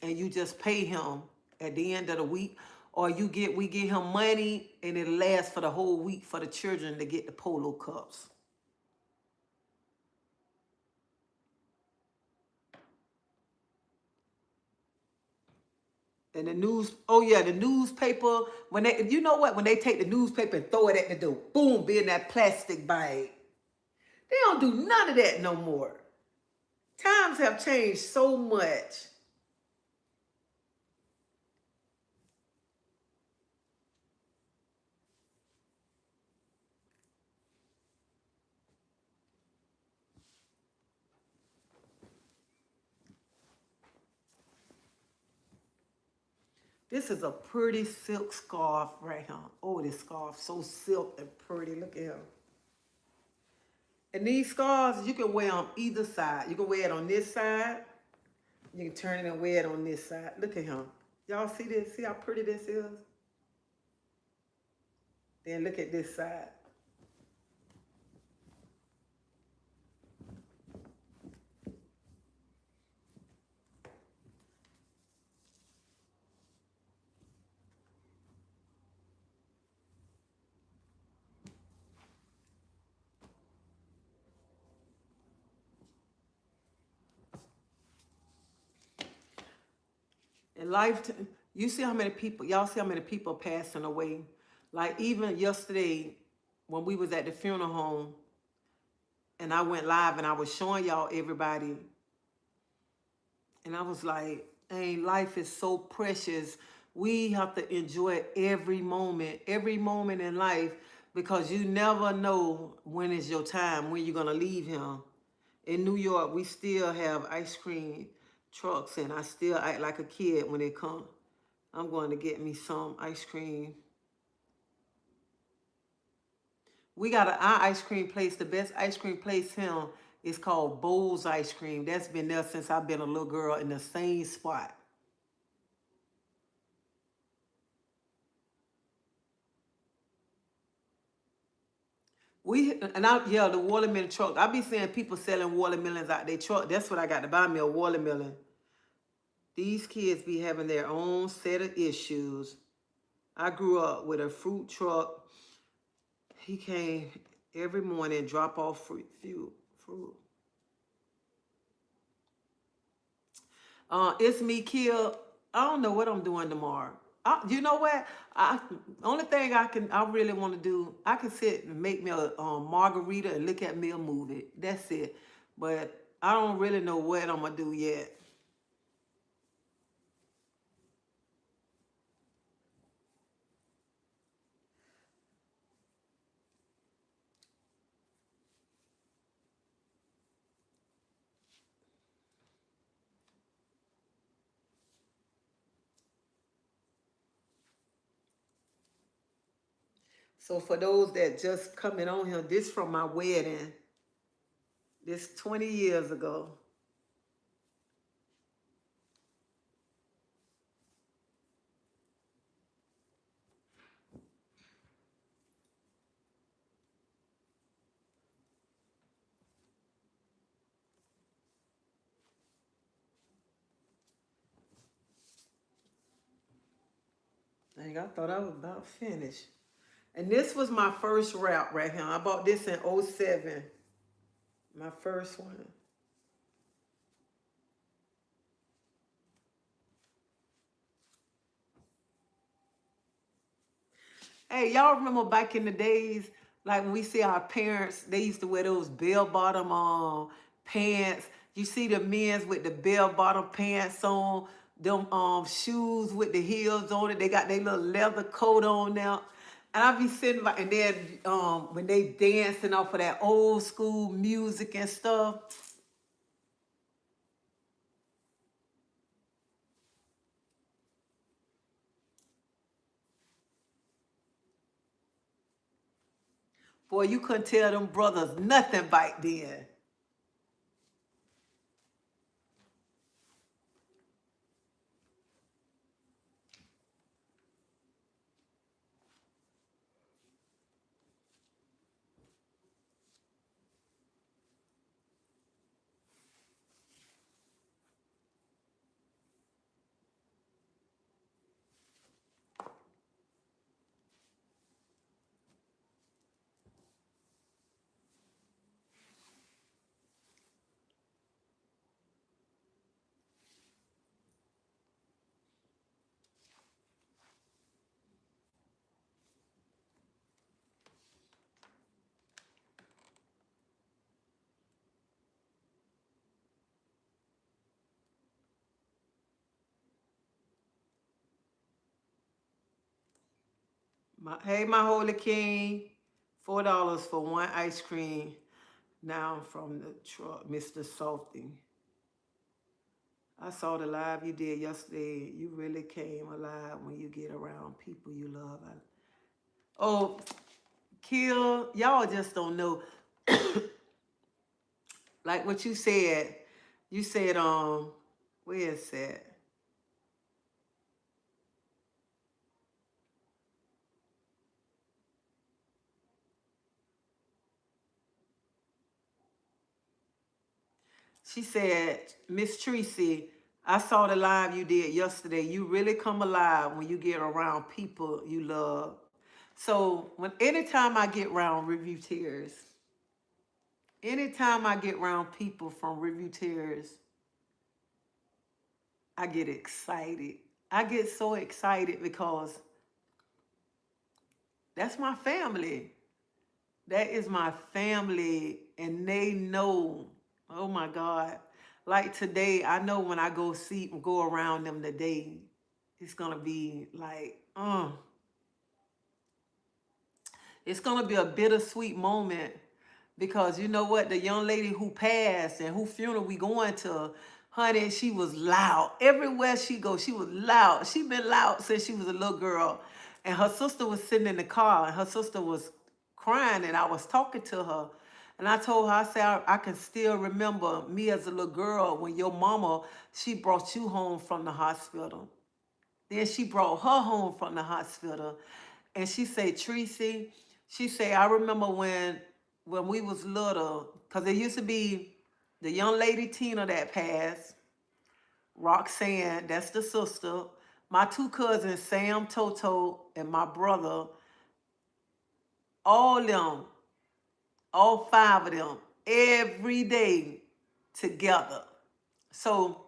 and you just pay him at the end of the week, or we get him money, and it lasts for the whole week for the children to get the polo cups. And the news, oh yeah, the newspaper, when they, you know what, when they take the newspaper and throw it at the door, boom, be in that plastic bag. They don't do none of that no more. Times have changed so much. This is a pretty silk scarf right here. Oh, this scarf, so silk and pretty. Look at him. And these scarves, you can wear on either side. You can wear it on this side. You can turn it and wear it on this side. Look at him. Y'all see this? See how pretty this is? Then look at this side. In life, you see how many people, y'all see how many people passing away. Like even yesterday, when we was at the funeral home, and I went live and I was showing y'all everybody, and I was like, hey, life is so precious. We have to enjoy every moment in life, because you never know when is your time, when you're gonna leave him. In New York, we still have ice cream trucks, and I still act like a kid when they come. I'm going to get me some ice cream. We got our ice cream place, the best ice cream place here is called Bowls Ice Cream. That's been there since I've been a little girl, in the same spot. Yeah, the watermelon truck. I be seeing people selling watermelons out their truck. That's what I got to buy me, a watermelon. These kids be having their own set of issues. I grew up with a fruit truck. He came every morning, drop off fruit. It's me, Kill. I don't know what I'm doing tomorrow. You know what? Only thing I really want to do, I can sit and make me a margarita and look at me a movie. That's it. But I don't really know what I'm gonna do yet. So for those that just coming on here, this from my wedding. This 20 years ago. Dang, I thought I was about finished. And this was my first wrap right here. I bought this in '07. My first one. Hey, y'all remember back in the days, like when we see our parents, they used to wear those bell bottom pants. You see the men's with the bell bottom pants on, them shoes with the heels on it. They got their little leather coat on now. And I be sitting by, and then when they dancing off of that old school music and stuff. Boy, you couldn't tell them brothers nothing back then. Hey, my holy king, $4 for one ice cream. Now from the truck, Mr. Salty. I saw the live you did yesterday. You really came alive when you get around people you love. Oh, Kill, y'all just don't know. Like what you said. You said, where is that? She said, Miss Treacy, I saw the live you did yesterday. You really come alive when you get around people you love. So anytime I get around review tears, anytime I get around people from review tears, I get excited. I get so excited because that's my family. That is my family, and they know. Oh my God. Like today, I know when I go around them today, it's gonna be like, it's gonna be a bittersweet moment because you know what? The young lady who passed and who funeral we going to, honey, she was loud. Everywhere she goes, she was loud. She been loud since she was a little girl. And her sister was sitting in the car and her sister was crying and I was talking to her. And I told her, I said, I can still remember me as a little girl when your mama, she brought you home from the hospital. Then she brought her home from the hospital. And she said, Tracy, she said, I remember when we was little, because it used to be the young lady Tina that passed, Roxanne, that's the sister, my two cousins, Sam, Toto, and my brother, all them, all five of them, every day together. So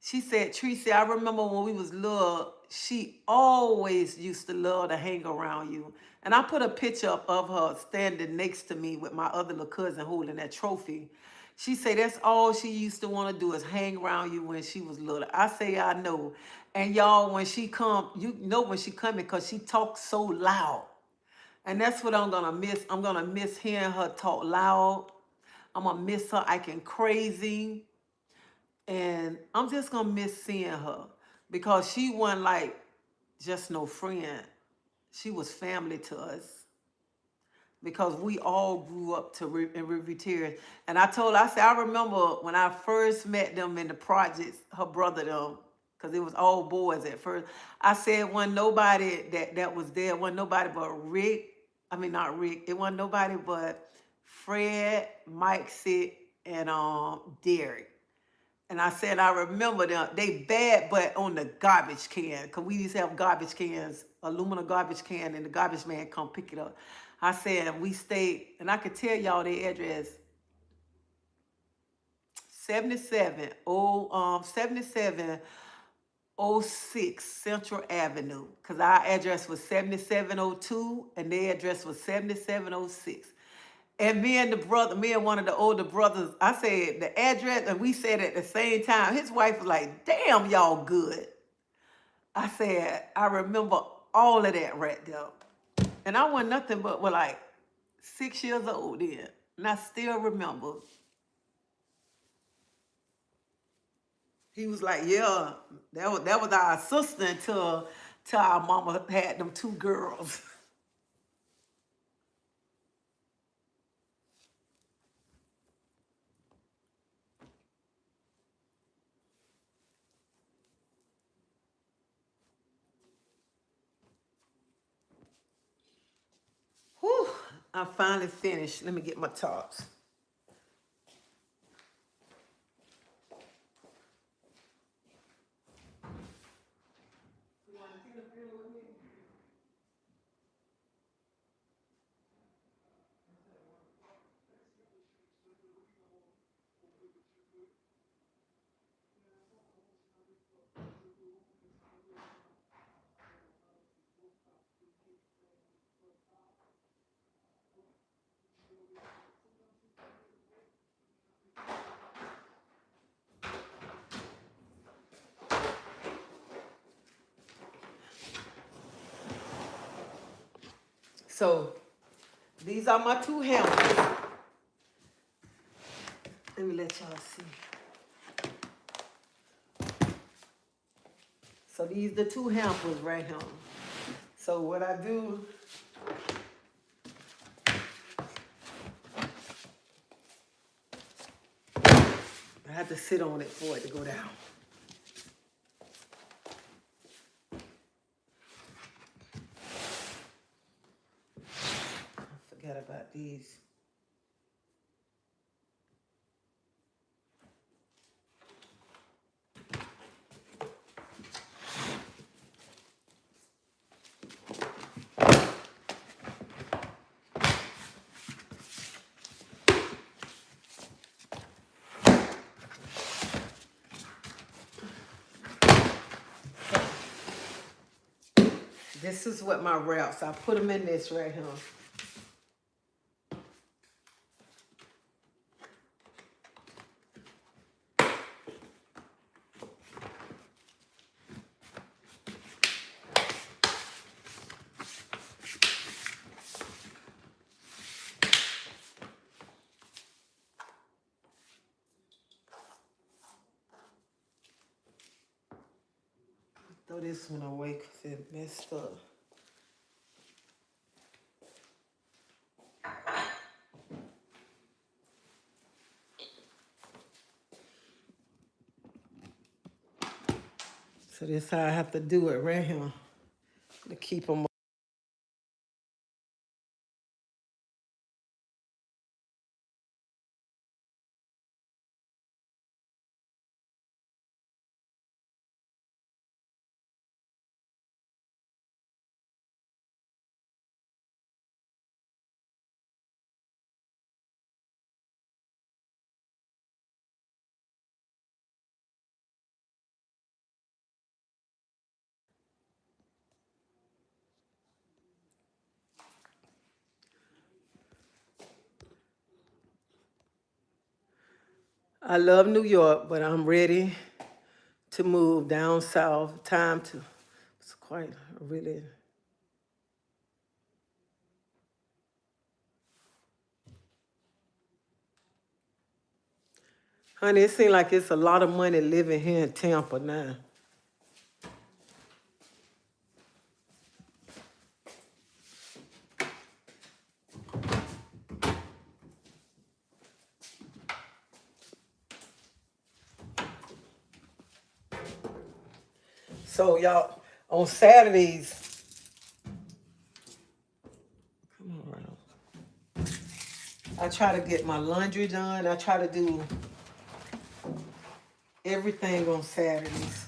she said, Tracy, I remember when we was little, she always used to love to hang around you. And I put a picture up of her standing next to me with my other little cousin holding that trophy. She said that's all she used to want to do is hang around you when she was little. I say I know. And y'all, when she come, you know when she coming because she talks so loud. And that's what I'm gonna miss. I'm gonna miss hearing her talk loud. I'm gonna miss her acting crazy. And I'm just gonna miss seeing her because she wasn't like just no friend. She was family to us because we all grew up in River Terrace. And I told her, I said, I remember when I first met them in the projects, her brother them, because it was all boys at first. I said, wasn't nobody that was there, wasn't nobody but Rick. I mean, not Rick. It wasn't nobody but Fred, Mike Sick, and Derek. And I said, I remember them. They bad, but on the garbage can. Because we used to have garbage cans, aluminum garbage can, and the garbage man come pick it up. I said, we stayed, and I could tell y'all their address. 7706 Central Avenue. Because our address was 7702, and their address was 7706. And me and one of the older brothers, I said the address, and we said at the same time. His wife was like, damn, y'all good. I said, I remember all of that right there. And I wasn't nothing but like 6 years old then. And I still remember. He was like, yeah, that was our sister until our mama had them 2 girls. Whew, I finally finished. Let me get my tops. So these are my 2 hampers. Let me let y'all see. So these the 2 hampers right here. So what I do, I have to sit on it for it to go down. I forgot about these. This is what my wraps. I put them in this right here. Throw this one away because it messed up. So this is how I have to do it right here to keep them. I love New York, but I'm ready to move down south. Time to, it's quite really. Honey, it seems like it's a lot of money living here in Tampa now. So y'all, on Saturdays, come around. I try to get my laundry done. I try to do everything on Saturdays.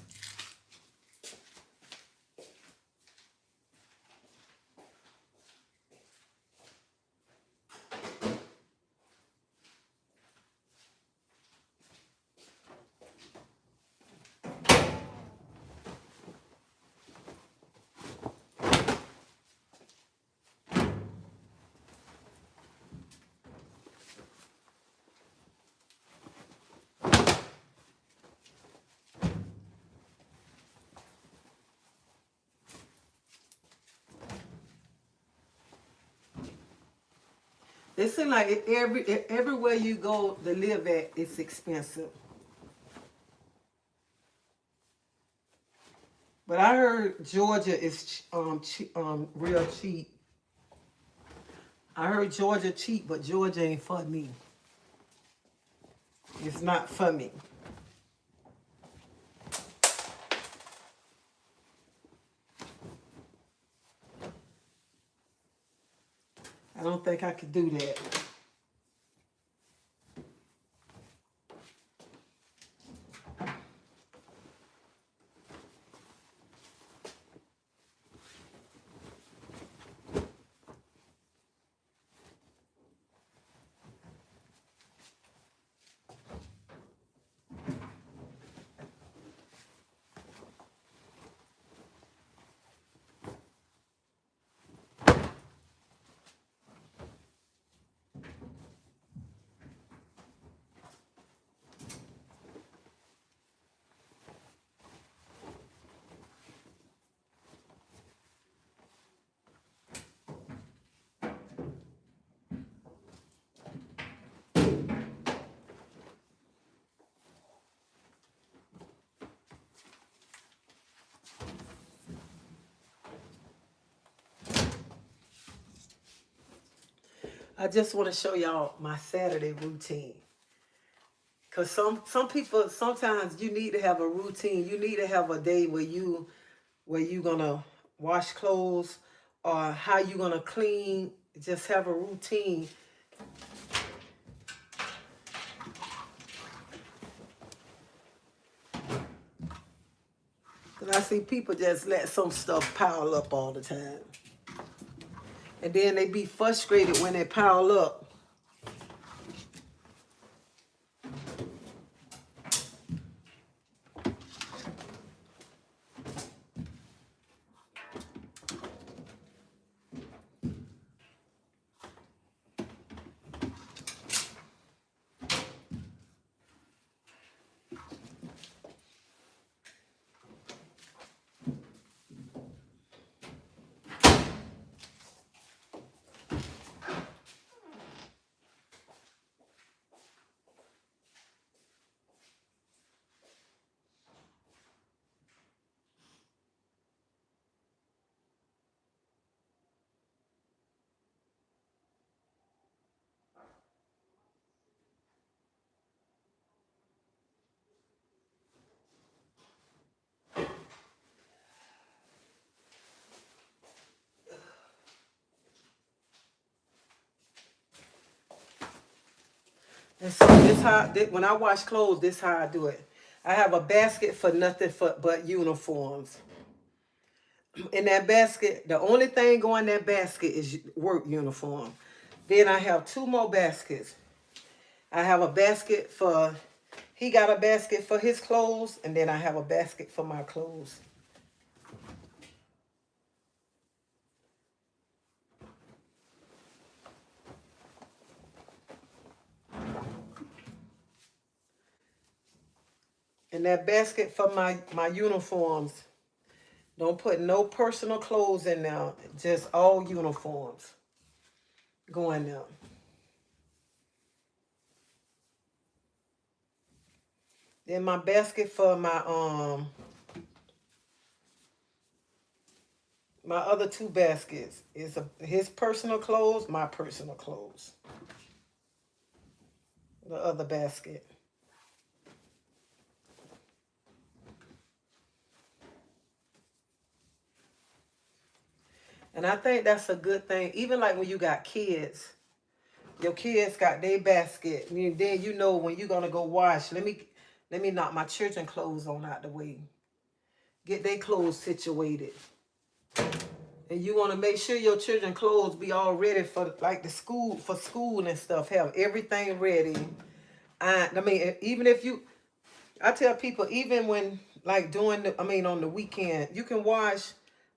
It seems like everywhere you go to live at, it's expensive. But I heard Georgia is real cheap. I heard Georgia cheap, but Georgia ain't for me. It's not for me. I don't think I could do that. I just want to show y'all my Saturday routine. Cause some people, sometimes you need to have a routine. You need to have a day where you gonna wash clothes or how you gonna clean. Just have a routine. Cause I see people just let some stuff pile up all the time. And then they be frustrated when they pile up. And so when I wash clothes, this how I do it. I have a basket for nothing but uniforms. In that basket, the only thing going in that basket is work uniform. Then I have two more baskets. I have a basket for, he got a basket for his clothes, and then I have a basket for my clothes. And that basket for my uniforms, don't put no personal clothes in there, just all uniforms going there. Then my basket for my other two baskets is his personal clothes, my personal clothes. The other basket. And I think that's a good thing. Even like when you got kids, your kids got their basket. And then you know when you're going to go wash. Let me knock my children clothes on out the way. Get their clothes situated. And you want to make sure your children clothes be all ready for like the school and stuff. Have everything ready. I mean, even if you, I tell people, even when like on the weekend, you can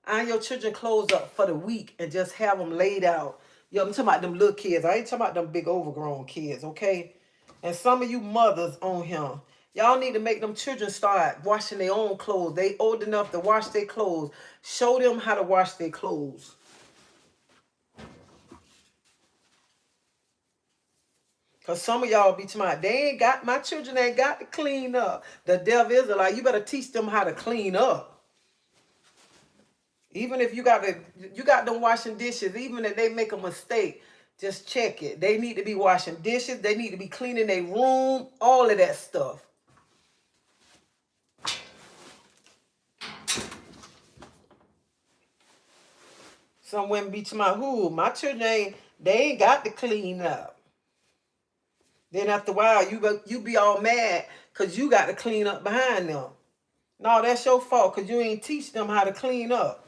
iron your children clothes up for the week and just have them laid out. Yo, I'm talking about them little kids. I ain't talking about them big overgrown kids, okay? And some of you mothers on here, y'all need to make them children start washing their own clothes. They old enough to wash their clothes. Show them how to wash their clothes. Because some of y'all be talking about, my children ain't got to clean up. The devil is a lie. You better teach them how to clean up. Even if you got them washing dishes, even if they make a mistake, just check it. They need to be washing dishes. They need to be cleaning their room, all of that stuff. Some women be to my children ain't got to clean up. Then after a while, you be all mad because you got to clean up behind them. No, that's your fault because you ain't teach them how to clean up.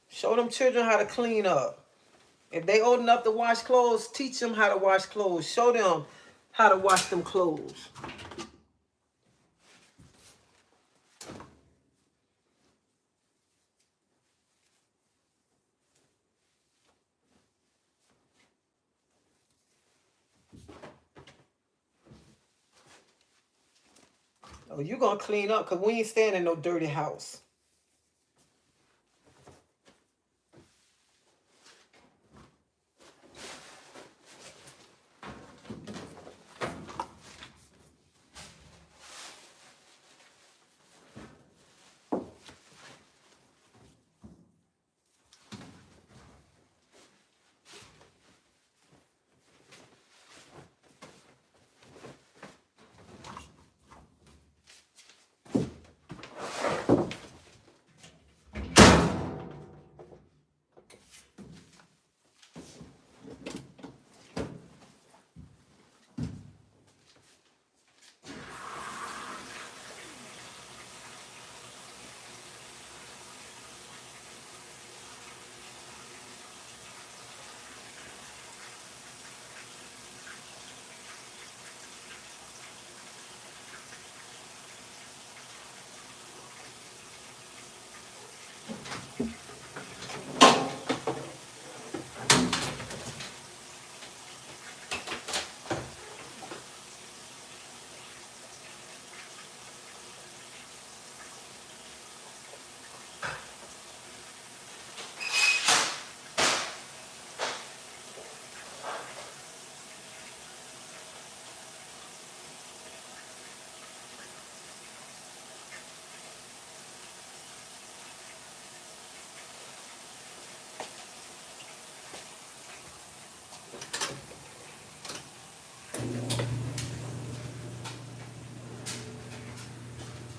Show them children how to clean up. If they old enough to wash clothes, teach them how to wash clothes. Show them how to wash them clothes. Oh, you gonna clean up because we ain't staying in no dirty house.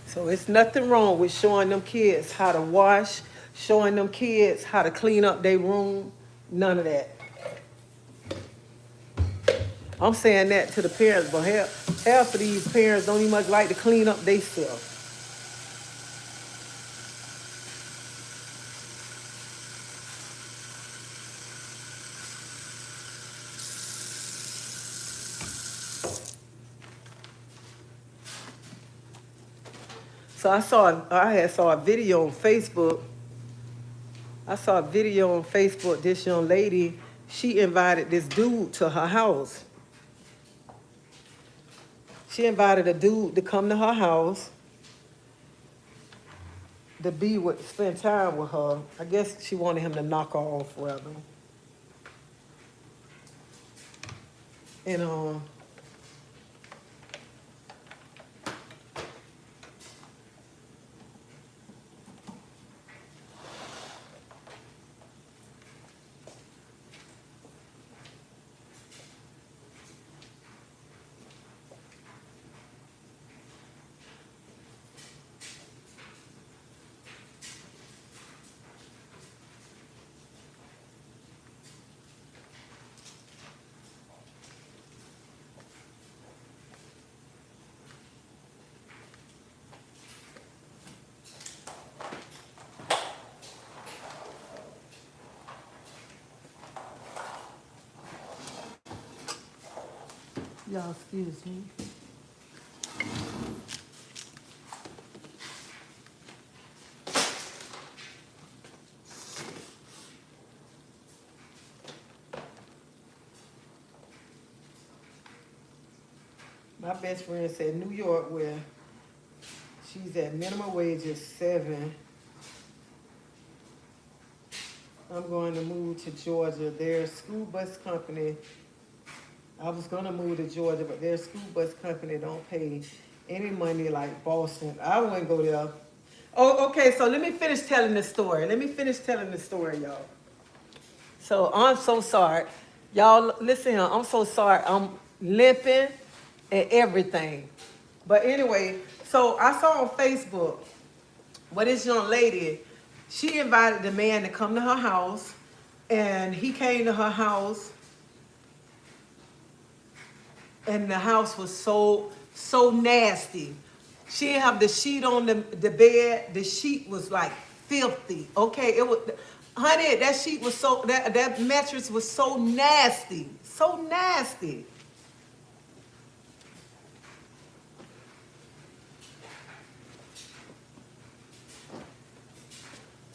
So it's nothing wrong with showing them kids how to wash, showing them kids how to clean up their room. None of that. I'm saying that to the parents, but half of these parents don't even much like to clean up themselves. So I had saw a video on Facebook. I saw a video on Facebook. This young lady, she invited this dude to her house. She invited a dude to come to her house to spend time with her. I guess she wanted him to knock her off, rather. And Y'all excuse me. My best friend said New York, where she's at minimum wage is 7. I'm going to move to Georgia. Their school bus company, I was going to move to Georgia, but their school bus company don't pay any money like Boston. I wouldn't go there. Oh, okay, so let me finish telling the story. Y'all. So I'm so sorry. Y'all, listen here, I'm so sorry. I'm limping and everything. But anyway, so I saw on Facebook where this young lady, she invited the man to come to her house, and he came to her house, and the house was so nasty. She didn't have the sheet on the bed. The sheet was like filthy. Okay, it was, honey, that sheet was that mattress was so nasty. So nasty.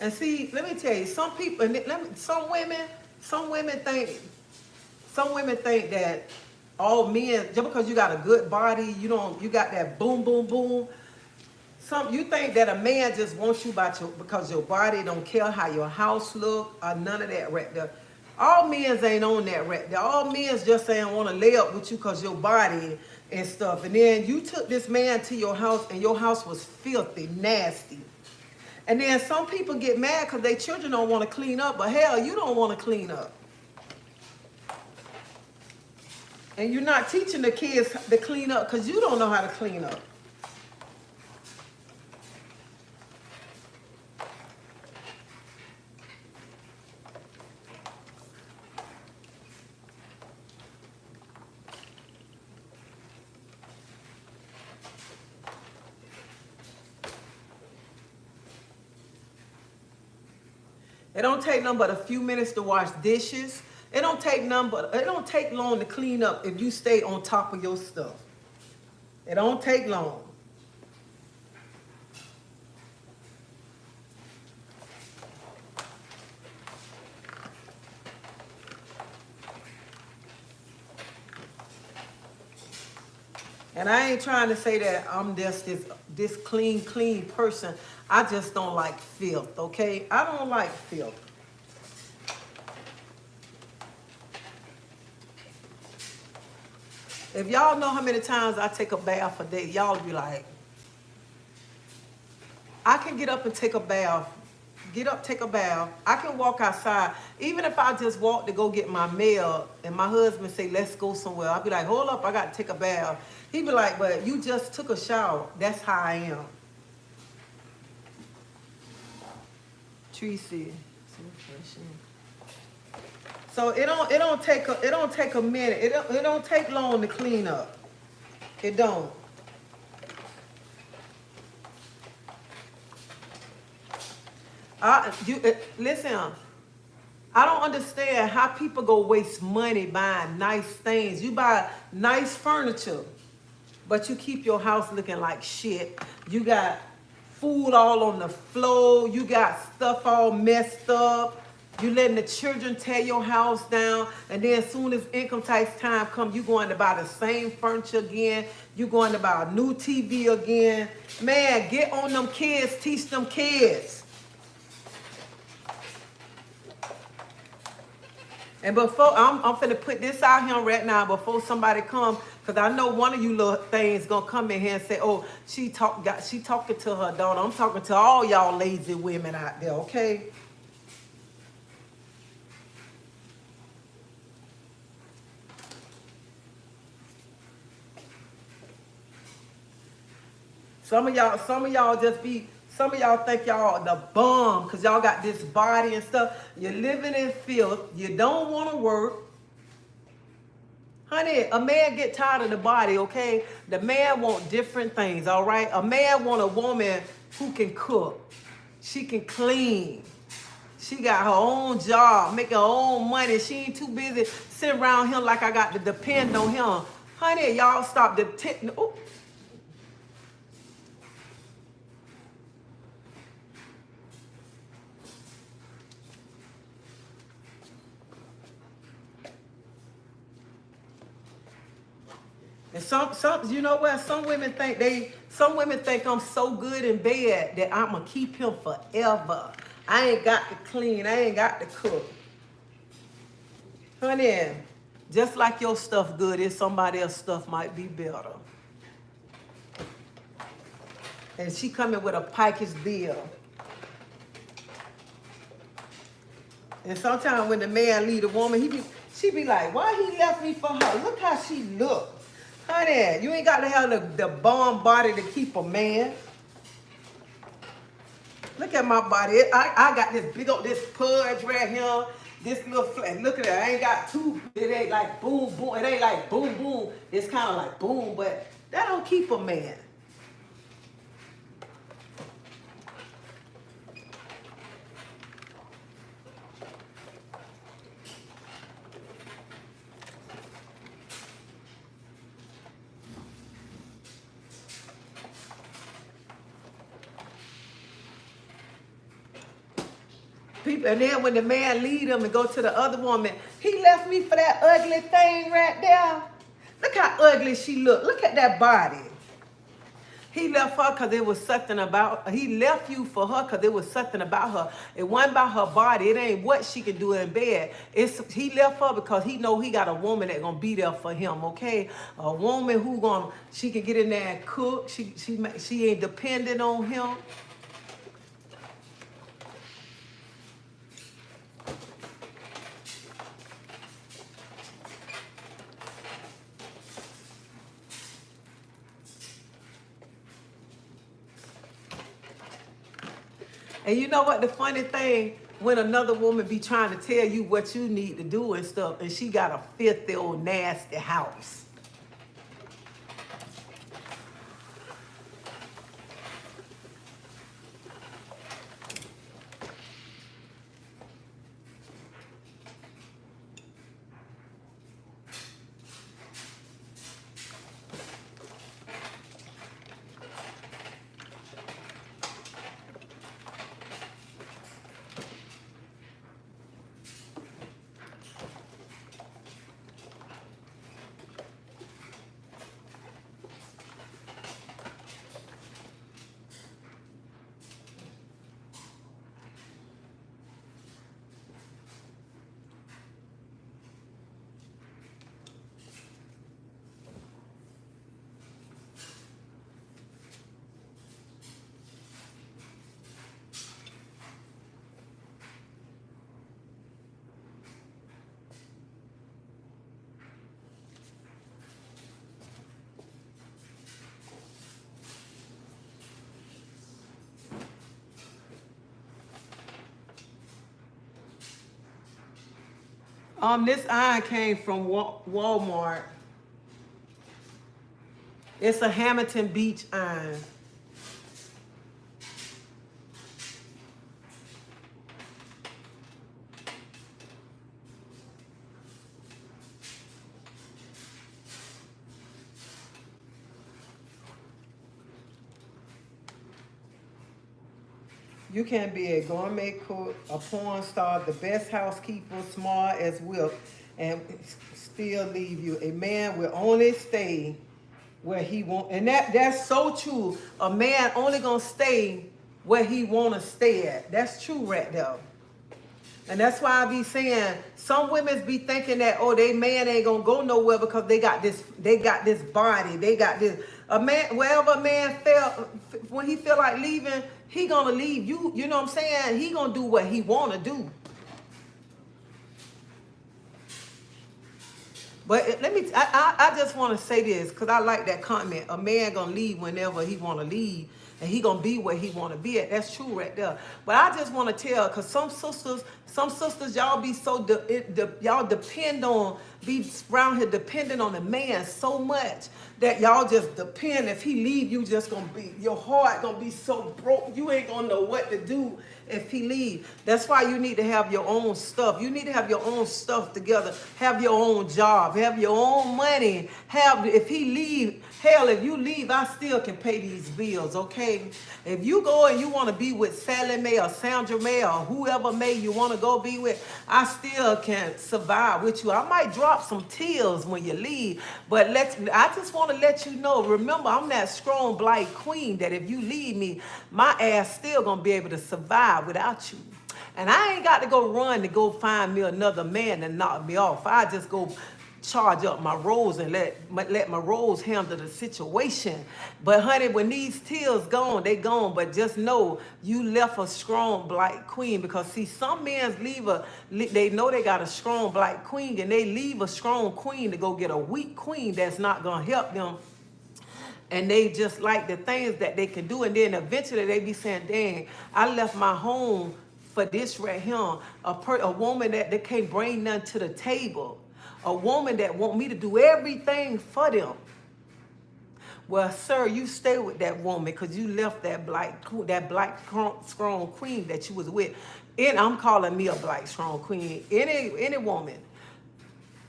And see, let me tell you, some people, some women think that all men, just because you got a good body, you got that boom, boom, boom. You think that a man just wants you because your body, don't care how your house look or none of that right there. All men ain't on that right there. All men just saying want to lay up with you because your body and stuff. And then you took this man to your house, and your house was filthy, nasty. And then some people get mad because their children don't want to clean up, but hell, you don't want to clean up. And you're not teaching the kids to clean up because you don't know how to clean up. It don't take nothing but a few minutes to wash dishes. It don't take long to clean up if you stay on top of your stuff. It don't take long. And I ain't trying to say that I'm just this clean person. I just don't like filth, okay? I don't like filth. If y'all know how many times I take a bath a day, y'all be like, I can get up and take a bath. Take a bath. I can walk outside. Even if I just walk to go get my mail and my husband say, let's go somewhere, I'll be like, hold up, I got to take a bath. He be like, but you just took a shower. That's how I am. Treasie. So it don't take a minute. It don't take long to clean up. It don't. Listen, I don't understand how people go waste money buying nice things. You buy nice furniture, but you keep your house looking like shit. You got food all on the floor. You got stuff all messed up. You letting the children tear your house down. And then as soon as income tax time comes, you going to buy the same furniture again. You going to buy a new TV again. Man, get on them kids. Teach them kids. And before, I'm finna put this out here right now before somebody come, because I know one of you little things gonna come in here and say, oh, she talking to her daughter. I'm talking to all y'all lazy women out there, okay? Some of y'all think y'all the bum because y'all got this body and stuff. You're living in filth. You don't want to work. Honey, a man get tired of the body, okay? The man want different things, all right? A man want a woman who can cook. She can clean. She got her own job, make her own money. She ain't too busy sitting around him like I got to depend on him. Honey, y'all stop the oh. And some, you know what? Some women think I'm so good in bed that I'm gonna keep him forever. I ain't got to clean. I ain't got to cook. Honey, just like your stuff good, if somebody else's stuff might be better. And she coming with a package deal. And sometimes when the man leave the woman, she be like, why he left me for her? Look how she look. Honey, you ain't got to have the bomb body to keep a man. Look at my body. I got this big old, this pudge right here. This little flat. Look at it. I ain't got two. It ain't like boom, boom. It ain't like boom, boom. It's kind of like boom, but that don't keep a man. People, and then when the man leave them and go to the other woman, he left me for that ugly thing right there. Look how ugly she look. Look at that body. He left her because it was something about, he left you for her because it was something about her. It wasn't about her body. It ain't what she can do in bed. He left her because he know he got a woman that gonna be there for him, okay? A woman who she can get in there and cook. She ain't dependent on him. And you know what the funny thing, when another woman be trying to tell you what you need to do and stuff, and she got a filthy old nasty house. This iron came from Walmart. It's a Hamilton Beach iron. You can be a gourmet cook, a porn star, the best housekeeper, smart as Will, and still leave you. A man will only stay where he want, and that's so true. A man only gonna stay where he wanna stay at. That's true right there. And that's why I be saying some women be thinking that, oh, they man ain't gonna go nowhere because they got this body, they got this. A man, wherever a man felt, when he feel like leaving, he gonna leave. You know what I'm saying? He gonna do what he wanna do. But I just want to say this because I like that comment. A man gonna leave whenever he want to leave. and he gonna be where he want to be at. That's true right there. But I just want to tell, because some sisters, y'all be so y'all depend on, be around here depending on the man so much that y'all just depend. If he leave, you just gonna be, your heart gonna be so broke, you ain't gonna know what to do if he leave. That's why you need to have your own stuff. You need to have your own stuff together. Have your own job. Have your own money. If he leave, hell, if you leave, I still can pay these bills, okay? If you go and you want to be with Sally Mae or Sandra Mae or whoever May you want to go be with, I still can survive with you. I might drop some tears when you leave, but I just want to let you know, remember, I'm that strong black queen that if you leave me, my ass still going to be able to survive without you. And I ain't got to go run to go find me another man to knock me off. I just go charge up my rose and let my rose handle the situation. But honey, when these tears gone, they gone. But just know you left a strong black queen, because see, some men they know they got a strong black queen, and they leave a strong queen to go get a weak queen that's not gonna help them. And they just like the things that they can do, and then eventually they be saying, dang, I left my home for this right here. A woman that can't bring nothing to the table. A woman that want me to do everything for them. Well, sir, you stay with that woman because you left that black strong queen that you was with. And I'm calling me a black strong queen. Any woman,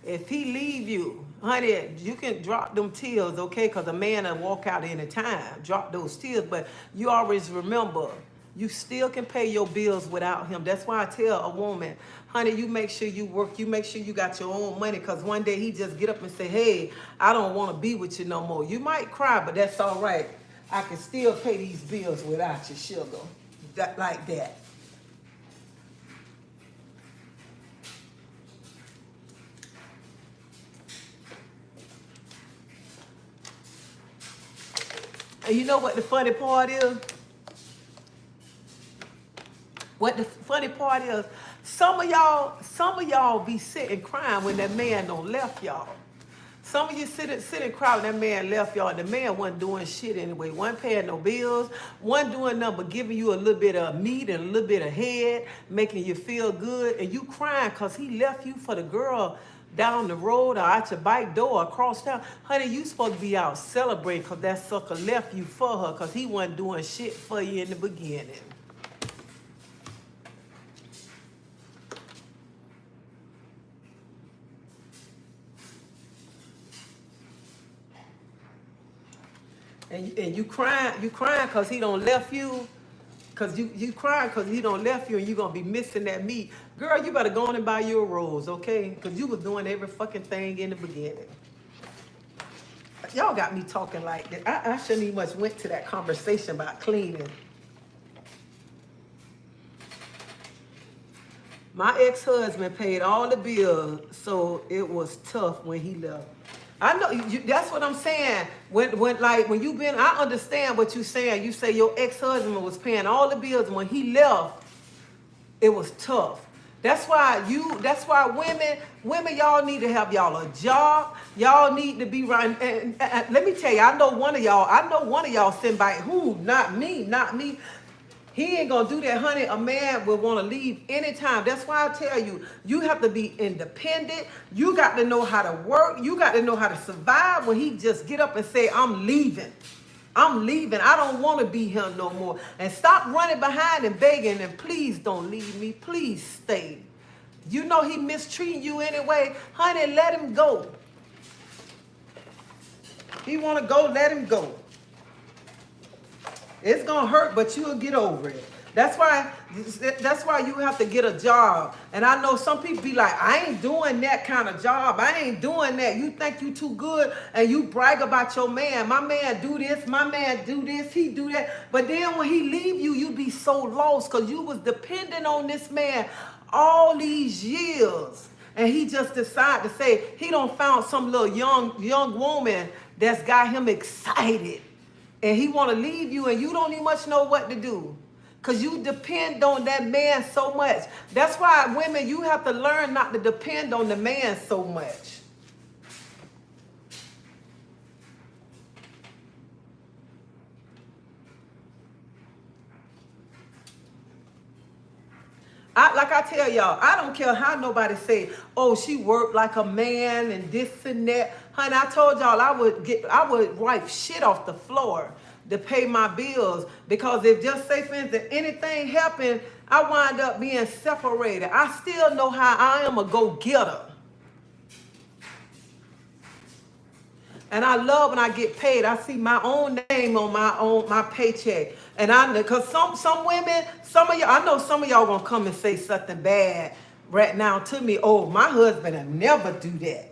if he leave you, honey, you can drop them tears, okay? Because a man will walk out any time. Drop those tears, but you always remember, you still can pay your bills without him. That's why I tell a woman, honey, you make sure you work. You make sure you got your own money, because one day he just get up and say, hey, I don't want to be with you no more. You might cry, but that's all right. I can still pay these bills without you, sugar. Like that. And you know what the funny part is? What the funny part is, some of y'all be sitting crying when that man don't left y'all. Some of you sit and cry when that man left y'all, and the man wasn't doing shit anyway. Wasn't paying no bills, wasn't doing nothing but giving you a little bit of meat and a little bit of head, making you feel good, and you crying because he left you for the girl down the road or out your bike door across town. Honey, you supposed to be out celebrating because that sucker left you for her, because he wasn't doing shit for you in the beginning. And you crying because he don't left you, because you crying because he don't left you, and you going to be missing that meat. Girl, you better go on and buy you a rose, okay? Because you was doing every fucking thing in the beginning. Y'all got me talking like that. I shouldn't even much went to that conversation about cleaning. My ex-husband paid all the bills, so it was tough when he left. I know that's what I'm saying. When you been, I understand what you're saying. You say your ex-husband was paying all the bills, and when he left, it was tough. That's why women, y'all need to have y'all a job. Y'all need to be right. And let me tell you, I know one of y'all sitting by, who? Not me. He ain't gonna do that, honey. A man will want to leave anytime. That's why I tell you, you have to be independent. You got to know how to work. You got to know how to survive. When he just get up and say, I'm leaving. I don't want to be here no more. And stop running behind and begging, and please don't leave me. Please stay. You know he mistreating you anyway. Honey, let him go. He want to go, let him go. It's gonna hurt, but you'll get over it. That's why you have to get a job. And I know some people be like, I ain't doing that kind of job. I ain't doing that. You think you too good, and you brag about your man. My man do this, my man do this, he do that. But then when he leave you, you be so lost because you was dependent on this man all these years. And he just decided to say he done found some little young woman that's got him excited. And he want to leave you, and you don't even much know what to do, because you depend on that man so much. That's why, women, you have to learn not to depend on the man so much. Like I tell y'all, I don't care how nobody say, oh, she worked like a man and this and that. Honey, I told y'all I would wipe shit off the floor to pay my bills, because if just say for instance anything happened, I wind up being separated. I still know how I am a go-getter. And I love when I get paid. I see my own name on my paycheck. And because some women, some of y'all, I know some of y'all gonna come and say something bad right now to me. Oh, my husband will never do that.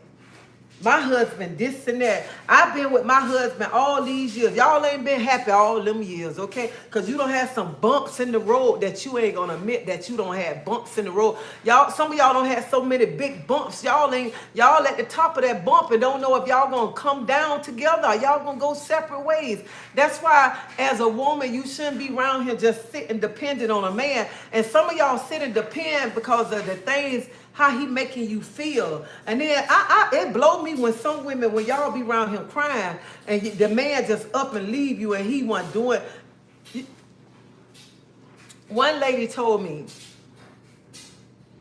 My husband, this and that. I've been with my husband all these years. Y'all ain't been happy all them years, okay? Because you don't have some bumps in the road that you ain't gonna admit that you don't have bumps in the road. Y'all, some of y'all don't have so many big bumps. Y'all at the top of that bump and don't know if y'all gonna come down together or y'all gonna go separate ways. That's why as a woman, you shouldn't be around here just sitting dependent on a man. And some of y'all sit and depend because of the things how he making you feel. And then it blow me when some women, when y'all be around him crying and the man just up and leave you and he wasn't doing. One lady told me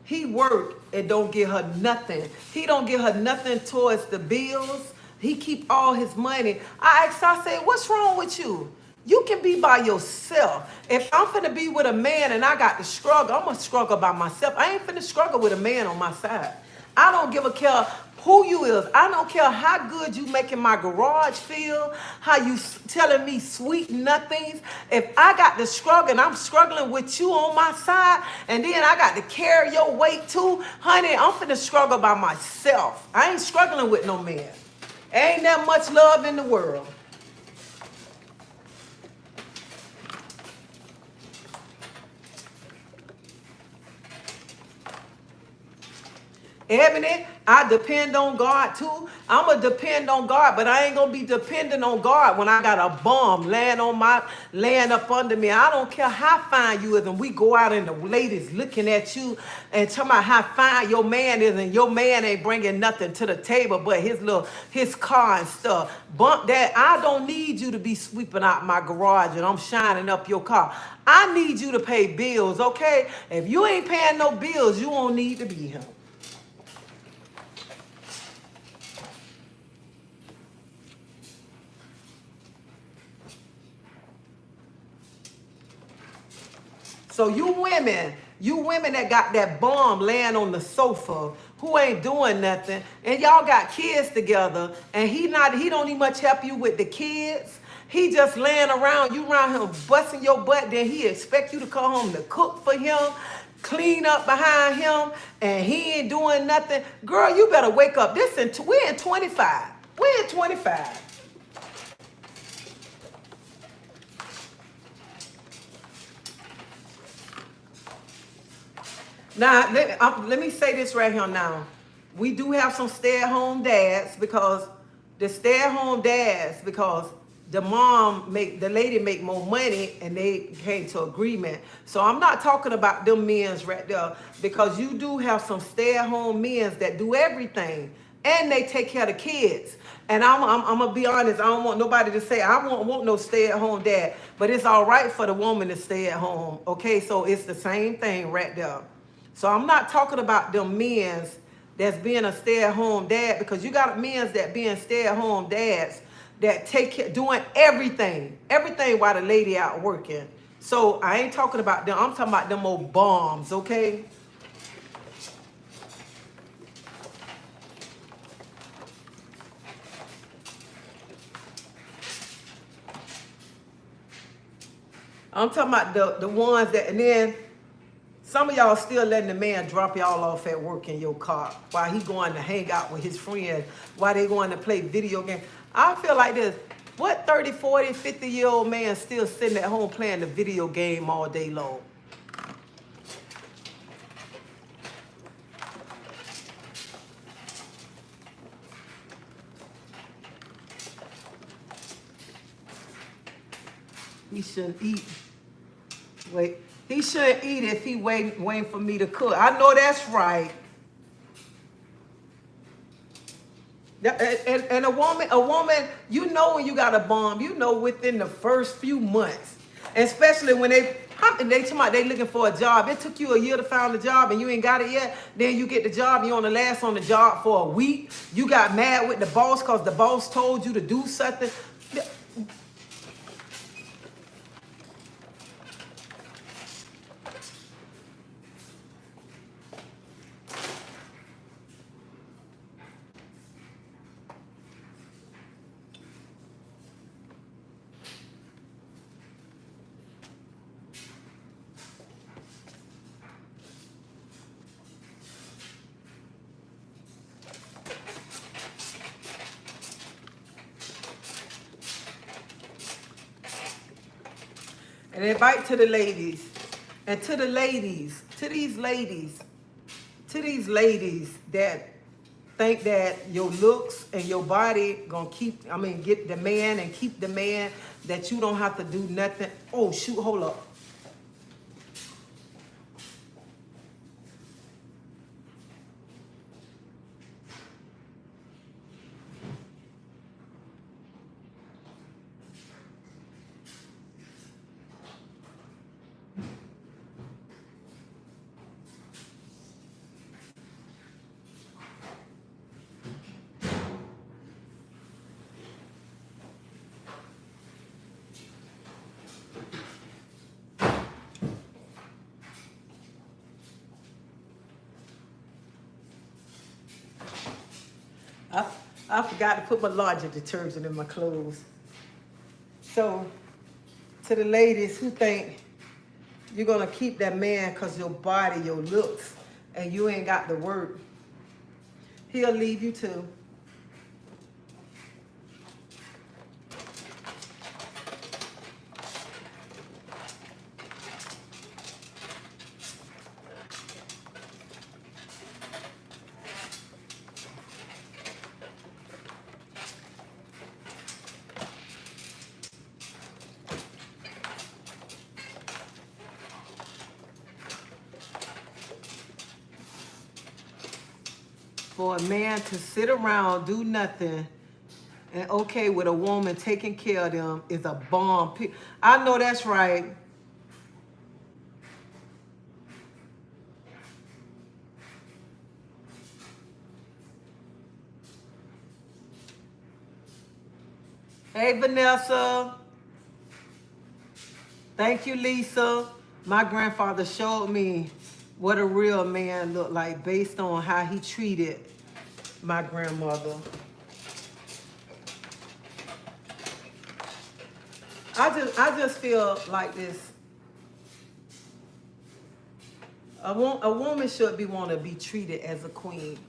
he worked and don't give her nothing. He don't give her nothing towards the bills. He keep all his money. I asked her, I said, what's wrong with you? You can be by yourself. If I'm finna be with a man and I got to struggle, I'm gonna struggle by myself. I ain't finna struggle with a man on my side. I don't give a care who you is. I don't care how good you making my garage feel, how you telling me sweet nothings. If I got to struggle and I'm struggling with you on my side, and then I got to carry your weight too, honey, I'm finna struggle by myself. I ain't struggling with no man. Ain't that much love in the world. Ebony, I depend on God too. I'm going to depend on God, but I ain't going to be dependent on God when I got a bum laying up under me. I don't care how fine you is, and we go out and the ladies looking at you and talking about how fine your man is, and your man ain't bringing nothing to the table but his car and stuff. Bump that. I don't need you to be sweeping out my garage and I'm shining up your car. I need you to pay bills, okay? If you ain't paying no bills, you don't need to be here. So you women that got that bum laying on the sofa who ain't doing nothing, and y'all got kids together, and he don't even much help you with the kids. He just laying around, you around him busting your butt, then he expect you to come home to cook for him, clean up behind him, and he ain't doing nothing. Girl, you better wake up. We're in 25. We're in 25. Now, let me say this right here now. We do have some stay-at-home dads because the lady make more money and they came to agreement. So I'm not talking about them men's right there, because you do have some stay-at-home men's that do everything and they take care of the kids. And I'm gonna be honest, I don't want nobody to say I want no stay-at-home dad, but it's all right for the woman to stay at home. Okay, so it's the same thing right there. So I'm not talking about them men's that's being a stay-at-home dad, because you got men's that being stay-at-home dads that take care, doing everything while the lady out working. So I ain't talking about them. I'm talking about them old bombs, okay? I'm talking about the ones that, and then some of y'all still letting the man drop y'all off at work in your car while he going to hang out with his friends, while they going to play video games. I feel like this. What 30, 40, 50-year-old man still sitting at home playing the video game all day long? He shouldn't eat. Wait. He shouldn't eat if he waiting for me to cook. I know that's right. And a woman, you know when you got a bomb, you know within the first few months. Especially when they talking about they looking for a job. It took you a year to find a job and you ain't got it yet. Then you get the job, you only last on the job for a week. You got mad with the boss because the boss told you to do something. And invite to the ladies. And to the ladies, to these ladies that think that your looks and your body gonna get the man and keep the man, that you don't have to do nothing. Oh shoot, hold up. I forgot to put my laundry detergent in my clothes. So, to the ladies who think you're gonna keep that man because your body, your looks, and you ain't got the work, he'll leave you too. For a man to sit around, do nothing, and okay with a woman taking care of them is a bomb. I know that's right. Hey, Vanessa. Thank you, Lisa. My grandfather showed me what a real man looked like based on how he treated my grandmother. I just feel like this. A woman should want to be treated as a queen.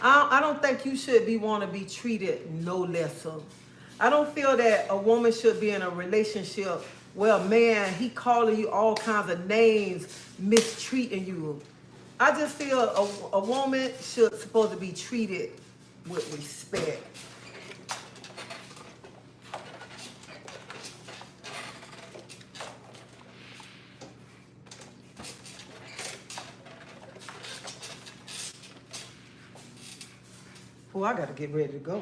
I don't think you should want to be treated no lesser. I don't feel that a woman should be in a relationship where a man, he calling you all kinds of names, mistreating you. I just feel a woman should supposed to be treated with respect. Oh, I gotta get ready to go.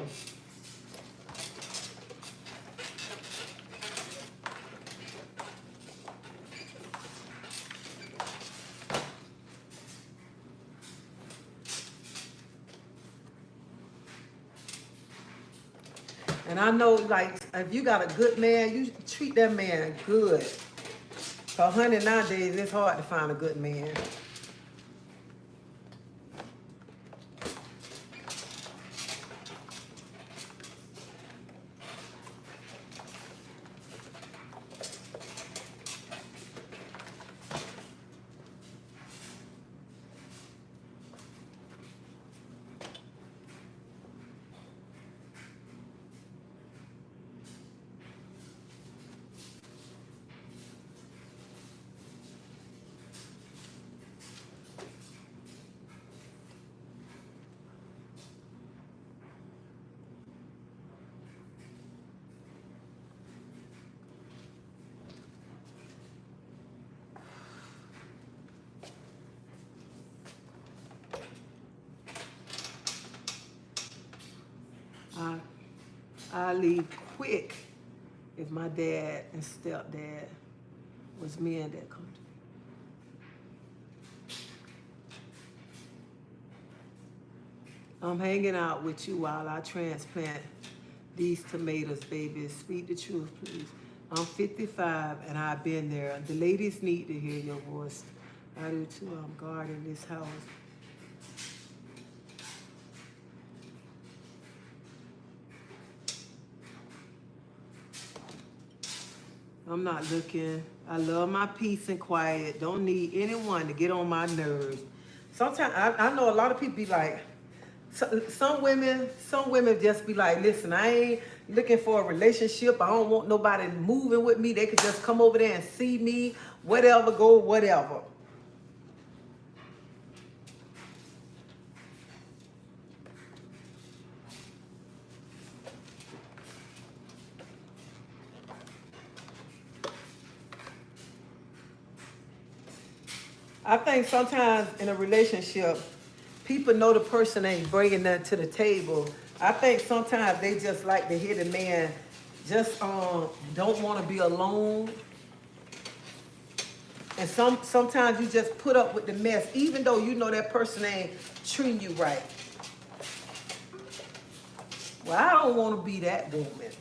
And I know, like, if you got a good man, you treat that man good. Cause honey, nowadays it's hard to find a good man. I leave quick if my dad and stepdad was men that come to me. I'm hanging out with you while I transplant these tomatoes, baby. Speak the truth, please. I'm 55 and I've been there. The ladies need to hear your voice. I do too. I'm guarding this house. I'm not looking. I love my peace and quiet. Don't need anyone to get on my nerves. Sometimes I know a lot of people be like, some women just be like, listen, I ain't looking for a relationship. I don't want nobody moving with me. They could just come over there and see me, whatever, go, whatever. I think sometimes in a relationship, people know the person ain't bringing nothing to the table. I think sometimes they just like to hear the man just don't want to be alone. And sometimes you just put up with the mess, even though you know that person ain't treating you right. Well, I don't want to be that woman.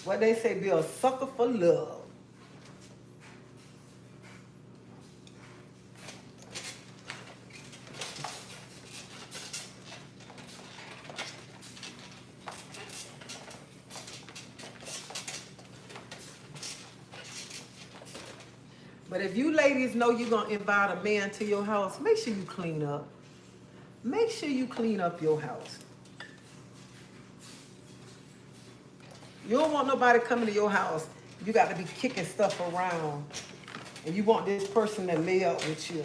What they say, be a sucker for love. But if you ladies know you're going to invite a man to your house, make sure you clean up. Make sure you clean up your house. You don't want nobody coming to your house. You got to be kicking stuff around. And you want this person to lay up with you.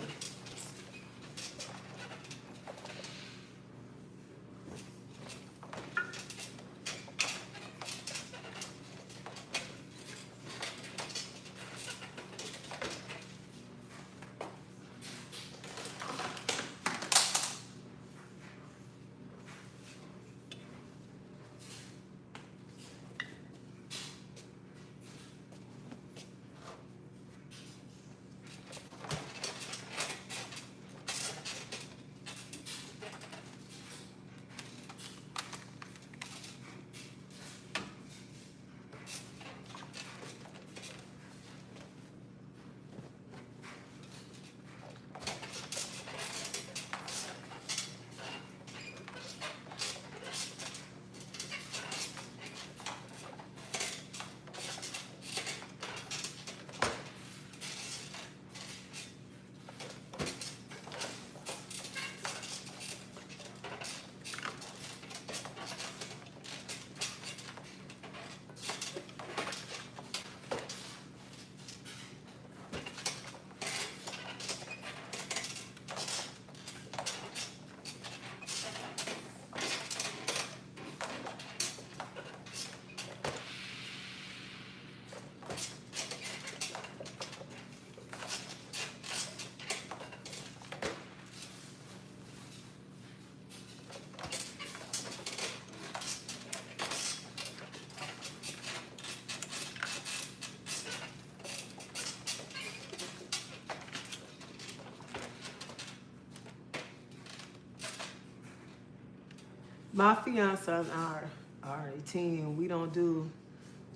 My fiance and I are a team. We don't do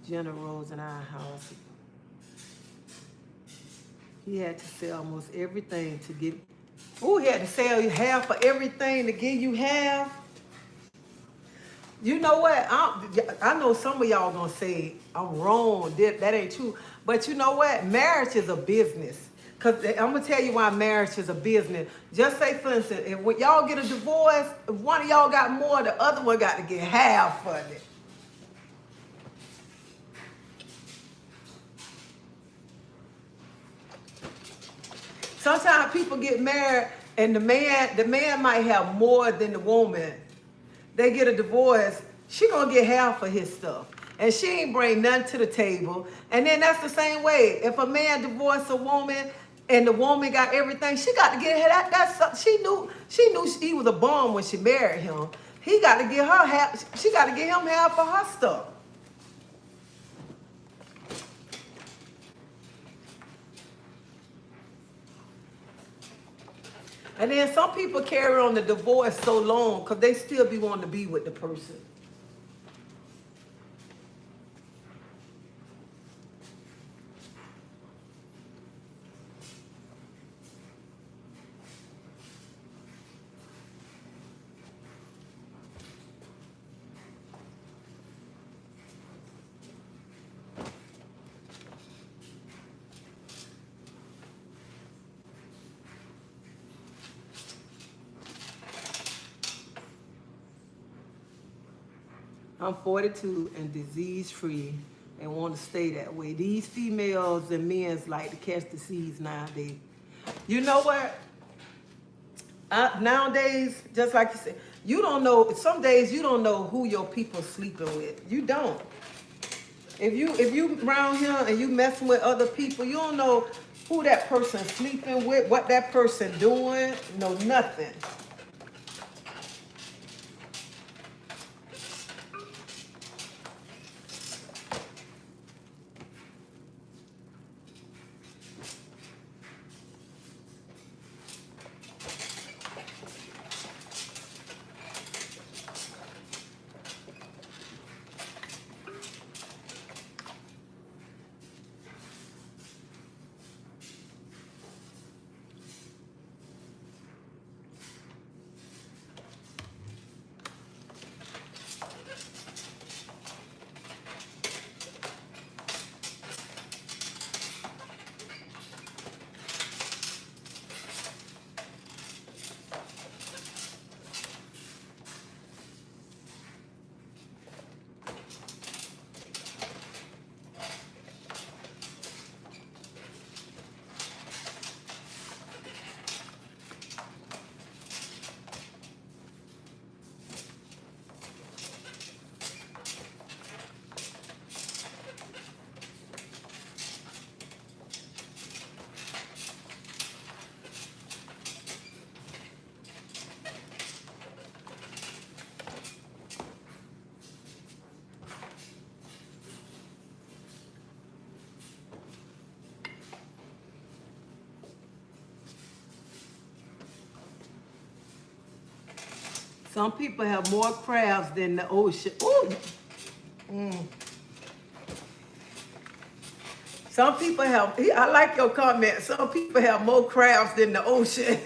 gender roles in our house. He had to sell almost everything to get. Oh, he had to sell you half of everything to give you half. You know what? I know some of y'all gonna say I'm wrong. That ain't true. But you know what? Marriage is a business. Because I'm going to tell you why marriage is a business. Just say, for instance, if when y'all get a divorce, if one of y'all got more, the other one got to get half of it. Sometimes people get married and the man might have more than the woman. They get a divorce, she going to get half of his stuff. And she ain't bring nothing to the table. And then that's the same way. If a man divorces a woman, and the woman got everything. She got to get her that. She knew he was a bum when she married him. He got to get her half. She got to get him half of her stuff. And then some people carry on the divorce so long because they still be wanting to be with the person. I'm 42 and disease free and want to stay that way. These females and men's like to catch disease nowadays. You know what? Nowadays, just like you said, you don't know. Some days you don't know who your people sleeping with. You don't. If you around here and you messing with other people, you don't know who that person sleeping with, what that person doing. No, nothing. Some people have more crabs than the ocean. Ooh. Mm. Some people have, I like your comment. Some people have more crabs than the ocean.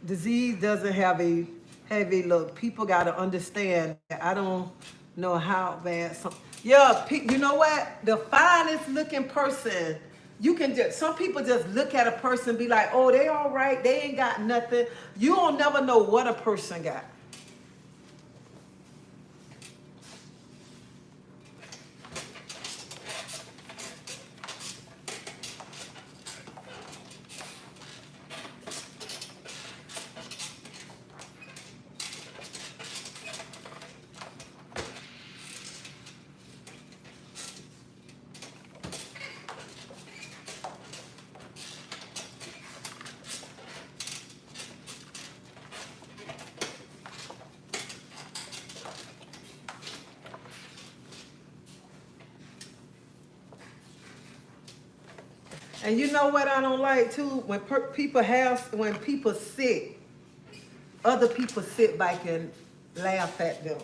Disease doesn't have a heavy look. People got to understand that. I don't know how bad some. Yeah, you know what? The finest looking person, you can just, some people just look at a person and be like, oh, they all right. They ain't got nothing. You don't never know what a person got. And you know what I don't like too? When when people sick, other people sit back and laugh at them.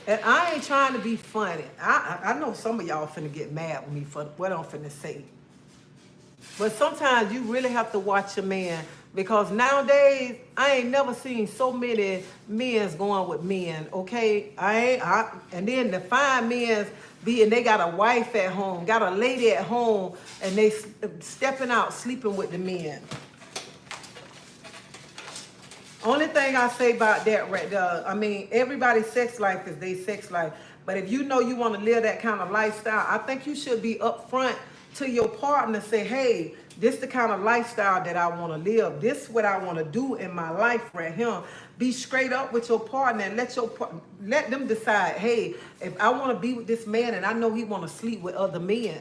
And I ain't trying to be funny. I know some of y'all finna get mad with me for what I'm finna say. But sometimes you really have to watch a man, because nowadays I ain't never seen so many men's going with men. Okay, and then the fine men's being they got a wife at home, got a lady at home, and they stepping out sleeping with the men. Only thing I say about that right there, I mean, everybody's sex life is their sex life. But if you know you want to live that kind of lifestyle, I think you should be upfront to your partner. Say, hey, This the kind of lifestyle that I want to live. This is what I want to do in my life right here. Be straight up with your partner and let them decide, hey, if I want to be with this man and I know he want to sleep with other men.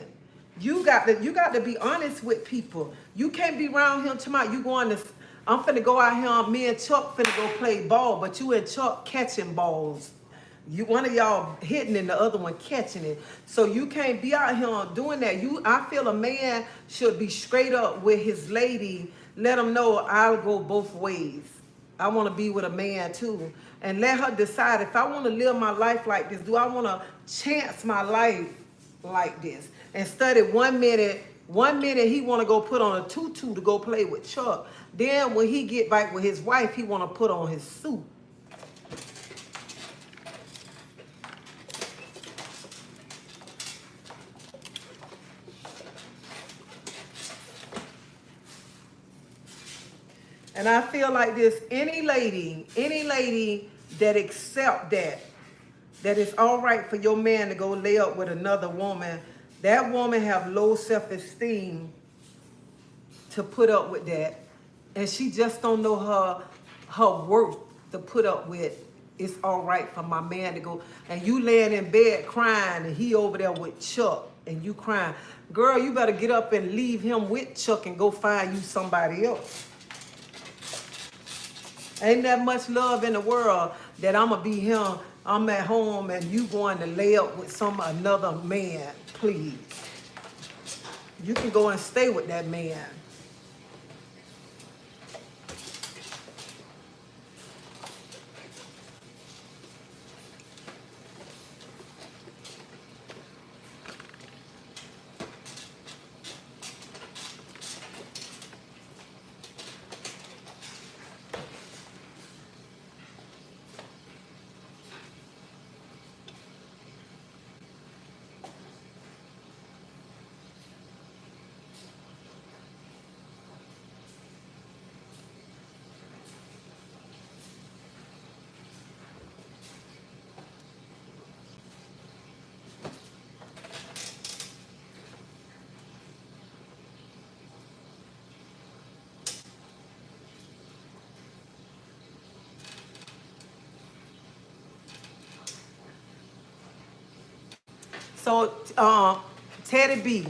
You got to be honest with people. You can't be around him tomorrow. You going to I'm finna go out here, me and Chuck finna go play ball, but you and Chuck catching balls. You one of y'all hitting and the other one catching it. So you can't be out here doing that. I feel a man should be straight up with his lady. Let him know I'll go both ways. I want to be with a man too. And let her decide if I want to live my life like this. Do I want to chance my life like this? Instead of 1 minute he want to go put on a tutu to go play with Chuck. Then when he get back with his wife, he want to put on his suit. And I feel like this, any lady that accept that it's all right for your man to go lay up with another woman, that woman have low self-esteem to put up with that. And she just don't know her worth to put up with. It's all right for my man to go. And you laying in bed crying and he over there with Chuck and you crying. Girl, you better get up and leave him with Chuck and go find you somebody else. Ain't that much love in the world that I'm going to be here, I'm at home, and you going to lay up with another man, please. You can go and stay with that man. So, Teddy B,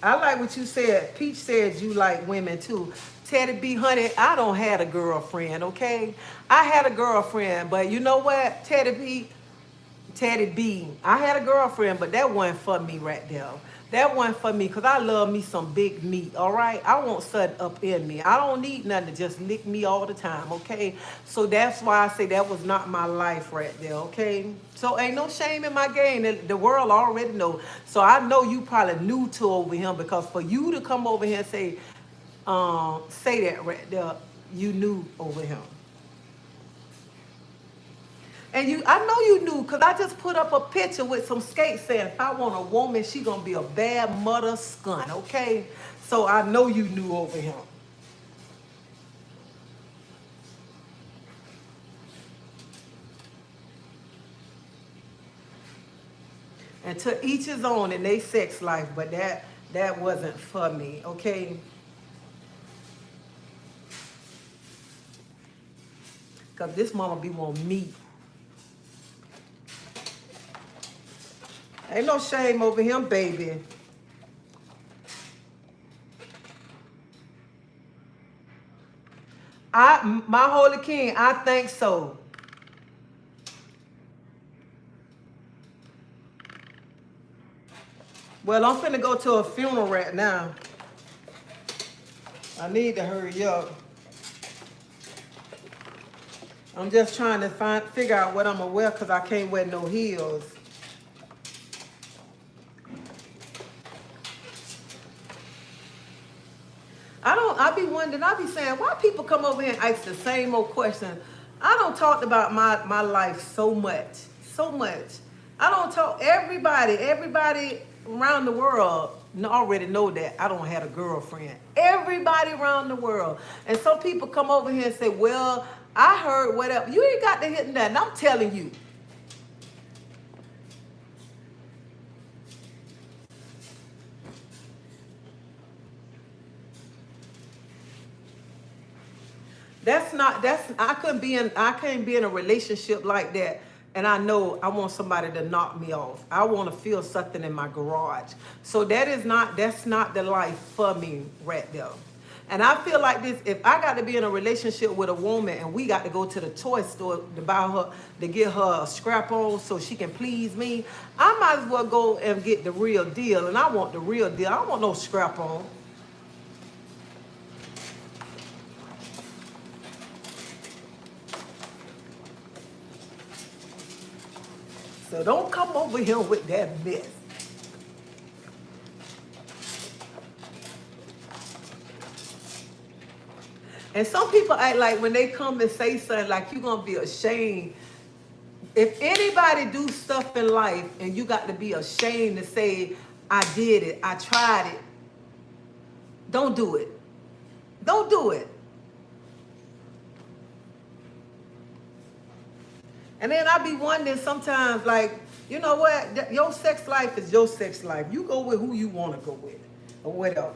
I like what you said. Peach said you like women too. Teddy B, honey, I don't had a girlfriend, okay? I had a girlfriend, but you know what, Teddy B, I had a girlfriend, but that wasn't for me right there. That wasn't for me because I love me some big meat, all right? I want something up in me. I don't need nothing to just lick me all the time, okay? So that's why I say that was not my life right there, okay? So ain't no shame in my game. The world already know. So I know you probably new to over here because for you to come over here and say that right there, you knew over here. And I know you knew because I just put up a picture with some skates saying, if I want a woman, she going to be a bad mother skun, okay? So I know you knew over him. And to each his own in their sex life, but that wasn't for me, okay? Because this mama be wanting meat. Ain't no shame over him, baby. My holy king, I think so. Well, I'm finna go to a funeral right now. I need to hurry up. I'm just trying to figure out what I'm gonna wear because I can't wear no heels. I be wondering, I be saying, why people come over here and ask the same old question? I don't talk about my life so much. I don't talk, everybody around the world already know that I don't have a girlfriend. Everybody around the world. And some people come over here and say, well, I heard whatever. You ain't got to hit nothing. I'm telling you. I can't be in a relationship like that. And I know I want somebody to knock me off. I want to feel something in my garage. So that's not the life for me right there. And I feel like this, if I got to be in a relationship with a woman and we got to go to the toy store to buy her, to get her a scrap on so she can please me, I might as well go and get the real deal. And I want the real deal. I don't want no scrap on. So don't come over here with that mess. And some people act like when they come and say something like you're gonna be ashamed. If anybody do stuff in life and you got to be ashamed to say, I did it, I tried it, don't do it. Don't do it. And then I be wondering sometimes, like, you know what? Your sex life is your sex life. You go with who you want to go with, or whatever.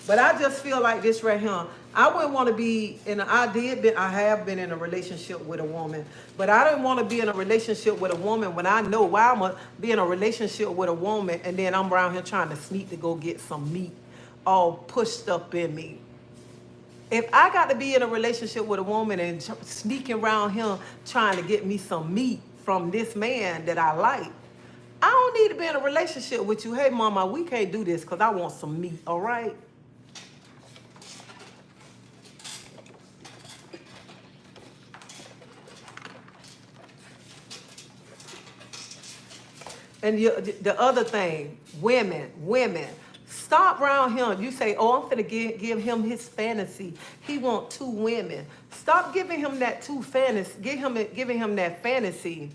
But I just feel like this right here. I wouldn't want to be in. I have been in a relationship with a woman, but I don't want to be in a relationship with a woman when I know why I'm gonna be in a relationship with a woman, and then I'm around here trying to sneak to go get some meat, all pushed up in me. If I got to be in a relationship with a woman and sneaking around him trying to get me some meat from this man that I like, I don't need to be in a relationship with you. Hey, mama, we can't do this because I want some meat, all right? And the other thing, women, stop around him. You say, oh, I'm finna give him his fantasy. He want 2 women. Stop giving him that giving him that fantasy.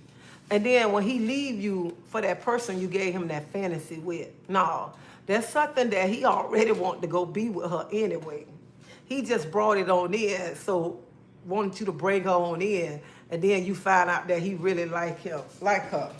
And then when he leave you for that person you gave him that fantasy with. No, that's something that he already want to go be with her anyway. He just brought it on in, so wanted you to bring her on in. And then you find out that he really like her.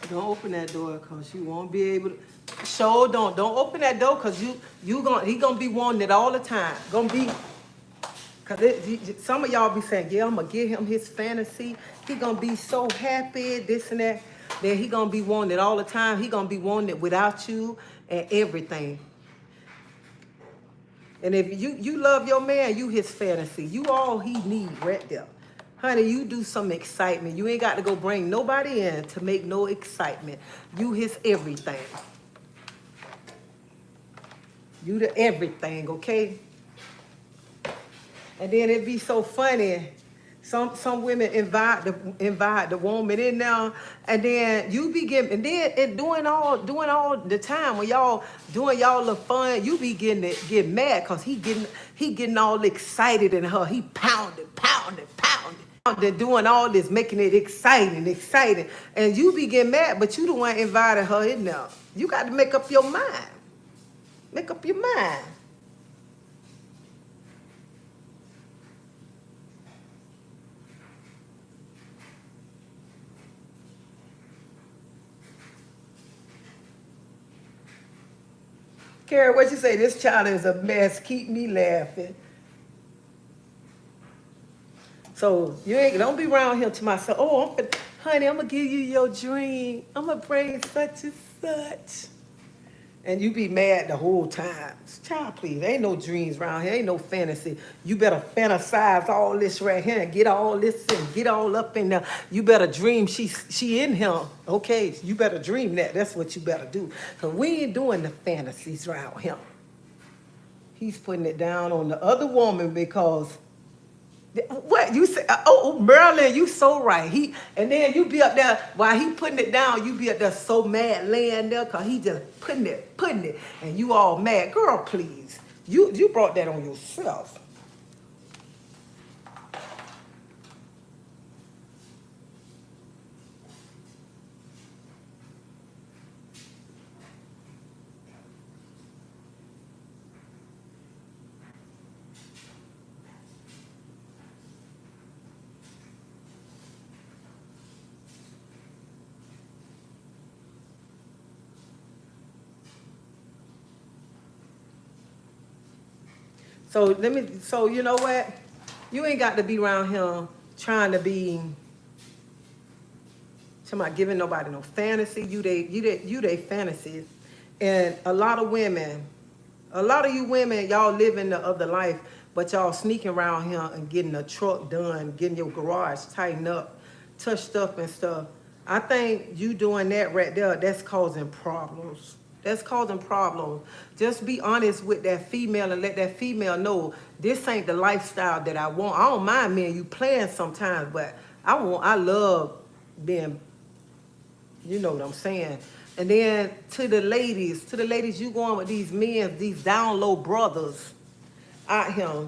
Don't open that door because you won't be able to. Sure don't. Don't open that door because he gonna be wanting it all the time. Gonna be, because some of y'all be saying, yeah, I'm gonna give him his fantasy. He gonna be so happy, this and that. Then he gonna be wanting it all the time. He gonna be wanting it without you and everything. And if you love your man, you his fantasy. You all he need right there. Honey, you do some excitement. You ain't got to go bring nobody in to make no excitement. You his everything. You the everything, okay? And then it'd be so funny. Some women invite the woman in now, and then you be getting, and then doing all the time when y'all doing y'all little fun, you be getting mad because he getting all excited in her. He pounding, doing all this, making it exciting, and you be getting mad, but you the one invited her in there. You got to make up your mind. Make up your mind. Carrie, what you say? This child is a mess. Keep me laughing. So don't be around here to myself. Oh, honey, I'm gonna give you your dream. I'm gonna bring such and such. And you be mad the whole time. Child, please, ain't no dreams around here. Ain't no fantasy. You better fantasize all this right here and get all this and get all up in there. You better dream she in him. Okay, you better dream that. That's what you better do. Because we ain't doing the fantasies around him. He's putting it down on the other woman because what you say? Oh, Marilyn, you so right. And then you be up there while he putting it down. You be up there so mad, laying there, cause he just putting it, and you all mad. Girl, please, you brought that on yourself. So you know what? You ain't got to be around him trying to be somebody giving nobody no fantasy. You they fantasy. And a lot of you women, y'all living the other life, but y'all sneaking around here and getting a truck done, getting your garage tightened up, touched up and stuff. I think you doing that right there, that's causing problems. That's causing problems. Just be honest with that female and let that female know this ain't the lifestyle that I want. I don't mind me and you playing sometimes, but I love being, you know what I'm saying. And then to the ladies, you going with these men, these down low brothers out here.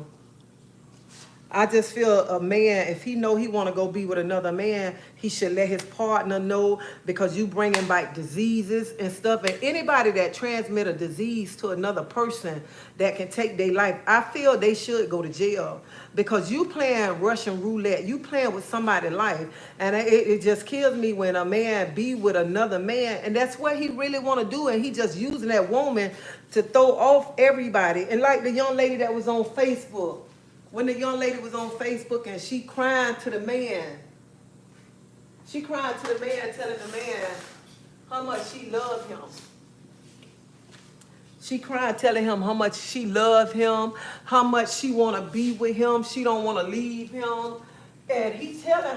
I just feel a man, if he know he want to go be with another man, he should let his partner know, because you bringing back diseases and stuff. And anybody that transmit a disease to another person that can take their life, I feel they should go to jail, because you playing Russian roulette. You playing with somebody's life. And it just kills me when a man be with another man, and that's what he really want to do, and he just using that woman to throw off everybody. And like the young lady that was on Facebook, when the young lady was on Facebook and she crying to the man. She crying to the man, telling the man how much she loved him. She crying, telling him how much she loved him, how much she want to be with him. She don't want to leave him. And he telling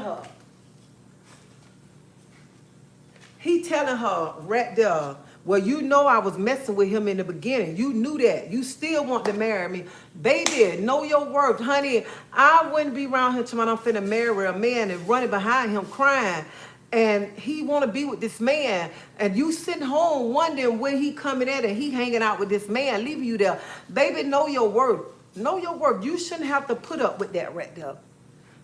her right there, well, you know I was messing with him in the beginning. You knew that. You still want to marry me. Baby, know your worth. Honey, I wouldn't be around here tomorrow. I'm finna marry a man and running behind him crying. And he want to be with this man. And you sitting home wondering where he coming at and he hanging out with this man, leaving you there. Baby, know your worth. Know your worth. You shouldn't have to put up with that right there.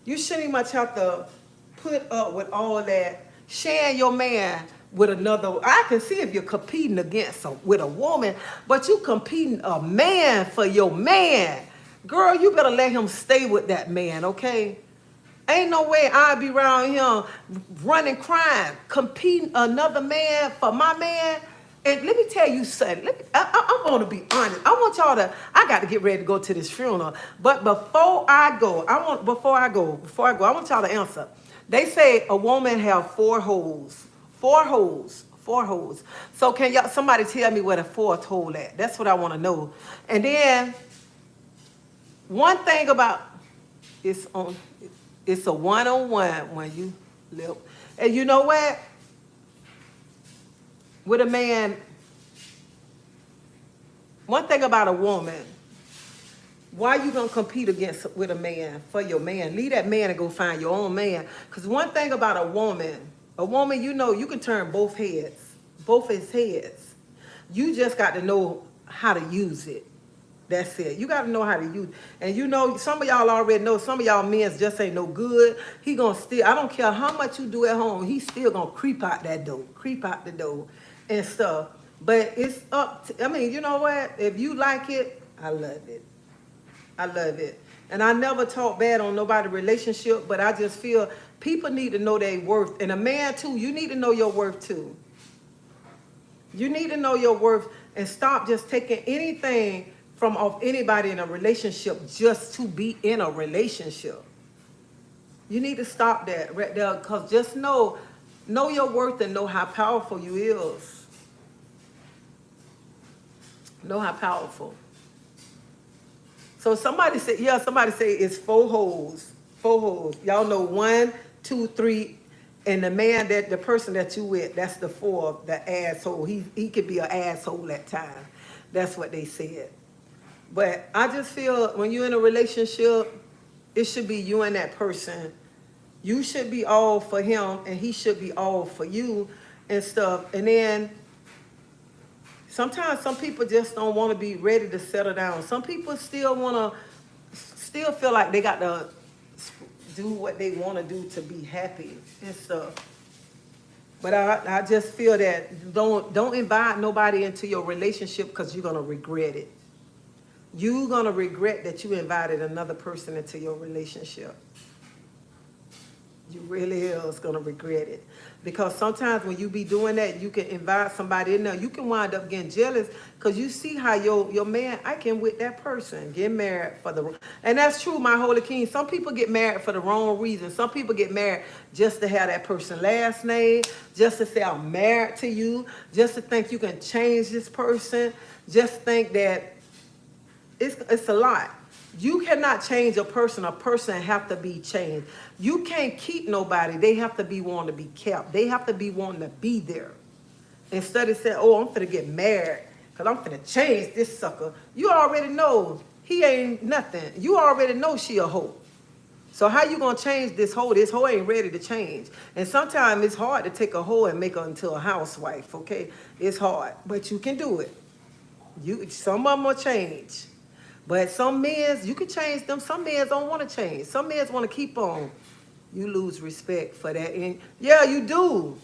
You shouldn't even much have to put up with all that. Sharing your man with another. I can see if you're competing with a woman, but you competing a man for your man. Girl, you better let him stay with that man, okay? Ain't no way I'd be around him running crying, competing another man for my man. And let me tell you something. I'm going to be honest. I want y'all to, I got to get ready to go to this funeral. But before I go, I want y'all to answer. They say a woman have 4 holes. 4 holes. 4 holes. So can y'all, somebody tell me where the 4th hole at? That's what I want to know. And then, one thing about, it's a one-on-one when you live. And you know what? With a man, one thing about a woman, why you gonna compete with a man for your man? Leave that man and go find your own man. Because one thing about a woman, you know, you can turn both his heads. You just got to know how to use it. That's it. You got to know how to use it. And you know, some of y'all already know, some of y'all men just ain't no good. He gonna still, I don't care how much you do at home, he's still gonna creep out the door and stuff. But it's up to, I mean, you know what? If you like it, I love it. I love it. And I never talk bad on nobody's relationship, but I just feel people need to know their worth. And a man too, you need to know your worth too. You need to know your worth and stop just taking anything from off anybody in a relationship just to be in a relationship. You need to stop that right there, because just know your worth and know how powerful you is. Know how powerful. So somebody said, yeah, somebody say it's four holes. Four holes. Y'all know 1, 2, 3. And the man the person that you with, that's the fourth, the asshole. He could be an asshole at times. That's what they said. But I just feel when you're in a relationship, it should be you and that person. You should be all for him and he should be all for you and stuff. And then sometimes some people just don't want to be ready to settle down. Some people still feel like they got to do what they want to do to be happy and stuff. But I just feel that don't invite nobody into your relationship because you're going to regret it. You're going to regret that you invited another person into your relationship. You really is going to regret it. Because sometimes when you be doing that, you can invite somebody in there. You can wind up getting jealous because you see how your man, I can with that person, get married for the... And that's true, my holy king. Some people get married for the wrong reason. Some people get married just to have that person's last name, just to say I'm married to you, just to think you can change this person, just think that it's a lot. You cannot change a person. A person have to be changed. You can't keep nobody. They have to be wanting to be kept. They have to be wanting to be there. Instead of saying, oh, I'm finna get married because I'm finna change this sucker. You already know he ain't nothing. You already know she a hoe. So how you going to change this hoe? This hoe ain't ready to change. And sometimes it's hard to take a hoe and make her into a housewife, okay? It's hard, but you can do it. Some of them will change. But some men, you can change them. Some men don't want to change. Some men want to keep on. You lose respect for that. And yeah, you do.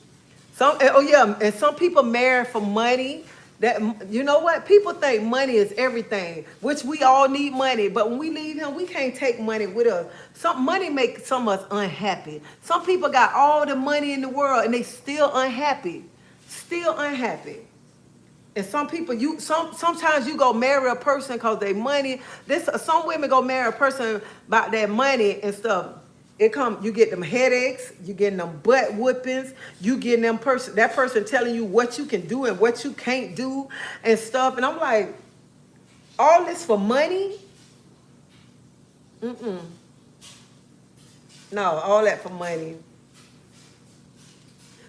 And some people marry for money. That, you know what? People think money is everything, which we all need money. But when we leave him, we can't take money with us. Money makes some of us unhappy. Some people got all the money in the world and they still unhappy. Still unhappy. And some people, sometimes you go marry a person because they money. Some women go marry a person about their money and stuff. You get them headaches, you getting them butt whoopings, you getting that person telling you what you can do and what you can't do and stuff. And I'm like, all this for money? No, all that for money.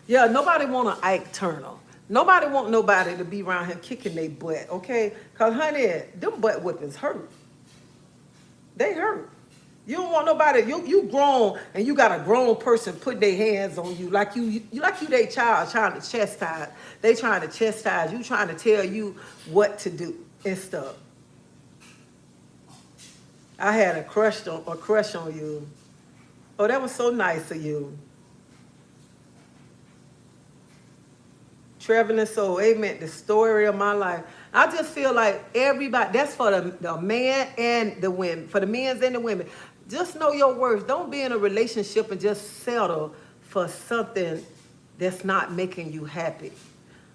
Yeah, nobody want an Ike Turner. Nobody want nobody to be around here kicking their butt, okay? Because, honey, them butt whippings hurt. They hurt. You don't want nobody, you grown, and you got a grown person put their hands on you like you their child trying to chastise. They trying to chastise you, trying to tell you what to do and stuff. I had a crush on you. Oh, that was so nice of you. Traveling soul, amen. The story of my life. I just feel like everybody, that's for the man and the women, for the men and the women. Just know your worth. Don't be in a relationship and just settle for something that's not making you happy.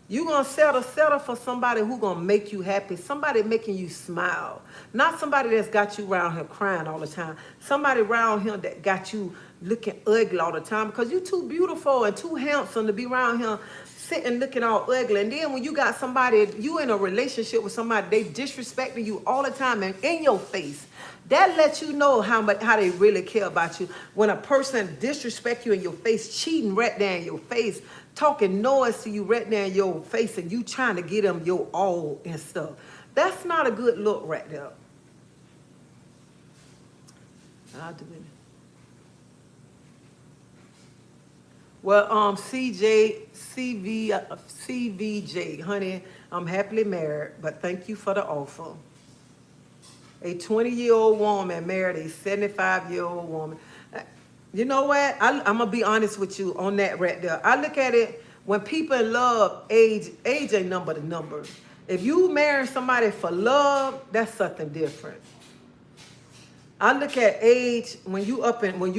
You're going to settle for somebody who's going to make you happy, somebody making you smile. Not somebody that's got you around here crying all the time. Somebody around here that got you looking ugly all the time because you're too beautiful and too handsome to be around here sitting looking all ugly. And then when you got somebody, you in a relationship with somebody, they disrespecting you all the time and in your face. That lets you know how they really care about you. When a person disrespect you in your face, cheating right there in your face, talking noise to you right there in your face, and you trying to get them your all and stuff. That's not a good look right there. I'll do it. Well, CVJ, honey, I'm happily married, but thank you for the offer. A 20-year-old woman married a 75-year-old woman. You know what? I'm going to be honest with you on that right there. I look at it, when people in love, age ain't number the number. If you marry somebody for love, that's something different. I look at age when you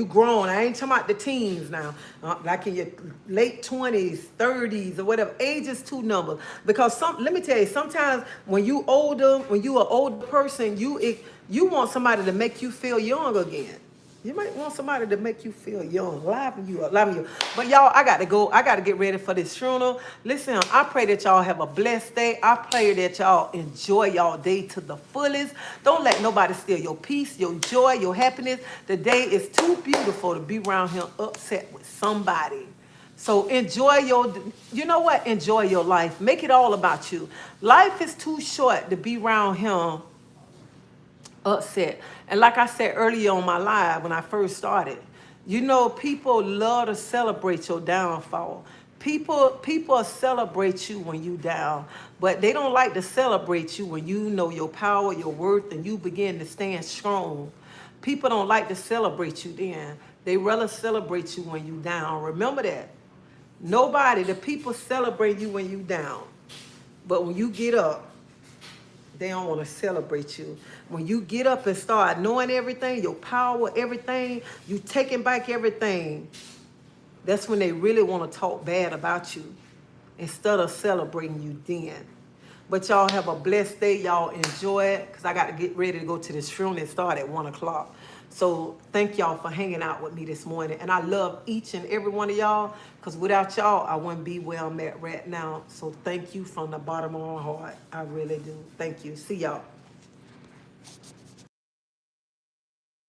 grown. I ain't talking about the teens now. Like in your late 20s, 30s, or whatever. Age is two numbers. Because let me tell you, sometimes when you an older person, you want somebody to make you feel young again. You might want somebody to make you feel young, liven you up, liven you up. But y'all, I got to go. I got to get ready for this funeral. Listen, I pray that y'all have a blessed day. I pray that y'all enjoy y'all day to the fullest. Don't let nobody steal your peace, your joy, your happiness. The day is too beautiful to be around here upset with somebody. So enjoy you know what? Enjoy your life. Make it all about you. Life is too short to be around him upset. And like I said earlier on my live when I first started, you know, people love to celebrate your downfall. People celebrate you when you down, but they don't like to celebrate you when you know your power, your worth, and you begin to stand strong. People don't like to celebrate you then. They rather celebrate you when you down. Remember that. The people celebrate you when you down. But when you get up, they don't want to celebrate you. When you get up and start knowing everything, your power, everything, you taking back everything, that's when they really want to talk bad about you instead of celebrating you then. But y'all have a blessed day. Y'all enjoy it because I got to get ready to go to this funeral and start at 1 o'clock. So thank y'all for hanging out with me this morning. And I love each and every one of y'all because without y'all, I wouldn't be where I'm at right now. So thank you from the bottom of my heart. I really do. Thank you. See y'all.